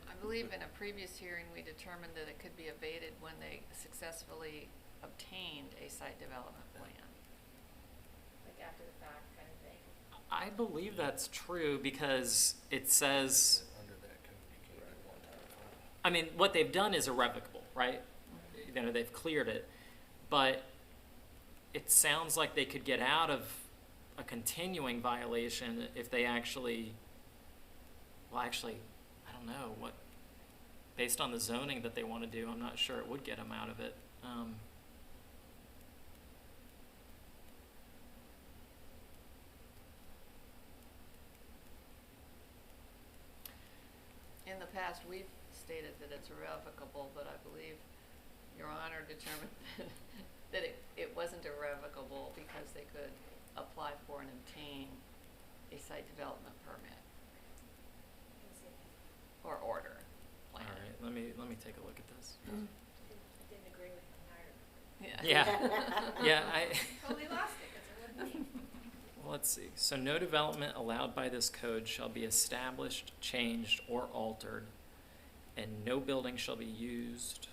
I believe in a previous hearing, we determined that it could be abated when they successfully obtained a site development plan. Like after the fact kind of thing. I believe that's true because it says, Under that code, you can't do one-time fine. I mean, what they've done is irrevocable, right? You know, they've cleared it, but it sounds like they could get out of a continuing violation if they actually, well, actually, I don't know what, based on the zoning that they want to do, I'm not sure it would get them out of it. In the past, we've stated that it's irrevocable, but I believe Your Honor determined that it wasn't irrevocable because they could apply for and obtain a site development permit or order All plan. right, let me take a look at this. Didn't agree with them, hired Yeah, yeah, Totally lost it because it wasn't me. Let's see. So no development allowed by this code shall be established, changed, or altered, and no building shall be used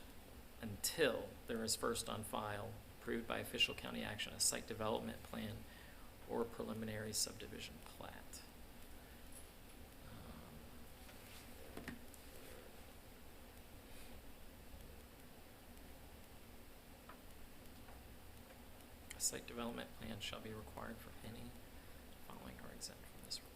until there is first on file, approved by official county action, a site development plan or preliminary subdivision plat. Site development plan shall be required for any following are exempt from this requirement.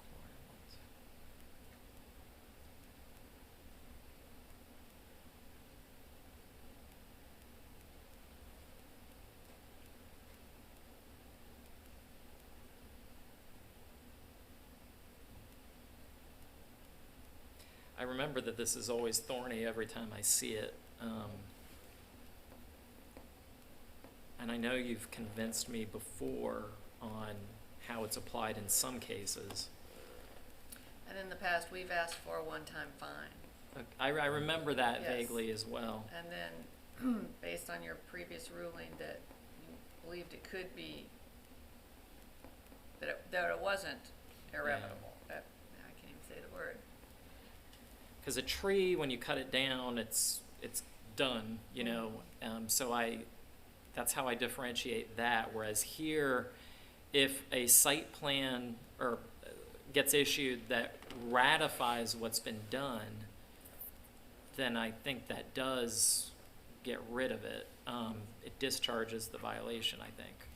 I remember that this is always thorny every time I see it. And I know you've convinced me before on how it's applied in some cases. And in the past, we've asked for a one-time fine. I remember that Yes. vaguely as well. And then, based on your previous ruling that you believed it could be, that it wasn't irrevocable. I can't even say the word. Because a tree, when you cut it down, it's done, you know. So that's how I differentiate that. Whereas here, if a site plan or gets issued that ratifies what's been done, then I think that does get rid of it. It discharges the violation, I think.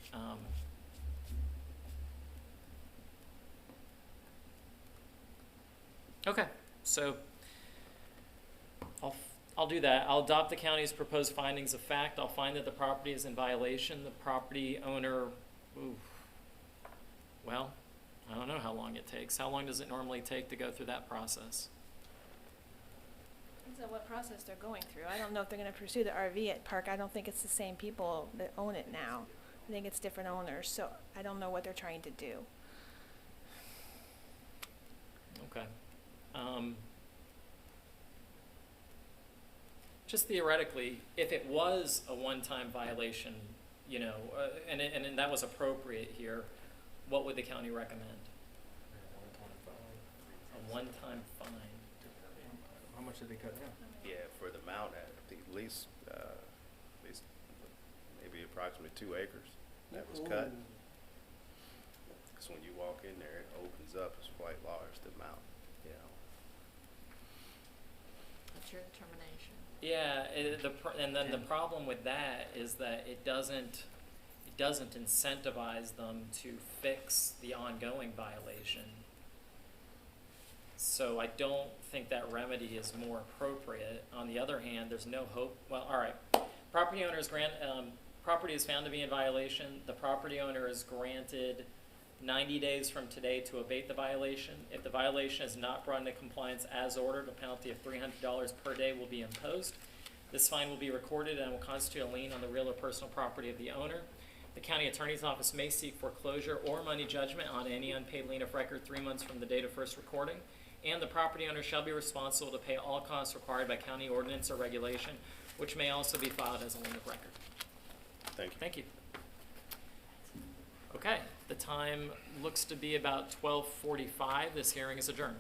Okay, so I'll do that. I'll adopt the county's proposed findings of fact. I'll find that the property is in violation. The property owner, well, I don't know how long it takes. How long does it normally take to go through that process? Depends on what process they're going through. I don't know if they're gonna pursue the RV at Park. I don't think it's the same people that own it now. I think it's different owners, so I don't know what they're trying to do. Okay. Just theoretically, if it was a one-time violation, you know, and that was appropriate here, what would the county recommend? A one-time fine. How much did they cut down? Yeah, for the amount, at least maybe approximately 2 acres that was cut. Because when you walk in there, it opens up, it's quite large, the amount, you know. What's your determination? Yeah, and then the problem with that is that it doesn't incentivize them to fix the ongoing violation. So I don't think that remedy is more appropriate. On the other hand, there's no hope. Well, all right. Property owners property is found to be in violation. The property owner is granted 90 days from today to abate the violation. If the violation is not brought into compliance as ordered, a penalty of $300 per day will be imposed. This fine will be recorded and will constitute a lien on the real or personal property of the owner. The county attorney's office may seek foreclosure or money judgment on any unpaid lien of record 3 months from the date of first recording, and the property owner shall be responsible to pay all costs required by county ordinance or regulation, which may also be filed as a lien of record. Thank you. Thank you. Okay, the time looks to be about 12:45. This hearing is adjourned.